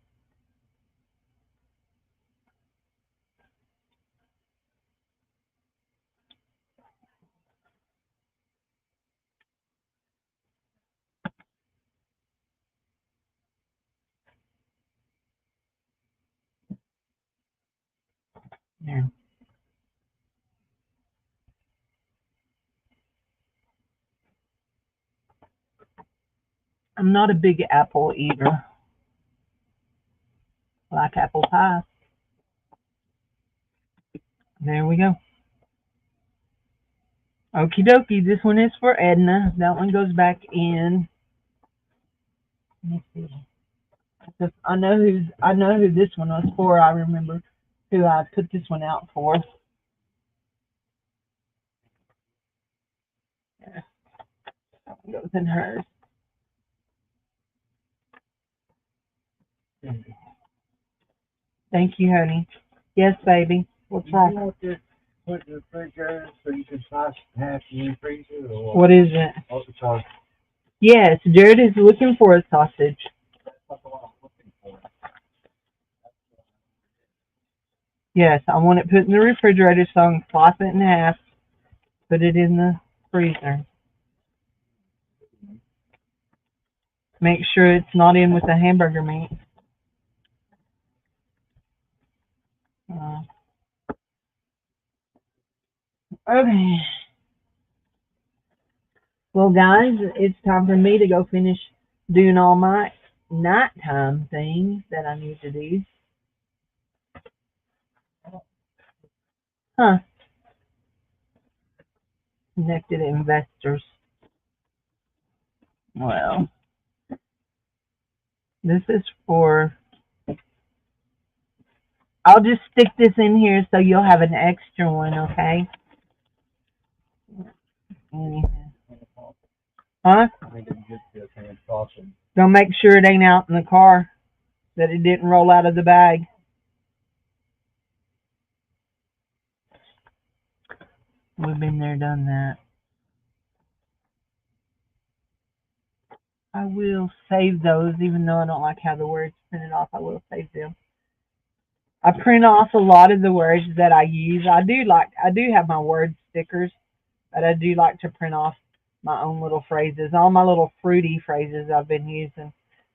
Yeah. I'm not a big apple eater. I like apple pie. There we go. Okie dokie. This one is for Edna. That one goes back in. Let me see. I know who this one was for. I remember who I put this one out for. Yeah, that one goes in hers. Thank you, honey. Yes, baby. What's You wrong? want this put in the refrigerator so you can slice it in half and then freeze it, or what? What is it? What's the charge? Yes, Jared is looking for a sausage. That's what I'm looking for. Yes, I want it put in the refrigerator so I can slice it in half Put it in the freezer. Make sure it's not in with the hamburger meat. Okay. Well, guys, it's time for me to go finish doing all my nighttime things that I need to do. Huh. Connected investors. Well, this is for. I'll just stick this in here so you'll have an extra one, okay? Huh? Don't make sure it ain't out in the car, that it didn't roll out of the bag. We've been there, done that. I will save those, even though I don't like how the words printed off. I will save them. I print off a lot of the words that I use. I do have my word stickers, but I do like to print off my own little phrases. All my little fruity phrases I've been using,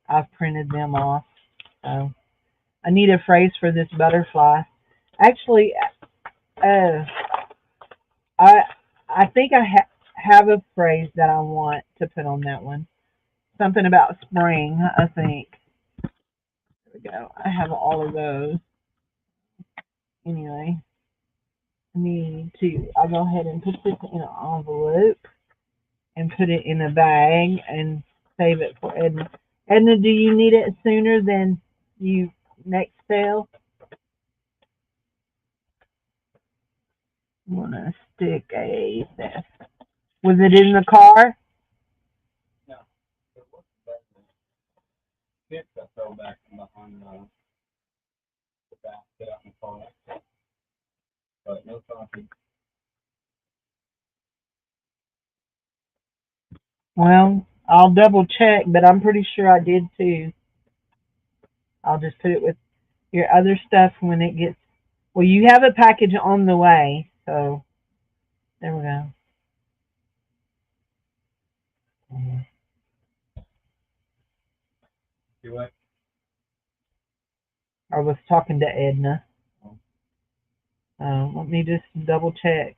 I've printed them off. So I need a phrase for this butterfly. Actually, uh, I I think I have a phrase that I want to put on that one. Something about spring, I think. There we go. I have all of those. Anyway, I'll go ahead and put this in an envelope and put it in a bag and save it for Edna. Edna, do you need it sooner than you next sale? I'm going to stick a this. Was it in the car? No. It I throw back behind the back, get out in the car. But no coffee. Well, I'll double check, but I'm pretty sure I did too. I'll just put it with your other stuff when it gets. Well, you have a package on the way, so there we go. Do what? I was talking to Edna. Let me just double check.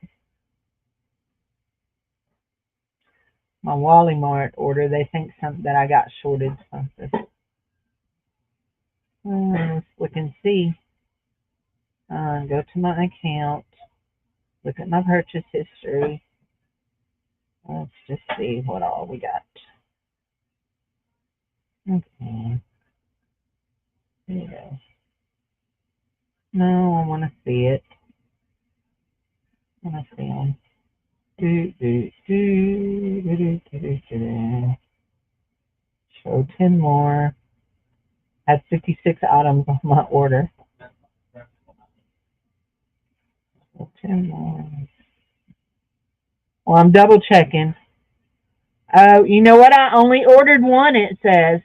My Wally Mart order, they think something that I got shorted something. Let's look and see. Go to my account. Look at my purchase history. Let's just see what all we got. Okay. There you go. No, I want to see it. I want to see them. Show 10 more. Had 56 items on my order. So 10 more. Well, I'm double checking. Oh, you know what? I only ordered one, it says.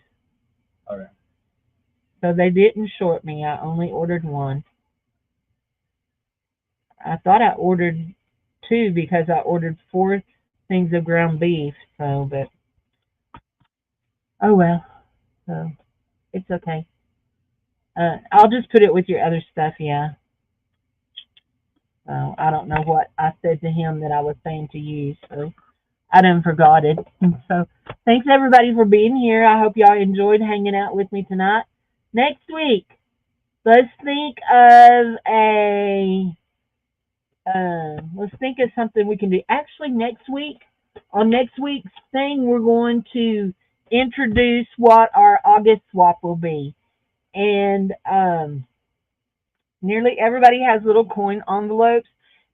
All right. So they didn't short me. I only ordered one. I thought I ordered two because I ordered 4 things of ground beef. So, but oh well. So it's okay. I'll just put it with your other stuff. Yeah. I don't know what I said to him that I was saying to you. So I done forgot it. So thanks everybody for being here. I hope y'all enjoyed hanging out with me tonight. Next week, let's think of something we can do. Actually, on next week's thing, we're going to introduce what our August swap will be. And nearly everybody has little coin envelopes,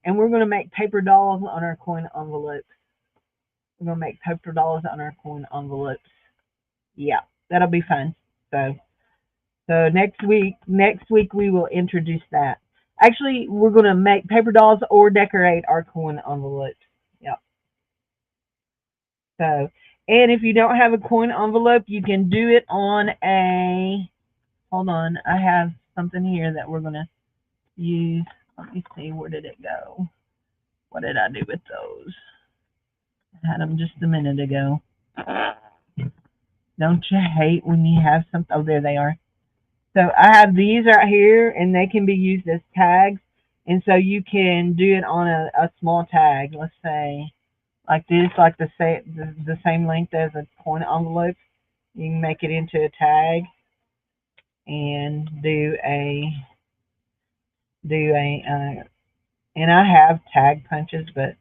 and we're going to make paper dolls on our coin envelopes. We're going to make paper dolls on our coin envelopes. Yeah, that'll be fun. So next week we will introduce that. Actually, we're going to make paper dolls or decorate our coin envelopes. Yep. So, and if you don't have a coin envelope, you can do it on a. Hold on, I have something here that we're going to use. Let me see, where did it go? What did I do with those? I had them just a minute ago. Don't you hate when you have something? Oh, there they are. So I have these right here, and they can be used as tags. And so you can do it on a small tag. Let's say like this, like the same length as a coin envelope. You can make it into a tag and do a and I have tag punches, but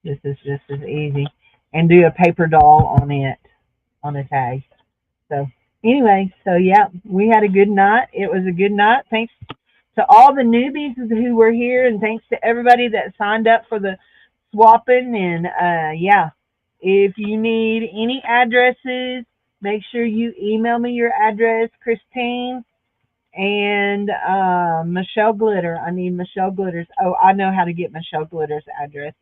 this is just as easy. And do a paper doll on it on a tag. So anyway, so yeah, we had a good night. It was a good night. Thanks to all the newbies who were here, and thanks to everybody that signed up for the swapping. And yeah, if you need any addresses, make sure you email me your address, Christine and Michelle Glitter. I need Michelle Glitter's. Oh, I know how to get Michelle Glitter's address.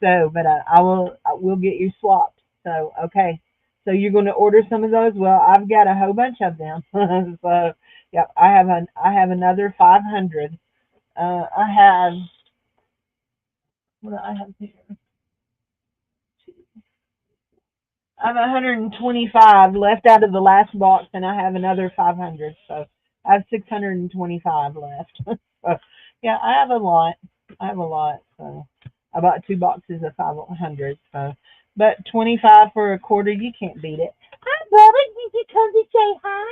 So, but I will get you swapped. So, okay. So you're going to order some of those? Well, I've got a whole bunch of them. So, yep, I have another 500. I have what do I have here? I have 125 left out of the last box, and I have another 500. So I have 625 left. So, yeah, I have a lot. I have a lot. So I bought 2 boxes of 500. So, but 25 for a quarter, you can't beat it. Hi, Bubba. Did you come to say hi?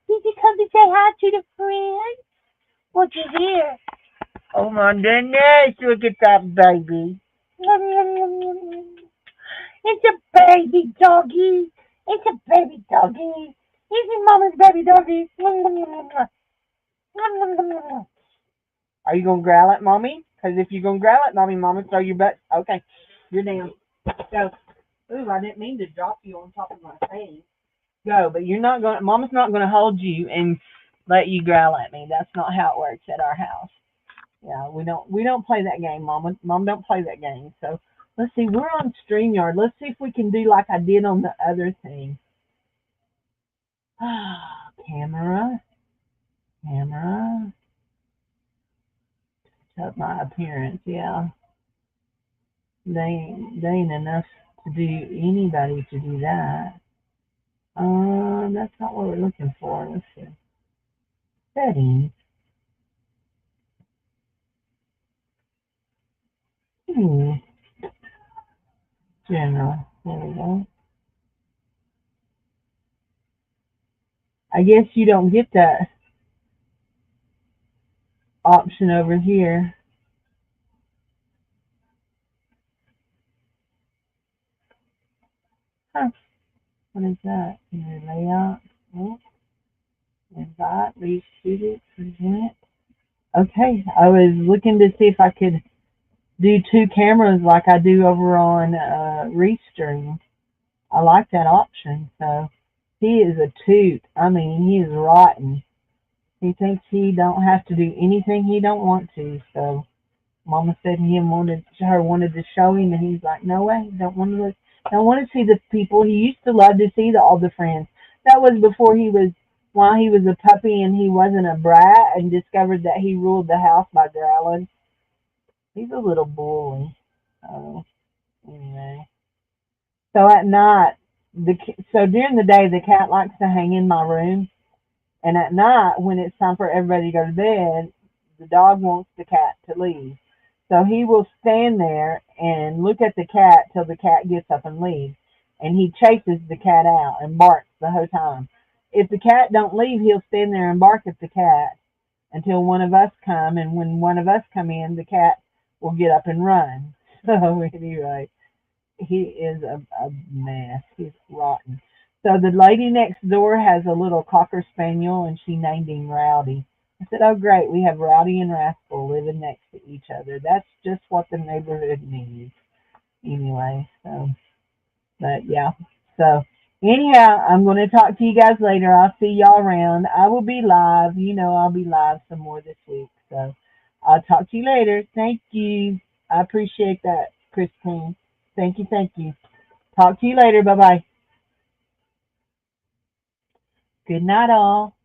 Did you come to say hi to the friends? What's you here? Oh my goodness! Look at that baby. It's a baby doggy. It's a baby doggy. It's mama's baby doggy. Are you gonna growl at mommy? Because if you're gonna growl at mommy, mama throw your butt. Okay, you're down. Go. Ooh, I didn't mean to drop you on top of my face. Go, but you're not gonna. Mama's not gonna hold you and let you growl at me. That's not how it works at our house. Yeah, we don't play that game, Mama. Mom don't play that game. So let's see, we're on StreamYard. Let's see if we can do like I did on the other thing. Camera, camera. Up my appearance, yeah. They ain't enough to do anybody to do that. That's not what we're looking for. Let's see. Settings. Hmm. General. There we go. I guess you don't get that option over here. Huh. What is that? Your layout. Oh, invite, leave student, present. Okay, I was looking to see if I could do 2 cameras like I do over on Restream. I like that option. So he is a toot. I mean, he is rotten. He thinks he don't have to do anything he don't want to. So Mama said her wanted to show him, and he's like, no way, don't want to see the people. He used to love to see all the friends. That was before while he was a puppy and he wasn't a brat and discovered that he ruled the house by growling. He's a little bully. So anyway, so at night, so during the day the cat likes to hang in my room, and at night when it's time for everybody to go to bed, the dog wants the cat to leave. So he will stand there and look at the cat till the cat gets up and leaves. And he chases the cat out and barks the whole time. If the cat don't leave, he'll stand there and bark at the cat until one of us come. And when one of us come in, the cat will get up and run. So anyway, he is a mess. He's rotten. So the lady next door has a little cocker spaniel, and she named him Rowdy. I said, "Oh, great, we have Rowdy and Rascal living next to each other. That's just what the neighborhood needs." Anyway, so, but yeah. So anyhow, I'm going to talk to you guys later. I'll see y'all around. I will be live. I'll be live some more this week. So I'll talk to you later. Thank you. I appreciate that, Christine. Thank you. Thank you. Talk to you later. Bye bye. Good night, all.